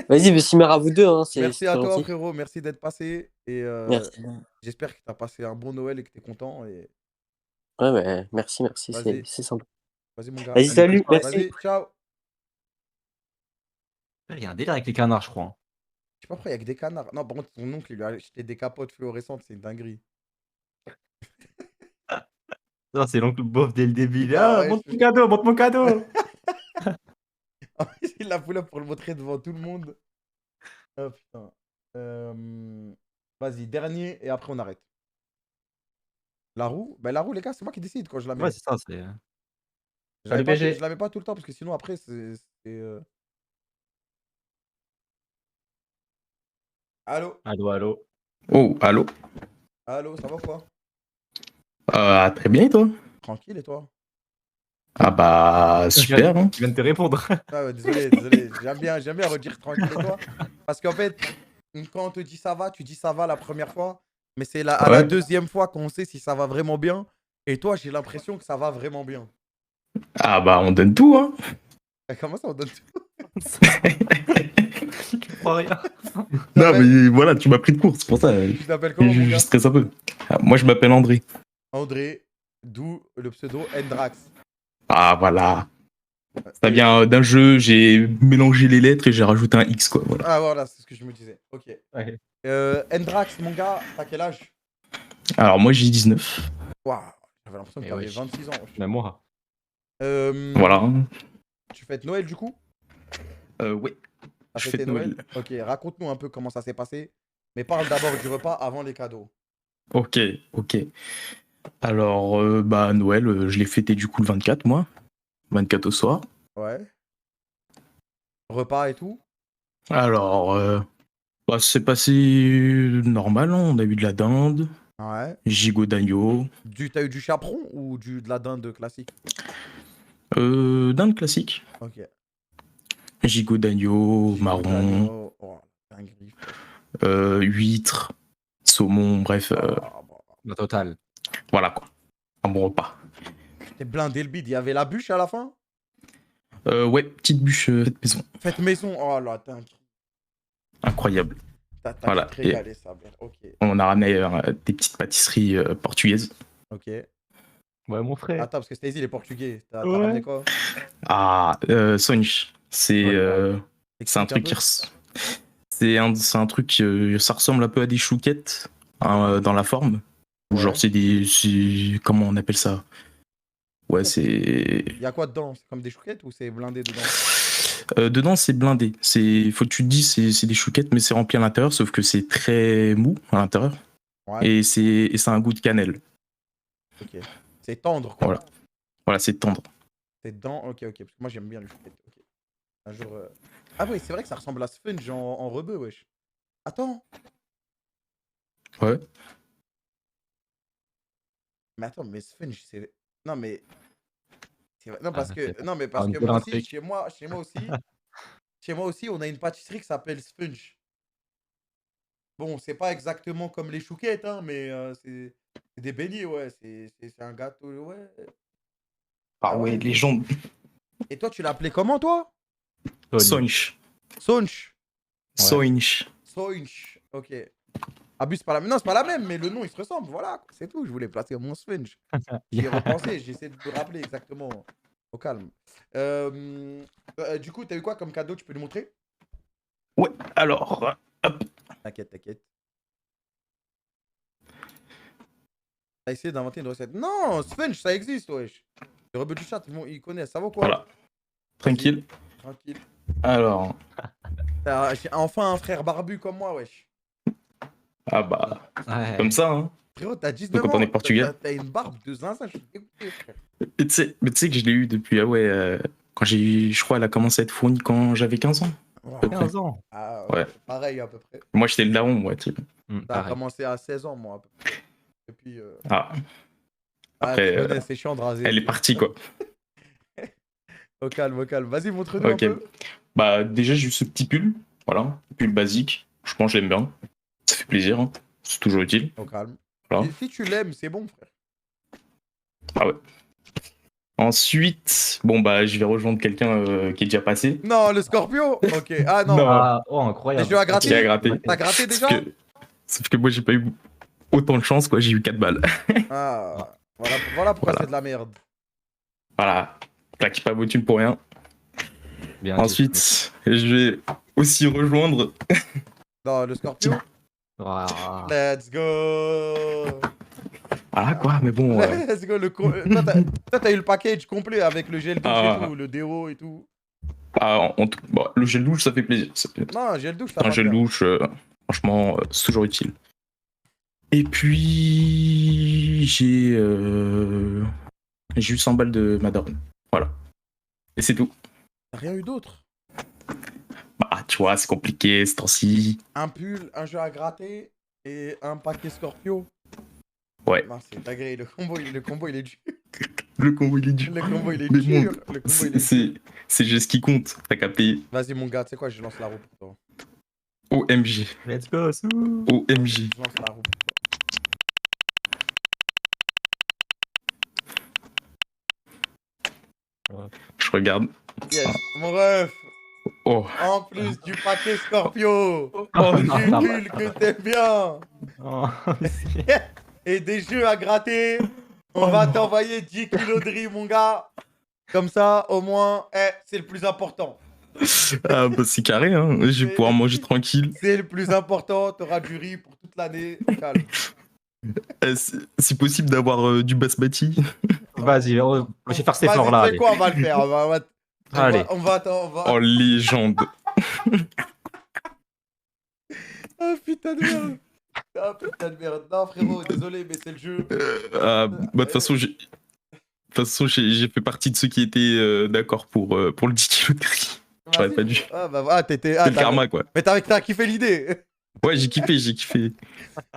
Speaker 11: Vas-y, Bessimère à vous deux. Hein,
Speaker 1: Merci
Speaker 11: c'est
Speaker 1: à toi
Speaker 11: gentil.
Speaker 1: frérot, merci d'être passé. Et
Speaker 11: Merci.
Speaker 1: j'espère que tu as passé un bon Noël et que tu es content. Et...
Speaker 11: Ouais, mais merci,
Speaker 1: Vas-y.
Speaker 11: c'est sympa.
Speaker 1: Vas-y mon gars.
Speaker 11: Vas-y, salut, merci.
Speaker 1: Vas-y, ciao.
Speaker 3: Il y a un délire avec les canards, je crois.
Speaker 1: Je sais pas pourquoi il y a que des canards. Non, par contre, ton oncle, il lui a acheté des capotes fluorescentes, c'est une dinguerie.
Speaker 3: Non, c'est l'oncle beauf dès le début. Il est,
Speaker 1: Ah
Speaker 3: ah,
Speaker 1: ouais,
Speaker 3: montre mon cadeau, montre mon cadeau.
Speaker 1: Il l'a pull up pour le montrer devant tout le monde. Oh putain. Vas-y, dernier et après on arrête. La roue? Bah la roue, les gars, c'est moi qui décide quand je la mets.
Speaker 3: Ouais, c'est ça, c'est.
Speaker 1: Je
Speaker 3: Salut, BG.
Speaker 1: la mets pas tout le temps parce que sinon après c'est. Allô?
Speaker 3: Allô.
Speaker 12: Oh, allô?
Speaker 1: Allô, ça va quoi?
Speaker 12: Très bien, et toi?
Speaker 1: Tranquille et toi?
Speaker 12: Ah bah, super, hein?
Speaker 3: Je viens de te répondre.
Speaker 1: Ah ouais, désolé. J'aime bien redire tranquille et toi. Parce qu'en fait, quand on te dit ça va, tu dis ça va la première fois. Mais c'est à la
Speaker 12: Ouais.
Speaker 1: deuxième fois qu'on sait si ça va vraiment bien. Et toi, j'ai l'impression que ça va vraiment bien.
Speaker 12: Ah bah, on donne tout, hein?
Speaker 1: Comment ça, on donne tout?
Speaker 3: Je crois rien.
Speaker 12: Non, mais voilà, tu m'as pris de court, c'est pour ça.
Speaker 1: Tu t'appelles comment, mon
Speaker 12: Je
Speaker 1: gars?
Speaker 12: stresse un peu. Ah, moi, je m'appelle André.
Speaker 1: André, d'où le pseudo Endrax.
Speaker 12: Ah, voilà. Ça vient d'un jeu, j'ai mélangé les lettres et j'ai rajouté un X, quoi, voilà.
Speaker 1: Ah voilà, c'est ce que je me disais. Ok.
Speaker 3: Ouais.
Speaker 1: Endrax, mon gars, t'as quel âge?
Speaker 12: Alors, moi, j'ai 19.
Speaker 1: Waouh, j'avais l'impression que
Speaker 3: Eh
Speaker 1: t'avais
Speaker 3: wesh.
Speaker 1: 26 ans.
Speaker 3: Même moi.
Speaker 12: Voilà.
Speaker 1: Tu fêtes Noël du coup?
Speaker 12: Ouais.
Speaker 1: T'as
Speaker 12: Je
Speaker 1: fêté
Speaker 12: fête Noël.
Speaker 1: Ok, raconte-nous un peu comment ça s'est passé. Mais parle d'abord du repas avant les cadeaux.
Speaker 12: Ok. Alors, bah, Noël, je l'ai fêté du coup le 24, moi. 24 au soir.
Speaker 1: Ouais. Repas et tout?
Speaker 12: Alors, bah, c'est passé normal, hein. On a eu de la dinde,
Speaker 1: Ouais.
Speaker 12: gigot d'agneau,
Speaker 1: T'as eu du chaperon ou de la dinde classique?
Speaker 12: dinde classique,
Speaker 1: Ok.
Speaker 12: gigot d'agneau, marron,
Speaker 1: D'agneau. Oh, dinguerie.
Speaker 12: huîtres, saumon, bref,
Speaker 3: La totale.
Speaker 12: voilà quoi. Un bon repas.
Speaker 1: T'es blindé le bide. Il y avait la bûche à la fin?
Speaker 12: Ouais, petite bûche faite maison.
Speaker 1: Fête maison. Oh là,
Speaker 12: Incroyable.
Speaker 1: t'as
Speaker 12: Voilà.
Speaker 1: dû te régaler, ça. Ok.
Speaker 12: On a ramené des petites pâtisseries portugaises.
Speaker 1: Ok.
Speaker 3: Ouais, mon frère.
Speaker 1: Attends, parce que Stacey, il est portugais. T'as
Speaker 3: Ouais.
Speaker 1: ramené quoi?
Speaker 12: Ah, Sonj. C'est un
Speaker 1: Explique
Speaker 12: truc
Speaker 1: peu.
Speaker 12: qui c'est un truc ça ressemble un peu à des chouquettes hein, dans la forme. Ou genre comment on appelle ça? Ouais, c'est
Speaker 1: Il y a quoi dedans? C'est comme des chouquettes ou c'est blindé dedans?
Speaker 12: dedans c'est blindé. Faut que tu te dises c'est des chouquettes mais c'est rempli à l'intérieur sauf que c'est très mou à l'intérieur.
Speaker 1: Ouais.
Speaker 12: Et ça a un goût de cannelle.
Speaker 1: Ok. C'est tendre, quoi.
Speaker 12: Voilà. Voilà, c'est tendre.
Speaker 1: C'est dents. Ok, ok. Parce que moi, j'aime bien les chouquettes. Ok. Un jour. Ah, oui, c'est vrai que ça ressemble à Sponge en rebeu, wesh. Attends.
Speaker 12: Ouais.
Speaker 1: Mais attends, mais Sponge, c'est. Non, mais. Non,
Speaker 3: Ah,
Speaker 1: parce
Speaker 3: c'est
Speaker 1: que. Non, mais
Speaker 3: on
Speaker 1: parce
Speaker 3: me
Speaker 1: que
Speaker 3: dit
Speaker 1: moi
Speaker 3: un
Speaker 1: aussi,
Speaker 3: truc.
Speaker 1: chez moi aussi. Chez moi aussi, on a une pâtisserie qui s'appelle Sponge. Bon, c'est pas exactement comme les chouquettes, hein, mais c'est des beignets, ouais. C'est un gâteau, ouais.
Speaker 12: Ah
Speaker 1: Ah
Speaker 12: ouais,
Speaker 1: ouais.
Speaker 12: légende.
Speaker 1: Et toi, tu l'as appelé comment, toi?
Speaker 12: Sonch.
Speaker 1: Sonch.
Speaker 12: Sonch.
Speaker 1: Sonch. Ok. Ah, c'est pas la même. Non, c'est pas la même, mais le nom, il se ressemble. Voilà, c'est tout. Je voulais placer mon Sponge. J'y ai repensé, j'essaie de me rappeler exactement. Au calme. Du coup, t'as eu quoi comme cadeau? Tu peux nous montrer?
Speaker 12: Ouais, alors. Hop.
Speaker 1: T'inquiète, t'inquiète. T'as essayé d'inventer une recette. Non, Sponge, ça existe, wesh. Les rebeux du chat, ils connaissent. Ça vaut quoi?
Speaker 12: Voilà. Tranquille.
Speaker 1: Tranquille.
Speaker 12: Alors.
Speaker 1: J'ai enfin un frère barbu comme moi, wesh.
Speaker 12: Ah bah.
Speaker 3: Ouais.
Speaker 12: Comme ça, hein.
Speaker 1: Frérot, t'as 19
Speaker 12: Donc, quand on
Speaker 1: ans.
Speaker 12: est portugais.
Speaker 1: T'as une barbe de zinzin, je suis dégoûté, frère.
Speaker 12: Mais tu sais que je l'ai eu depuis. Ah ouais. Quand j'ai. Je crois elle a commencé à être fournie quand j'avais 15 ans. À peu près.
Speaker 3: 15 ans.
Speaker 1: Ah,
Speaker 12: Ouais.
Speaker 1: pareil, à peu près.
Speaker 12: Moi, j'étais le daron, moi, tu sais.
Speaker 1: Ça a
Speaker 3: Pareil.
Speaker 1: commencé à 16 ans, moi, à peu près. Et puis.
Speaker 12: Ah.
Speaker 1: Ah,
Speaker 12: Après,
Speaker 1: tu connais, c'est chiant de raser.
Speaker 12: elle est partie, quoi.
Speaker 1: Au calme, au calme. Vas-y, montre-nous un
Speaker 12: Ok.
Speaker 1: peu.
Speaker 12: Bah, déjà, j'ai eu ce petit pull. Voilà. Pull basique. Je pense que je l'aime bien. Ça fait plaisir. Hein. C'est toujours utile.
Speaker 1: Au calme.
Speaker 12: Voilà.
Speaker 1: Et si tu l'aimes, c'est bon, frère.
Speaker 12: Ah ouais. Ensuite, bon, bah, je vais rejoindre quelqu'un qui est déjà passé.
Speaker 1: Non, le Scorpio. Ok. Ah non.
Speaker 12: Non.
Speaker 3: Ah, oh, incroyable.
Speaker 1: Les jeux à gratter.
Speaker 12: Qui a gratté.
Speaker 1: T'as gratté déjà?
Speaker 12: Sauf que moi, j'ai pas eu autant de chance, quoi. J'ai eu 4 balles.
Speaker 1: Ah. Voilà pourquoi
Speaker 12: Voilà.
Speaker 1: c'est de la merde.
Speaker 12: Voilà. Claque pas vos thunes pour rien.
Speaker 3: Bien
Speaker 12: Ensuite, je vais aussi rejoindre.
Speaker 1: Non, le Scorpio.
Speaker 3: Ah.
Speaker 1: Let's go.
Speaker 12: Voilà, quoi. Mais bon.
Speaker 1: Let's go. Toi, t'as eu le package complet avec le gel douche et tout, le déo et tout.
Speaker 12: Ah, bon, le gel douche, ça fait plaisir.
Speaker 1: Non, gel douche, ça
Speaker 12: Un
Speaker 1: va
Speaker 12: gel
Speaker 1: bien.
Speaker 12: douche, franchement, c'est toujours utile. Et puis, j'ai eu 100 balles de ma daronne. Voilà. Et c'est tout.
Speaker 1: T'as rien eu d'autre?
Speaker 12: Bah, tu vois, c'est compliqué ce temps-ci.
Speaker 1: Un pull, un jeu à gratter et un paquet Scorpio.
Speaker 12: Ouais.
Speaker 1: Non, c'est agréé. Le combo, il est dur.
Speaker 12: Le combo, il est dur.
Speaker 1: Le combo, il est
Speaker 12: Mais
Speaker 1: dur.
Speaker 12: bon,
Speaker 1: Le combo, il est dur.
Speaker 12: c'est juste ce qui compte. T'as capté.
Speaker 1: Vas-y, mon gars, tu sais quoi, je lance la roue pour toi.
Speaker 12: OMG.
Speaker 3: Let's go, Sou.
Speaker 12: OMG.
Speaker 1: Je lance la roue.
Speaker 12: Je regarde.
Speaker 1: Yes, mon ref.
Speaker 12: Oh.
Speaker 1: En plus du paquet Scorpio.
Speaker 12: Oh,
Speaker 1: Du
Speaker 3: non,
Speaker 1: pull que t'aimes bien.
Speaker 3: Oh,
Speaker 1: Et des jeux à gratter. On va t'envoyer 10 kilos de riz, mon gars. Comme ça, au moins, c'est le plus important.
Speaker 12: Ah, bah, c'est carré, hein. Je vais pouvoir manger tranquille.
Speaker 1: C'est le plus important. T'auras du riz pour toute l'année. Calme.
Speaker 12: C'est possible d'avoir du basmati.
Speaker 3: Vas-y, je vais faire ces
Speaker 1: Vas-y,
Speaker 3: efforts-là.
Speaker 1: tu sais
Speaker 3: allez.
Speaker 1: quoi, on va le faire.
Speaker 3: Allez.
Speaker 1: On va.
Speaker 12: Oh, légende.
Speaker 1: Ah, putain de merde. Ah, putain de merde. Non, frérot, désolé, mais c'est le jeu.
Speaker 12: Bah, de toute façon, j'ai fait partie de ceux qui étaient d'accord pour le 10 kilos de riz. J'aurais pas dû.
Speaker 1: Ah, bah, t'étais.
Speaker 12: C'est le karma, quoi.
Speaker 1: Mais t'as kiffé l'idée.
Speaker 12: Ouais, j'ai kiffé.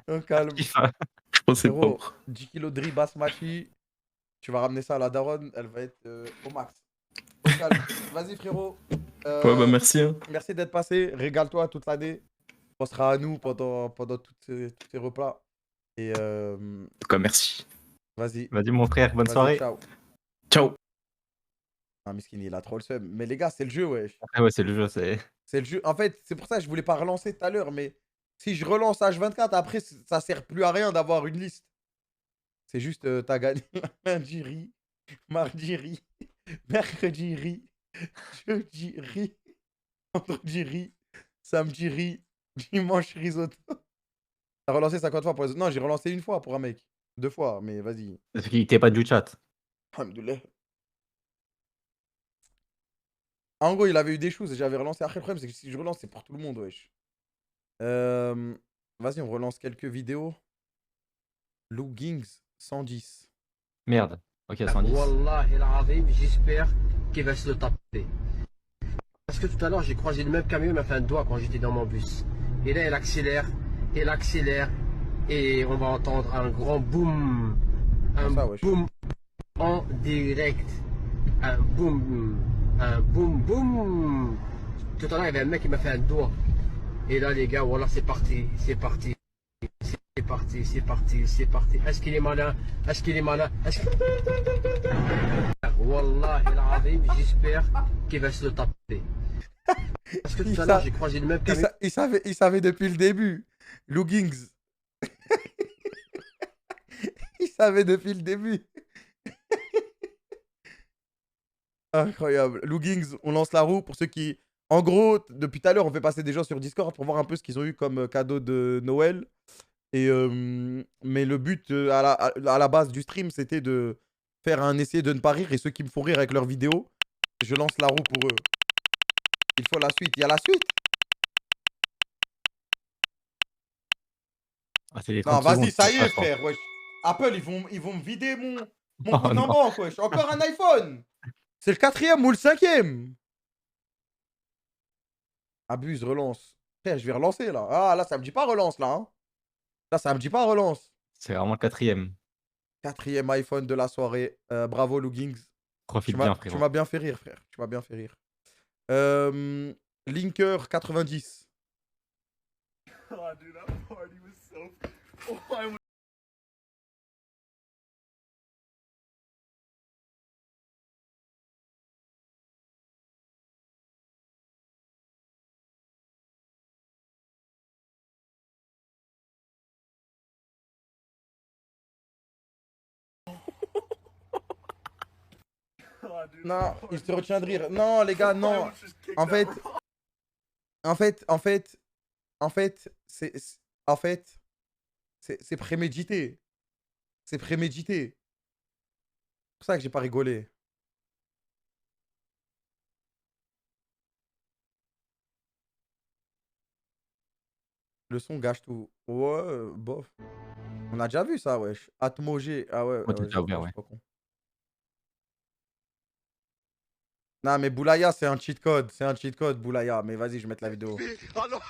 Speaker 1: Oh, calme.
Speaker 12: Je pense que c'est
Speaker 1: Frérot,
Speaker 12: propre.
Speaker 1: 10 kilos de riz basmati. Tu vas ramener ça à la daronne, elle va être au max. Au calme. Vas-y, frérot.
Speaker 12: Ouais, bah, merci. Hein.
Speaker 1: Merci d'être passé. Régale-toi toute l'année. On sera à nous pendant tous ces repas. Et
Speaker 12: En tout cas, merci.
Speaker 1: vas-y.
Speaker 3: Vas-y, mon frère, bonne
Speaker 1: Vas-y,
Speaker 3: soirée.
Speaker 1: Ciao.
Speaker 12: Ciao.
Speaker 1: Ah, Miskin, il a trop le seum. Mais les gars, c'est le jeu, wesh.
Speaker 3: Ah ouais, c'est le jeu, c'est.
Speaker 1: C'est le jeu. En fait, c'est pour ça que je voulais pas relancer tout à l'heure. Mais si je relance H24, après, ça sert plus à rien d'avoir une liste. C'est juste, t'as gagné lundi riz, mardi riz, mercredi riz, jeudi riz, vendredi riz, samedi riz, dimanche risotto. T'as relancé 50 fois pour les autres. Non, j'ai relancé une fois pour un mec. 2 fois, mais vas-y.
Speaker 3: Parce qu'il était pas du chat.
Speaker 1: Alhamdoulilah. En gros, il avait eu des choses et j'avais relancé. Après, le problème, c'est que si je relance, c'est pour tout le monde, wesh. Vas-y, on relance quelques vidéos. Lou Gings 110.
Speaker 3: Merde. Ok, 110.
Speaker 13: Wallah el azim, j'espère qu'il va se le taper. Parce que tout à l'heure, j'ai croisé le même camion, il m'a fait un doigt quand j'étais dans mon bus. Et là, il accélère, et on va entendre un grand boom. Un boom en direct. Un boom. Tout à l'heure, il y avait un mec qui m'a fait un doigt. Et là, les gars, voilà, c'est parti. Est-ce qu'il est malin? Wallah el azim, j'espère qu'il va se le taper. Parce que tout à l'heure, j'ai croisé le même camion.
Speaker 1: Il savait depuis le début. Lou Gings. Il savait depuis le début. Incroyable. Lou Gings, on lance la roue pour ceux qui... En gros, depuis tout à l'heure, on fait passer des gens sur Discord pour voir un peu ce qu'ils ont eu comme cadeau de Noël. Et, mais le but à la base du stream, c'était de faire un essai de ne pas rire. Et ceux qui me font rire avec leurs vidéos, je lance la roue pour eux. Il faut la suite. Il y a la suite.
Speaker 3: Ah, c'est les
Speaker 1: Non,
Speaker 3: 30
Speaker 1: vas-y,
Speaker 3: secondes,
Speaker 1: ça y
Speaker 3: c'est
Speaker 1: est,
Speaker 3: pas fort.
Speaker 1: frère. Wesh. Apple, ils vont me vider mon
Speaker 3: Oh,
Speaker 1: compte en
Speaker 3: non.
Speaker 1: banque, wesh. Encore un iPhone. C'est le 4e ou le 5e. Abuse, relance. Frère, je vais relancer, là. Ah, là, ça me dit pas relance, là. Hein. Là, ça me dit pas relance.
Speaker 3: C'est vraiment le 4e.
Speaker 1: 4e iPhone de la soirée. Bravo, Lou Gings.
Speaker 3: Profite bien,
Speaker 1: Tu
Speaker 3: frérot.
Speaker 1: m'as bien fait rire, frère. Tu m'as bien fait rire. Linker 90. Non, il se retient de rire. Non, les gars, non. En fait, c'est prémédité. C'est prémédité. C'est pour ça que j'ai pas rigolé. Le son gâche tout. Ouais, bof. On a déjà vu ça, wesh. Atmogé. Ah ouais,
Speaker 3: Ouais, t'as
Speaker 1: ouais,
Speaker 3: déjà ouvert,
Speaker 1: je
Speaker 3: ouais.
Speaker 1: suis pas con. Non, mais Boulaya, c'est un cheat code. C'est un cheat code, Boulaya. Mais vas-y, je vais mettre la vidéo.
Speaker 14: Oh non.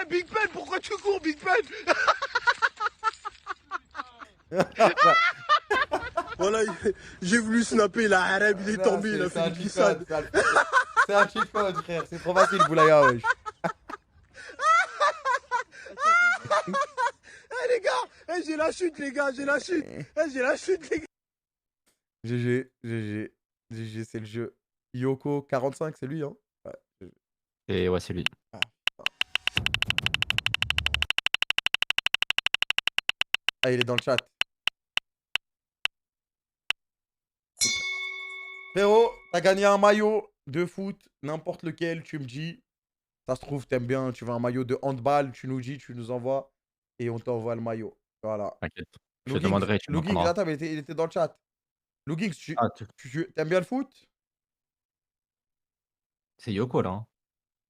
Speaker 14: Big Ben, pourquoi tu cours, Big Ben? Voilà, j'ai voulu snapper la harem, il est
Speaker 1: Non,
Speaker 14: tombé, il a
Speaker 1: c'est
Speaker 14: fait
Speaker 1: un
Speaker 14: une
Speaker 1: cheat
Speaker 14: glissade.
Speaker 1: code, c'est un cheat code, frère. C'est trop facile, Boulaya, wesh.
Speaker 14: Eh les gars, j'ai la chute, les gars, j'ai la chute. J'ai la chute, les gars.
Speaker 1: GG, c'est le jeu. Yoko 45, c'est lui, hein? Ouais, GG.
Speaker 3: Et ouais, c'est lui.
Speaker 1: Ah, ah, il est dans le chat. Frérot, t'as gagné un maillot de foot, n'importe lequel, tu me dis. Ça se trouve, t'aimes bien, tu veux un maillot de handball, tu nous dis, tu nous envoies et on t'envoie le maillot. Voilà.
Speaker 3: T'inquiète. Je
Speaker 1: Lou
Speaker 3: te
Speaker 1: Gings,
Speaker 3: demanderai, tu
Speaker 1: Lou Gings,
Speaker 3: m'entendras.
Speaker 1: attends, mais il était dans le chat. Lou Gings,
Speaker 3: Ah,
Speaker 1: t'aimes bien le foot?
Speaker 3: c'est Yoko, là. Hein.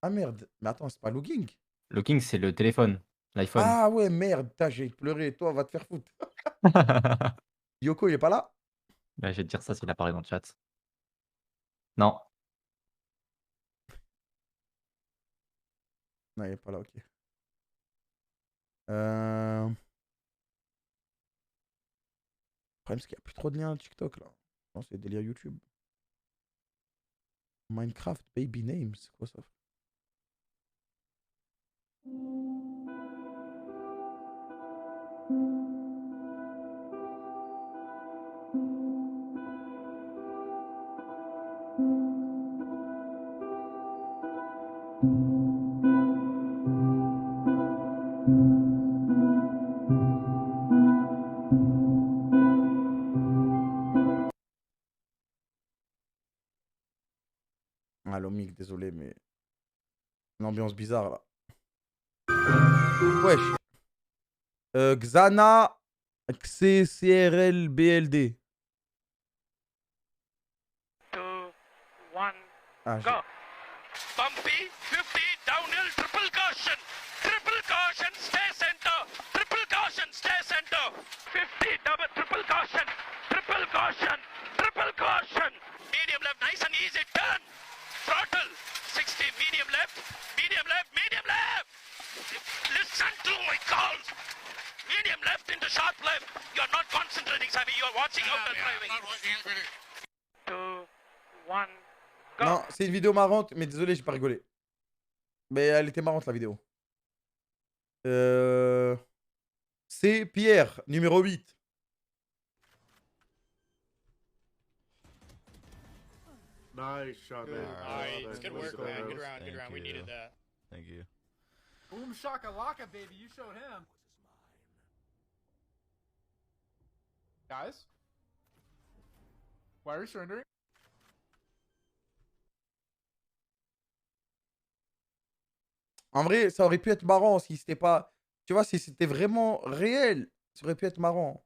Speaker 1: Ah merde, mais attends, c'est pas Lou Gings.
Speaker 3: Le King, c'est le téléphone. L'iPhone.
Speaker 1: Ah ouais, merde, j'ai pleuré. Toi, va te faire foutre. Yoko, il est pas là?
Speaker 3: Bah, je vais te dire ça s'il apparaît dans le chat. Non.
Speaker 1: Non, il est pas là, ok. Le problème, c'est qu'il n'y a plus trop de liens TikTok là. Non, c'est délire YouTube. Minecraft Baby Names, c'est quoi ça? Ah, Lomik, désolé, mais. Une ambiance bizarre là. Wesh. Xana XCRLBLD.
Speaker 15: 2, 1,
Speaker 1: Ah,
Speaker 15: go. Bumpy, 50, downhill, triple caution. Triple caution, shot flip. You're not concentrating, Sammy. You're watching out and driving. 2, 1, go.
Speaker 1: Non, c'est une vidéo marrante, mais désolé, j'ai pas rigolé. Mais elle était marrante la vidéo. C'est Pierre, numéro 8.
Speaker 14: Nice shot, man.
Speaker 16: Alright, good work, man. Good round, good round. We needed that.
Speaker 17: Thank you.
Speaker 14: Boom shakalaka, baby. You showed him. Guys? Why are you surrendering?
Speaker 1: En vrai, ça aurait pu être marrant si c'était pas. Tu vois, si c'était vraiment réel, ça aurait pu être marrant.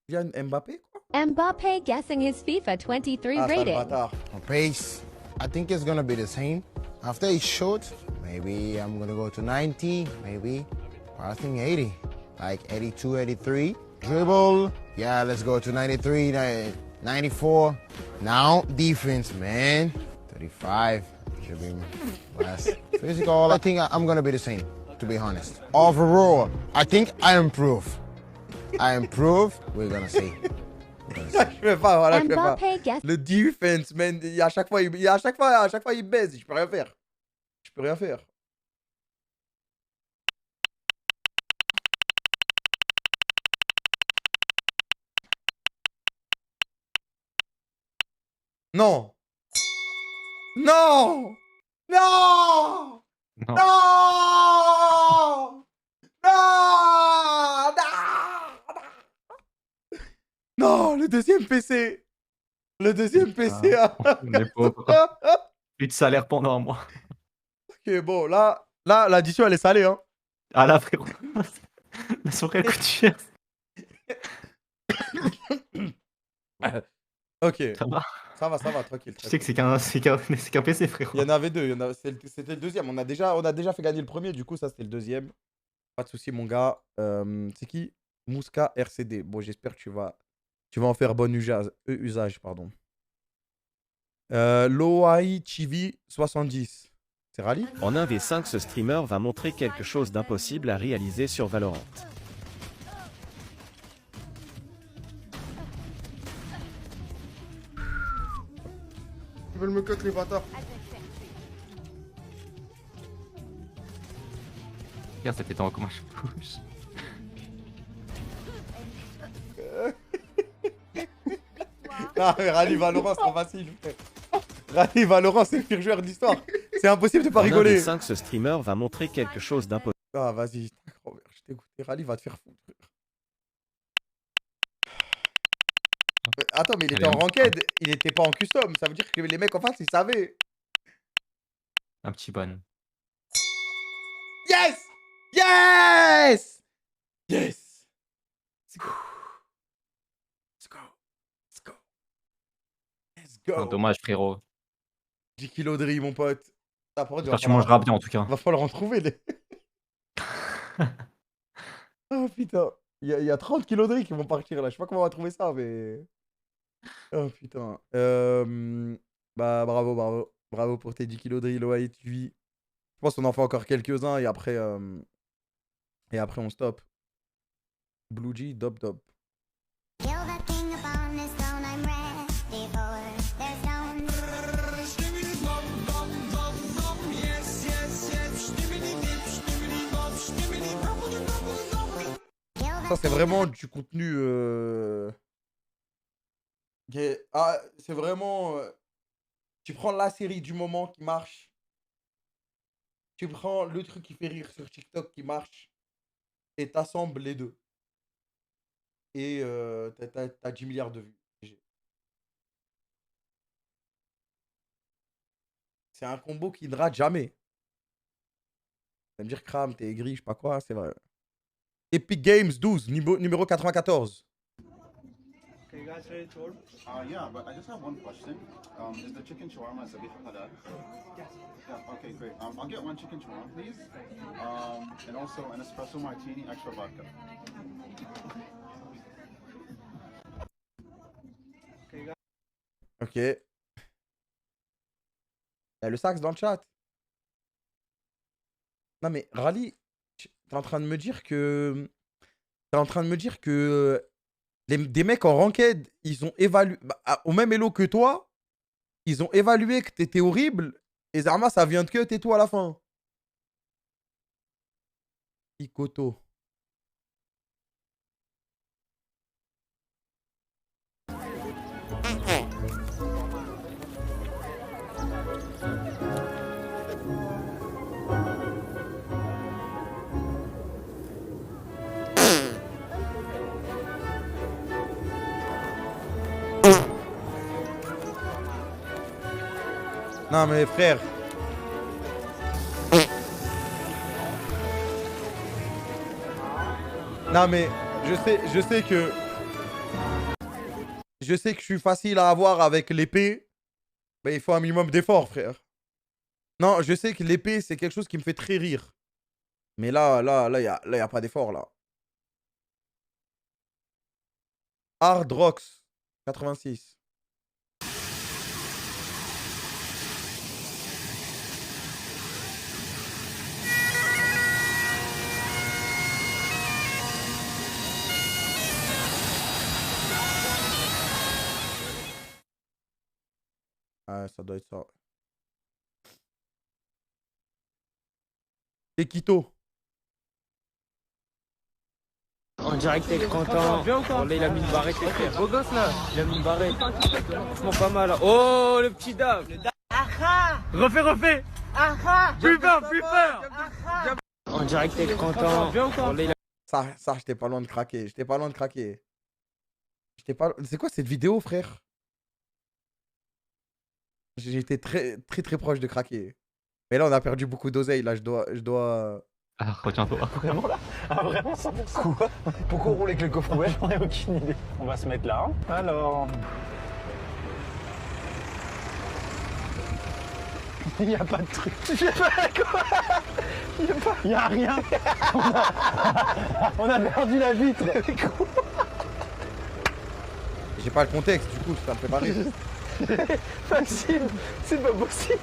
Speaker 1: Yann Mbappé, quoi.
Speaker 18: Mbappe guessing his FIFA 23
Speaker 1: Ah, sale
Speaker 18: rating.
Speaker 1: bâtard.
Speaker 19: On pace, I think it's gonna be the same. After it's short, maybe I'm gonna go to 90, maybe. I think 80, like 82, 83. Dribble, yeah, let's go to 93, 94. Now, defense, man. 35, should be less. Physical, I think I'm gonna be the same, to be honest. Overall, I think I improve. We're gonna see.
Speaker 1: Je fais pas, voilà, je fais pas.
Speaker 18: Mbappe guess
Speaker 1: Le defense, man, à chaque fois, à chaque fois, il baise. Je peux rien faire. Je peux rien faire. Non. Non. Non.
Speaker 3: Non.
Speaker 1: Non. Non. Non, le deuxième PC. Le deuxième PC.
Speaker 3: On est pauvre. Plus de salaire pendant un mois.
Speaker 1: Ok, bon, là, l'addition, elle est salée, hein.
Speaker 3: Ah là, frérot. La soirée, elle coûte cher.
Speaker 1: Ok.
Speaker 3: Ça va.
Speaker 1: Ça va, tranquille.
Speaker 3: Tu sais que c'est qu'un PC, frérot.
Speaker 1: Il y en avait deux. C'était le deuxième. On a déjà fait gagner le premier. Du coup, ça, c'était le deuxième. Pas de souci, mon gars. C'est qui? Mouska RCD. Bon, j'espère que tu vas en faire bon usage. Pardon. Loai Chivi 70. C'est Rally?
Speaker 20: En 1v5, ce streamer va montrer quelque chose d'impossible à réaliser sur Valorant.
Speaker 14: Ils veulent me cut, les bâtards.
Speaker 3: Regarde, ça fait en comment je pousse.
Speaker 1: Ah, mais Rally Valorant, c'est trop facile. Rally Valorant, c'est le pire joueur d'histoire. C'est impossible de pas rigoler.
Speaker 20: En 1v5, ce streamer va montrer quelque chose d'impossible.
Speaker 1: Ah, vas-y. Je t'ai écouté. Rally va te faire foutre. Attends, mais il était en ranked. Il était pas en custom. Ça veut dire que les mecs en face, ils savaient.
Speaker 3: Un petit bon.
Speaker 1: Yes! Yes! Yes! Let's go. Let's go. Let's go. Let's go.
Speaker 3: Non, dommage, frérot.
Speaker 1: 10 kilos de riz, mon pote. Ah, par contre,
Speaker 3: J'espère que tu mangeras bien, en tout cas.
Speaker 1: Va falloir en trouver. Oh putain. Il y a 30 kilos de riz qui vont partir là. Je sais pas comment on va trouver ça, mais. Oh putain. Bah, bravo. Bravo pour tes 10 kilos de riz, Loaï, tu vis. Je pense qu'on en fait encore quelques-uns et après on stop. Blue G, dop. Ça, c'est vraiment du contenu. C'est vraiment. Tu prends la série du moment qui marche. Tu prends le truc qui fait rire sur TikTok qui marche. Et t'assembles les deux. Et t'as 10 milliards de vues. C'est un combo qui ne rate jamais. Tu vas me dire, Kram, t'es aigri, je sais pas quoi, c'est vrai. Epic Games 12, numéro 94.
Speaker 21: Okay, you guys ready to order? Yeah, but I just have one question. Is the chicken shawarma sabih halal? Yes. Yeah, okay, great. I'll get one chicken shawarma, please. And also an espresso martini, extra vodka.
Speaker 1: Ok. Il y a le sax dans le chat. Non mais Rally, t'es en train de me dire que. T'es en train de me dire que des mecs en ranked, ils ont évalué. Au même elo que toi, ils ont évalué que t'étais horrible. Et Zarma, ça vient de que tais-toi à la fin. Ikoto. Non mais frère. Non mais je sais que je suis facile à avoir avec l'épée, mais il faut un minimum d'effort, frère. Non, je sais que l'épée c'est quelque chose qui me fait très rire. Mais là y a pas d'effort là. Hardrox 86. Ah, ça doit être ça. Et Quito.
Speaker 17: En direct avec Quentin. Bon, là, il a mis une barrette, les frères. Beau gosse là. Il a mis une barrette. Franchement, pas mal. Là. Oh, le petit Dave. Refais. Plus peur. En direct avec Quentin. Bon, là, il a...
Speaker 1: Ça, j'étais pas loin de craquer. C'est quoi cette vidéo, frère? J'étais très proche de craquer. Mais là, on a perdu beaucoup d'oseille. Là, je dois...
Speaker 3: Ah, retiens-toi.
Speaker 22: Vraiment là? Ah vraiment ça? Quoi? Pourquoi on roule avec le coffre ouvert? J'en ai aucune idée. On va se mettre là. Hein. Alors... Il n'y a pas de truc. Je sais pas quoi. Il n'y a rien. On a perdu la vitre.
Speaker 1: J'ai pas le contexte, du coup, je t'ai préparé.
Speaker 22: Maxime, c'est pas possible.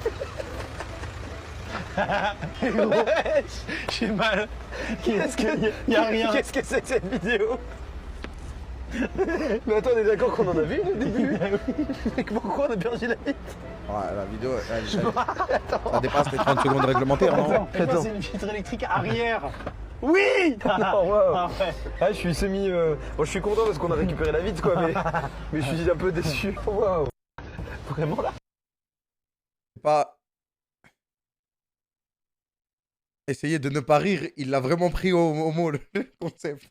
Speaker 22: J'ai mal. Qu'est-ce que... Y a rien. Qu'est-ce que c'est que cette vidéo? Mais attends, on est d'accord qu'on en a vu au début? Mais pourquoi on a perdu la vitre?
Speaker 1: Ouais, la vidéo, ça dépasse les 30 secondes réglementaires, non?
Speaker 22: Attends. C'est une vitre électrique arrière. Oui. Non, wow. Ah, ouais. Ah, je suis semi... Bon, je suis content parce qu'on a récupéré la vitre, quoi, mais je suis un peu déçu. Waouh. Vraiment, là?
Speaker 1: C'est pas... Essayez de ne pas rire, il l'a vraiment pris au mot, le concept.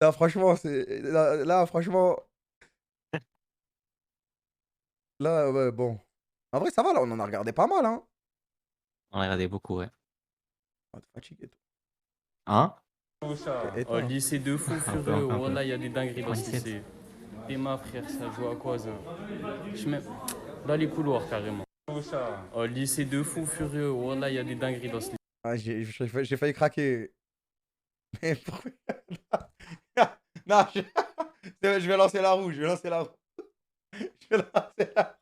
Speaker 1: Là, franchement, c'est... Là, franchement... Là, ouais, bon. En vrai, ça va, là, on en a regardé pas mal, hein.
Speaker 3: On a regardé beaucoup, ouais.
Speaker 1: Oh, t'es fatigué, toi.
Speaker 3: Hein?
Speaker 1: Et toi?
Speaker 17: Oh, lycée de fou furieux. Oh là, il y a des dingueries dans ce lycée. Et ma frère, ça joue à quoi ça? Je mets dans les couloirs carrément. Oh, lycée de fou furieux. Oh là, il y a des dingueries dans ce lycée.
Speaker 1: Ah, j'ai failli craquer. Mais pourquoi? Non, je vais lancer la roue, Je vais lancer la roue. Je vais lancer la roue.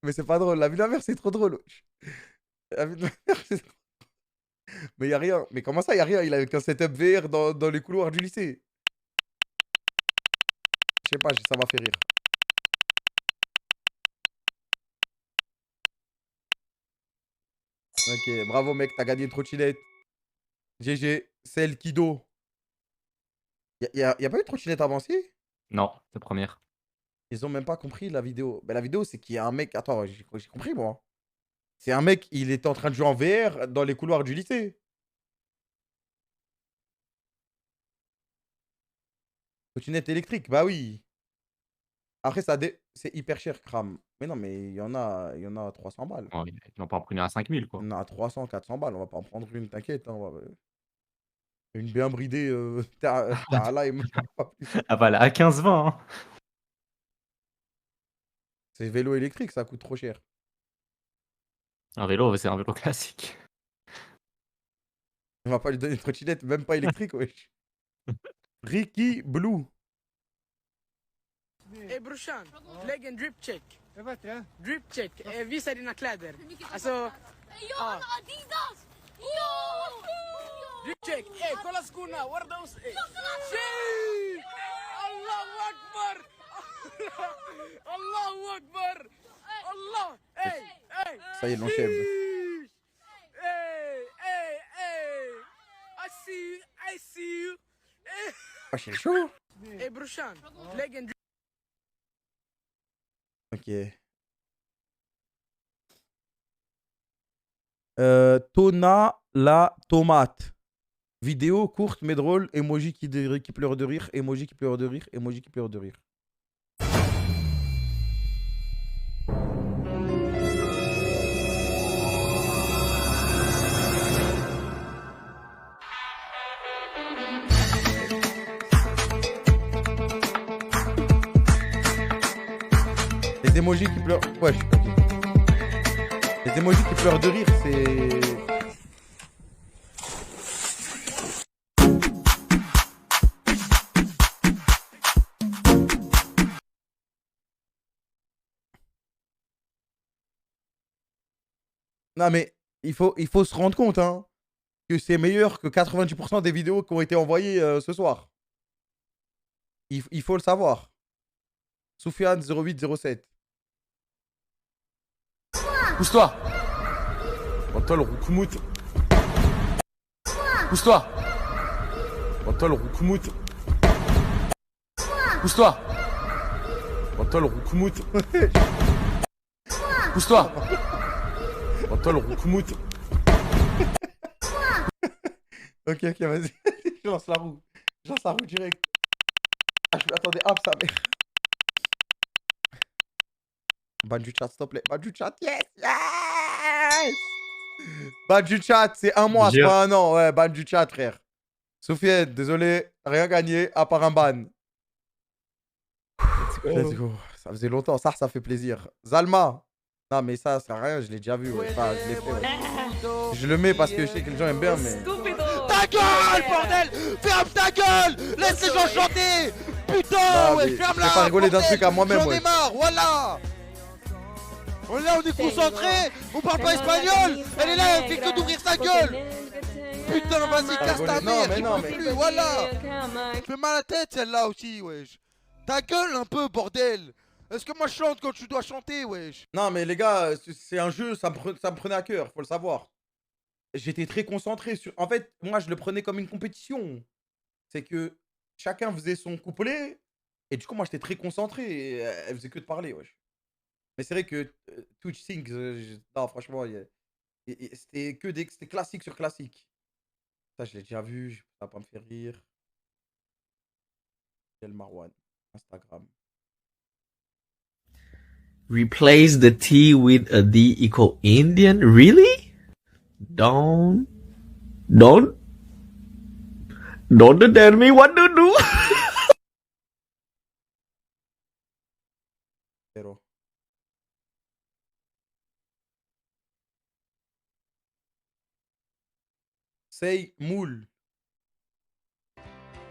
Speaker 1: Mais c'est pas drôle, la vie de la mère c'est trop drôle. La vie de la mère c'est trop... Mais y'a rien. Mais comment ça y'a rien? Il a avec un setup VR dans les couloirs du lycée. Je sais pas, ça m'a fait rire. Ok, bravo mec, t'as gagné une trottinette. GG, c'est le Kido. Y a pas eu de trottinette avancée?
Speaker 3: Non, c'est première.
Speaker 1: Ils ont même pas compris la vidéo. Ben, la vidéo, c'est qu'il y a un mec... Attends, j'ai compris, moi. C'est un mec, il était en train de jouer en VR dans les couloirs du lycée. Trottinette électrique, bah oui. Après, c'est hyper cher, Kram. Mais non, mais il y en a 300 balles.
Speaker 3: Ouais, ils vont pas en prendre une à 5000, quoi.
Speaker 1: Il y en a 300, 400 balles. On va pas en prendre une, t'inquiète. Hein, une bien bridée, t'as un lime.
Speaker 3: Ah bah là, à 15-20, hein.
Speaker 1: C'est vélo électrique, ça coûte trop cher.
Speaker 3: Un vélo, c'est un vélo classique.
Speaker 1: On va pas lui donner une trottinette, même pas électrique, wesh. Ricky Blue.
Speaker 17: Hey brorsan, lägg en drip check. Drip check. Visa dina kläder. Alltså... Ja. Drip check. Hey, kolla skorna. What are those? Shit! Allahu Akbar! Allahu Akbar! Allah! Hey, hey!
Speaker 1: Ça y est, l'enchève.
Speaker 17: Hey, hey, hey! I see you, I see you!
Speaker 1: Ah, c'est chaud.
Speaker 17: Hey brorsan, lägg en drip.
Speaker 1: Ok. Tona la tomate. Vidéo courte mais drôle. Emoji qui pleure de rire. Emoji qui pleure de rire. Emoji qui pleure de rire. Les emojis qui pleurent. Ouais, ok. Les emojis qui pleurent de rire, c'est. Non, mais il faut se rendre compte hein, que c'est meilleur que 90% des vidéos qui ont été envoyées ce soir. Il faut le savoir. Soufiane 0807.
Speaker 17: Pousse-toi! Bantol Roukoumut. Pousse-toi! Bantol Roukoumut. Pousse-toi! Bantol Roukoumut. Pousse-toi! Bantol Roukoumut.
Speaker 1: Ok, vas-y. Je lance la roue. Je lance la roue direct. Ah, attendez, hop, ça mère. Ban du chat, s'il te plaît. Ban du chat, yes! Yes! Ban du chat, c'est un mois, c'est pas un an. Ouais, ban du chat, frère. Soufiane, désolé, rien gagné à part un ban. Let's go. Ça faisait longtemps, ça fait plaisir. Zalma. Non, mais ça sert à rien, je l'ai déjà vu. Ouais. Enfin, je l'ai fait. Ouais. Je le mets parce que je sais que les gens aiment bien, mais.
Speaker 14: Ta gueule, bordel! Ferme ta gueule! Laisse les gens chanter! Putain, ouais, ferme-la!
Speaker 1: Je vais pas rigoler d'un truc à moi-même,
Speaker 14: J'en
Speaker 1: ouais.
Speaker 14: ai marre, voilà! Là, on est concentré, on parle pas espagnol! Elle est là, elle fait que d'ouvrir sa gueule! Putain, vas-y, casse ta mère, il peut plus, voilà! Fais mal à la tête, celle-là aussi, wesh! Ta gueule un peu, bordel! Est-ce que moi je chante quand tu dois chanter, wesh?
Speaker 1: Non, mais les gars, c'est un jeu, ça me prenait à cœur, faut le savoir. J'étais très concentré sur. En fait, moi, je le prenais comme une compétition. C'est que chacun faisait son couplet, et du coup, moi, j'étais très concentré, et elle faisait que de parler, wesh. Mais c'est vrai que Twitch Things, non, franchement, c'était que c'était classique sur classique. Ça, je l'ai déjà vu, ça va pas me faire rire. Quel Marwan, Instagram.
Speaker 4: Replace the T with a D equal Indian? Really? Don't tell me what to do.
Speaker 1: Zéro. Say moule.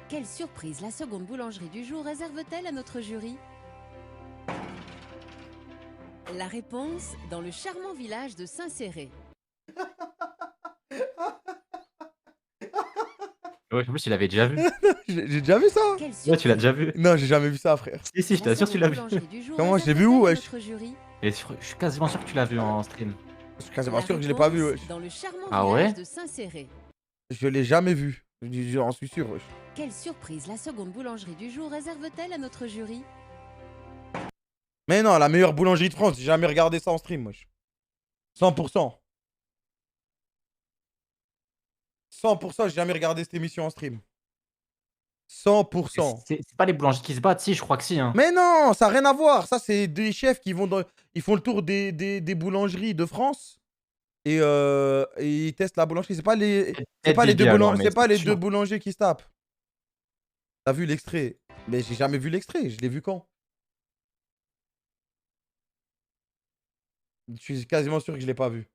Speaker 6: Quelle surprise la seconde boulangerie du jour réserve-t-elle à notre jury? La réponse dans le charmant village de Saint-Céré.
Speaker 3: Ouais, en plus, tu l'avais déjà vu.
Speaker 1: J'ai déjà vu ça.
Speaker 3: Ouais, tu l'as déjà vu.
Speaker 1: Non, j'ai jamais vu ça, frère.
Speaker 3: Si, je t'assure, tu l'as vu.
Speaker 1: Comment je l'ai vu où, wesh?
Speaker 3: Et je suis quasiment sûr que tu l'as vu en stream.
Speaker 1: Je suis quasiment sûr que je l'ai pas vu, wesh.
Speaker 6: Dans le charmant
Speaker 3: Ah
Speaker 6: village
Speaker 3: ouais?
Speaker 6: de Saint-Céré.
Speaker 1: Je l'ai jamais vu. J'en suis sûr, wesh.
Speaker 6: Quelle surprise la seconde boulangerie du jour réserve-t-elle à notre jury?
Speaker 1: Mais non, la meilleure boulangerie de France, j'ai jamais regardé ça en stream, wesh. 100%. 100%, j'ai jamais regardé cette émission en stream. 100%.
Speaker 3: C'est pas les boulangeries qui se battent, si, je crois que si. Hein.
Speaker 1: Mais non, ça n'a rien à voir. Ça, c'est des chefs qui vont ils font le tour des boulangeries de France et ils testent la boulangerie. C'est pas les deux boulangers qui se tapent. T'as vu l'extrait? Mais j'ai jamais vu l'extrait. Je l'ai vu quand? Je suis quasiment sûr que je l'ai pas vu.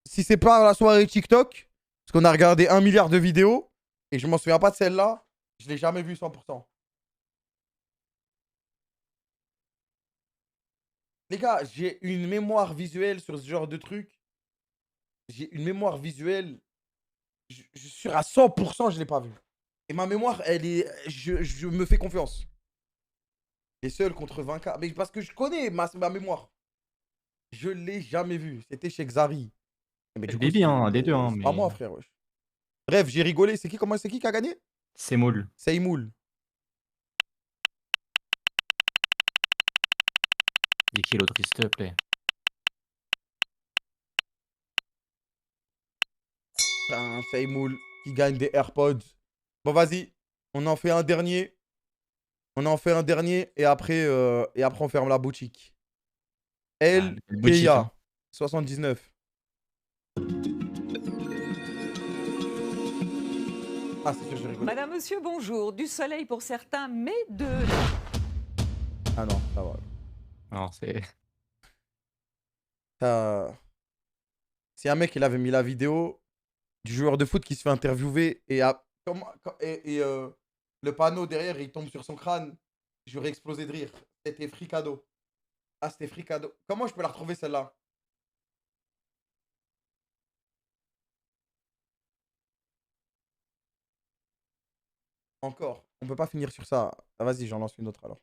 Speaker 1: Si c'est pas la soirée TikTok, parce qu'on a regardé 1 milliard de vidéos, et je m'en souviens pas de celle-là, je l'ai jamais vu 100%. Les gars, j'ai une mémoire visuelle sur ce genre de truc. J'ai une mémoire visuelle. Je suis sûr à 100%, je l'ai pas vu. Et ma mémoire, elle est. Je me fais confiance. Les seuls contre 20K. Mais parce que je connais ma mémoire. Je l'ai jamais vu. C'était chez Xari. Mais du coup,
Speaker 3: Bibi, hein, des deux, hein,
Speaker 1: c'est pas
Speaker 3: mais.
Speaker 1: moi, frère. Wesh. Bref, j'ai rigolé. C'est qui qui a gagné?
Speaker 3: C'est moule.
Speaker 1: Seymoul.
Speaker 3: 10 kilos de s'il te plaît.
Speaker 1: Un Seymoul qui gagne des AirPods. Bon, vas-y. On en fait un dernier. Et après on ferme la boutique. El
Speaker 3: boutique,
Speaker 1: Keia,
Speaker 3: hein.
Speaker 1: 79. Ah, c'est sûr, j'ai rigolé.
Speaker 5: Madame, monsieur, bonjour. Du soleil pour certains, mais de...
Speaker 1: Ah non, ça va.
Speaker 3: Non, c'est.
Speaker 1: Si un mec il avait mis la vidéo du joueur de foot qui se fait interviewer et, le panneau derrière il tombe sur son crâne, j'aurais explosé de rire. C'était fricado. Ah, c'était fricado. Comment je peux la retrouver celle-là? Encore. On peut pas finir sur ça. Ah, vas-y, j'en lance une autre alors.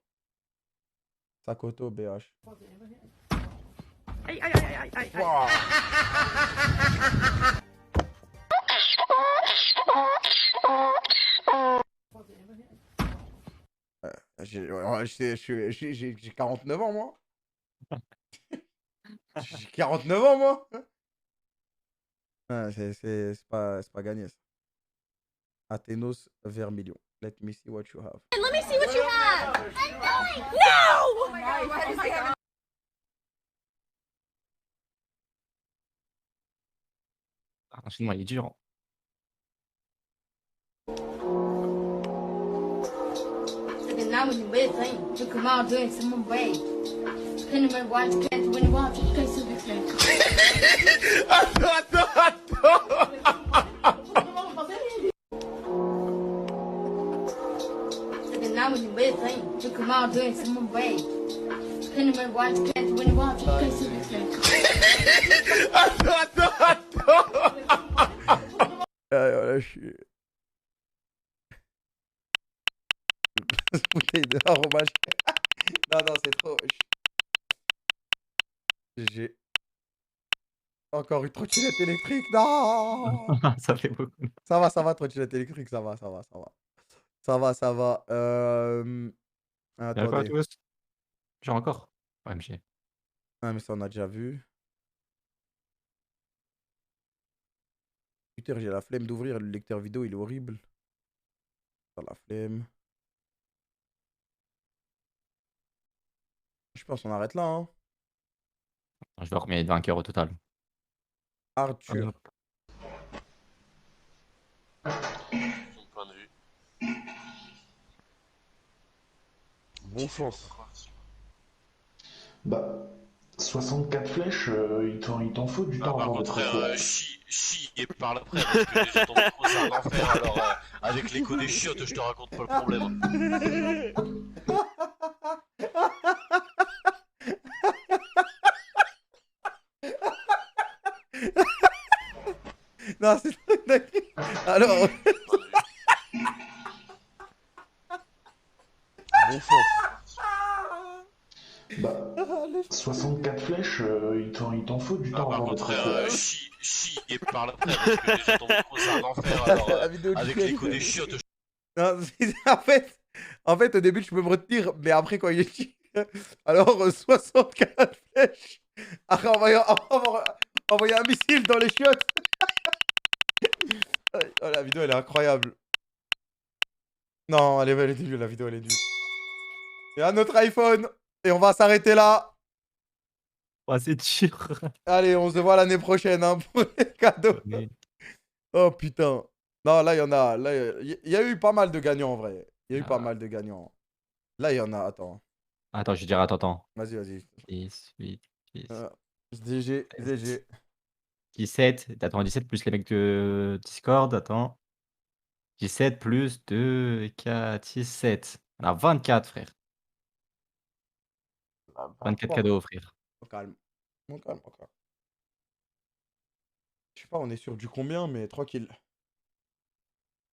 Speaker 1: Sakoto BH.
Speaker 15: Aïe, aïe, aïe, aïe, aïe,
Speaker 1: Wow. J'ai 49 ans, moi. J'ai 49 ans, moi. Ah, c'est pas gagné, ça. Athénos Vermilion. Let me see what you have.
Speaker 15: Let me see what you have! No!
Speaker 3: Ah, l'enchaînement, il est dur.
Speaker 8: Because now when you with thing, you come out doing some way. Couldn't even watch cats when you watch you can't see the thing. Because now when you with thing, you come out doing some way. Couldn't even watch cats when you watch you can't see the thing.
Speaker 1: Voilà, je suis. Bouteille de aromage. Non, non, c'est trop. J'ai encore une trottinette électrique. Non.
Speaker 3: Ça fait beaucoup.
Speaker 1: Ça va, trottinette électrique, ça va. Ça va. Attendez.
Speaker 3: Genre encore. OMG.
Speaker 1: Ah, mais ça, on a déjà vu. Putain, j'ai la flemme d'ouvrir le lecteur vidéo, il est horrible. Dans la flemme. Je pense qu'on arrête là, hein.
Speaker 3: Je vais voir combien il y a de vainqueurs au total.
Speaker 1: Arthur.
Speaker 23: Son point de vue.
Speaker 24: Bon chance.
Speaker 25: Bah, 64 flèches, il t'en faut du temps
Speaker 23: Par
Speaker 25: avant
Speaker 23: contre,
Speaker 25: d'être
Speaker 23: frère, chie et parle après, parce que déjà ton micro c'est un enfer, alors avec l'écho des chiottes, je te raconte pas le problème.
Speaker 1: Non, c'est trop une dinguerie. Alors.
Speaker 24: Bon chance.
Speaker 25: Bah, 64 flèches, il t'en faut du temps
Speaker 23: Par
Speaker 25: avant
Speaker 23: contre,
Speaker 25: d'être
Speaker 23: frère, chie et parle après, parce que déjà ton micro c'est un enfer, alors avec l'écho des chiottes,
Speaker 1: Non, en fait, au début, je peux me retenir, mais après, quand il est dit. Alors, 64 flèches. Après, envoyer un missile dans les chiottes. Oh, la vidéo, elle est incroyable. Non, elle est nulle, la vidéo, elle est nulle. Il y a notre iPhone. Et on va s'arrêter là.
Speaker 3: Ouais, c'est dur.
Speaker 1: Allez, on se voit l'année prochaine, hein, pour les cadeaux. Oh, putain. Non, là, il y en a. Là, il y a eu pas mal de gagnants, en vrai. Il y a eu pas mal de gagnants. Là, il y en a. Attends.
Speaker 3: Attends, je dirais, attends.
Speaker 1: Vas-y.
Speaker 3: 10, 8,
Speaker 1: SDG, SDG.
Speaker 3: 17. Attends, 17 plus les mecs de Discord. Attends. 17 plus 2, 4, 6, 7. On a 24, frère. 24 cadeaux à offrir.
Speaker 1: Au calme. Au calme, au calme. Je sais pas, on est sur du combien, mais tranquille.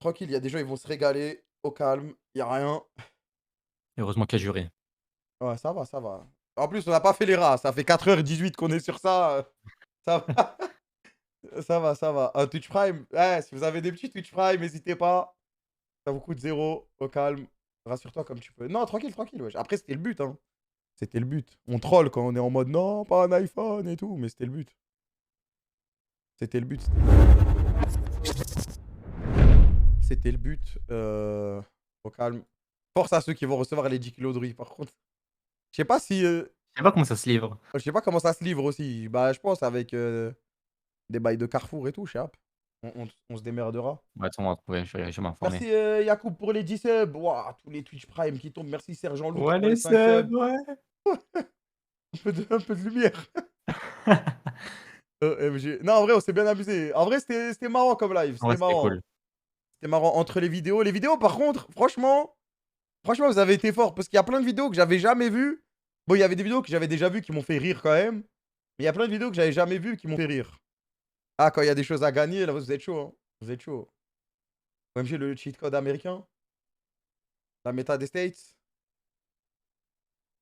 Speaker 1: Tranquille, il y a des gens, ils vont se régaler. Au calme, il y a rien.
Speaker 3: Heureusement qu'il y a juré.
Speaker 1: Ouais, ça va, ça va. En plus, on n'a pas fait les rats. Ça fait 4h18 qu'on est sur ça. Ça va. Ça va, ça va. Un Twitch Prime. Ouais, si vous avez des petits Twitch Prime, n'hésitez pas. Ça vous coûte 0. Au calme. Rassure-toi comme tu peux. Non, tranquille, tranquille. Wesh. Après, c'était le but. Hein. C'était le but. On troll quand on est en mode non, pas un iPhone et tout. Mais c'était le but. C'était le but. C'était le but. Au calme. Force à ceux qui vont recevoir les 10 kilos de riz, par contre. Je sais pas si.
Speaker 3: Je sais pas comment ça se livre.
Speaker 1: Je sais pas comment ça se livre aussi. Bah, je pense avec des bails de Carrefour et tout, je sais pas. On se démerdera.
Speaker 3: Ouais, attends, on va trouver. Je vais m'informer.
Speaker 1: Merci Yacoub pour les 10 subs. Ouah, tous les Twitch Prime qui tombent. Merci Sergent Loup
Speaker 3: Ouais,
Speaker 1: pour
Speaker 3: les
Speaker 1: 5 subs.
Speaker 3: subs, ouais.
Speaker 1: un peu de lumière. MG. Non, en vrai, on s'est bien amusé. En vrai, c'était marrant comme live. C'était
Speaker 3: Ouais, c'était
Speaker 1: marrant.
Speaker 3: cool.
Speaker 1: C'était marrant entre les vidéos. Les vidéos, par contre, franchement, vous avez été forts. Parce qu'il y a plein de vidéos que j'avais jamais vues. Bon, il y avait des vidéos que j'avais déjà vues qui m'ont fait rire quand même. Mais il y a plein de vidéos que j'avais jamais vues qui m'ont fait rire. Ah, quand il y a des choses à gagner, là, vous êtes chaud. Hein. Vous êtes chaud. OMG, le cheat code américain. La méta des States.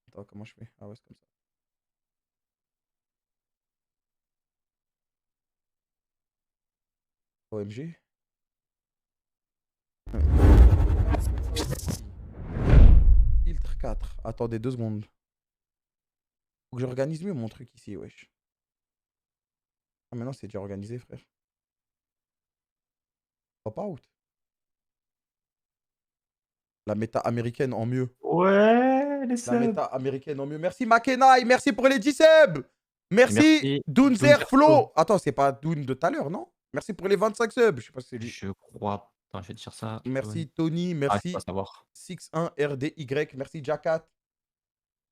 Speaker 1: Attends, comment je fais? Ah ouais, c'est comme ça. OMG. Filtre 4. Attendez 2 secondes. Faut que j'organise mieux mon truc ici, wesh. Ah, maintenant c'est déjà organisé, frère. Pop out. La méta américaine en mieux.
Speaker 3: Ouais, les
Speaker 1: La
Speaker 3: subs.
Speaker 1: méta américaine en mieux. Merci Makenai, merci pour les 10 subs. Merci Doonzer Flo. Attends, c'est pas Doon de tout à l'heure, non? Merci pour les 25 subs. Je sais pas si c'est lui.
Speaker 3: Je crois. Attends, je vais te dire ça.
Speaker 1: Merci Tony,
Speaker 3: Ah, je
Speaker 1: merci
Speaker 3: peux pas savoir.
Speaker 1: 61RDY, merci Jackat.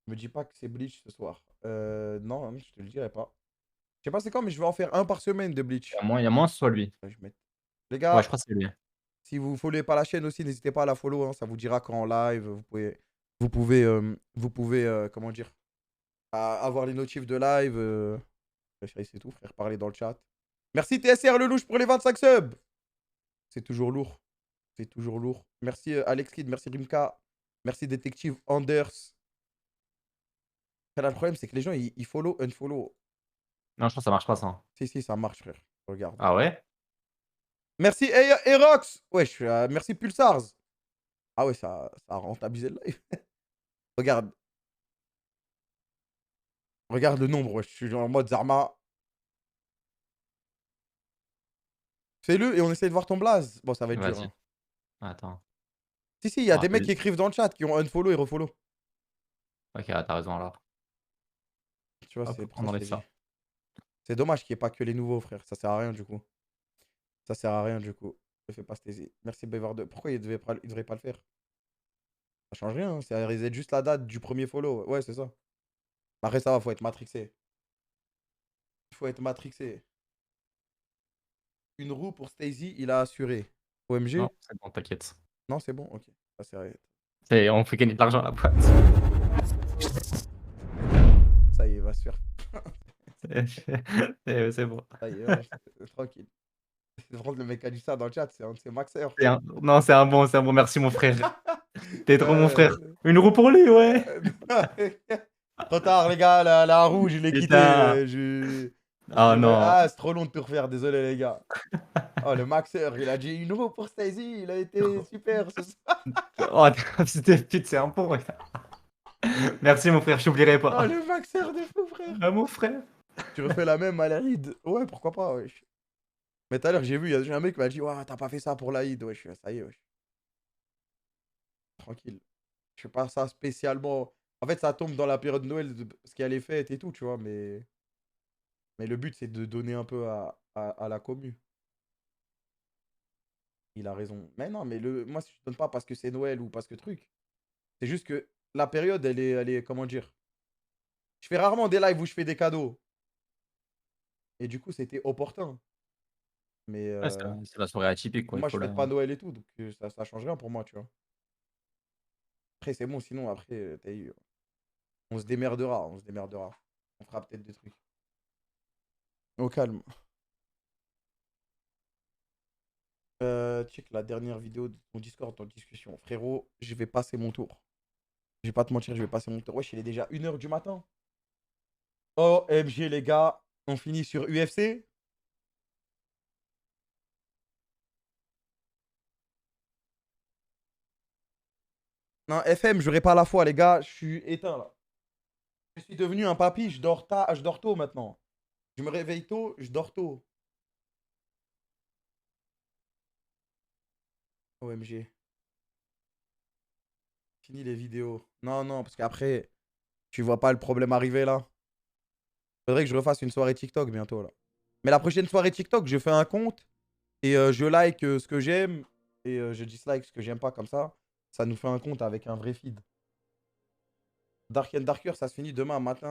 Speaker 1: Me dis pas que c'est Bleach ce soir. Non, je te le dirai pas. Je sais pas c'est quand, mais je vais en faire un par semaine de Bleach.
Speaker 3: Il y a moins, ce soit lui.
Speaker 1: Les gars,
Speaker 3: Ouais, je crois que c'est lui.
Speaker 1: si vous ne followez pas la chaîne aussi, n'hésitez pas à la follow. Hein, ça vous dira quand en live, vous pouvez comment dire, avoir les notifs de live. C'est tout, frère, parler dans le chat. Merci TSR le louche pour les 25 subs. C'est toujours lourd. C'est toujours lourd. Merci Alex Kid, merci Rimka. Merci Détective Anders. Le problème, c'est que les gens, ils follow, unfollow.
Speaker 3: Non, je pense que ça marche pas, ça.
Speaker 1: Si, ça marche, frère. Regarde.
Speaker 3: Ah ouais?
Speaker 1: Merci Erox. Wesh, merci Pulsars. Ah ouais, ça a rentabilisé le live. Regarde. Regarde le nombre, wesh. Je suis en mode Zarma. Fais-le et on essaie de voir ton blaze. Bon, ça va être dur.
Speaker 3: Vas-y.
Speaker 1: Hein.
Speaker 3: Attends.
Speaker 1: Si, il y a des mecs qui écrivent dans le chat qui ont unfollow et refollow.
Speaker 3: Ok, t'as raison alors.
Speaker 1: Tu vois,
Speaker 3: Hop,
Speaker 1: c'est pour
Speaker 3: on
Speaker 1: ça que
Speaker 3: enlève
Speaker 1: je te
Speaker 3: ça.
Speaker 1: dis. C'est dommage qu'il n'y ait pas que les nouveaux, frère. Ça sert à rien, du coup. Ça sert à rien, du coup. Je fais pas stésy. Merci Bever2. Pourquoi il devrait pas le faire? Ça change rien. Hein. Ça reset juste la date du premier follow. Ouais, c'est ça. Après, ça va, faut être matrixé. Faut être matrixé. Une roue pour Stacy, il a assuré. OMG?
Speaker 3: Non, c'est bon, t'inquiète.
Speaker 1: Non, c'est bon, ok. Ça c'est...
Speaker 3: On fait gagner de l'argent à la boîte.
Speaker 1: Ça y est, va se faire.
Speaker 3: C'est bon.
Speaker 1: Ça y est, ouais, tranquille. Le mec a dit ça dans le chat, c'est un de ses maxeurs.
Speaker 3: Non, c'est un bon, merci mon frère. T'es trop mon frère. Une roue pour lui, ouais.
Speaker 1: Trop tard, les gars, la rouge, je l'ai quitté.
Speaker 3: Oh non.
Speaker 1: Ah, c'est trop long de tout refaire, désolé, les gars. Oh, le maxeur, il a dit une roue pour Stacy, il a été super ce soir.
Speaker 3: Oh, c'était pute, c'est un bon. Merci mon frère, je t'oublierai pas.
Speaker 1: Oh, le maxeur de fou, frère.
Speaker 3: Ah, mon frère.
Speaker 1: Tu refais la même à la ride. Ouais, pourquoi pas, wesh. Mais tout à l'heure, j'ai vu, il y a un mec qui m'a dit, ouais, t'as pas fait ça pour l'Aïd, wesh. Ça y est, wesh. Tranquille. Je fais pas ça spécialement. En fait, ça tombe dans la période de Noël, parce qu'il y a les fêtes et tout, tu vois, mais le but, c'est de donner un peu à la commu. Il a raison. Mais non, mais moi, je donne pas parce que c'est Noël ou parce que truc. C'est juste que la période, elle est comment dire? Je Je fais rarement des lives où je fais des cadeaux. Et du coup, c'était opportun. Mais
Speaker 3: Ouais, c'est la soirée atypique, quoi. Il
Speaker 1: moi,
Speaker 3: faut
Speaker 1: je fête
Speaker 3: la...
Speaker 1: pas Noël et tout, donc ça change rien pour moi, tu vois. Après, c'est bon, sinon, après, t'as eu... on se démerdera, on se démerdera. On fera peut-être des trucs. Au calme. Check la dernière vidéo de ton Discord en discussion. Frérot, je vais passer mon tour. Je vais pas te mentir, je vais passer mon tour. Wesh, il est déjà 1h du matin. Oh, MG, les gars, on finit sur UFC. Non, FM, j'aurais pas la foi, les gars. Je suis éteint, là. Je suis devenu un papy, je dors tôt maintenant. Je me réveille tôt, je dors tôt. OMG. Fini les vidéos. Non, non, parce qu'après, tu vois pas le problème arriver, là. Faudrait que je refasse une soirée TikTok bientôt, là. Mais la prochaine soirée TikTok, je fais un compte et je like ce que j'aime et je dislike ce que j'aime pas, comme ça. Ça nous fait un compte avec un vrai feed. Dark and Darker, ça se finit demain matin.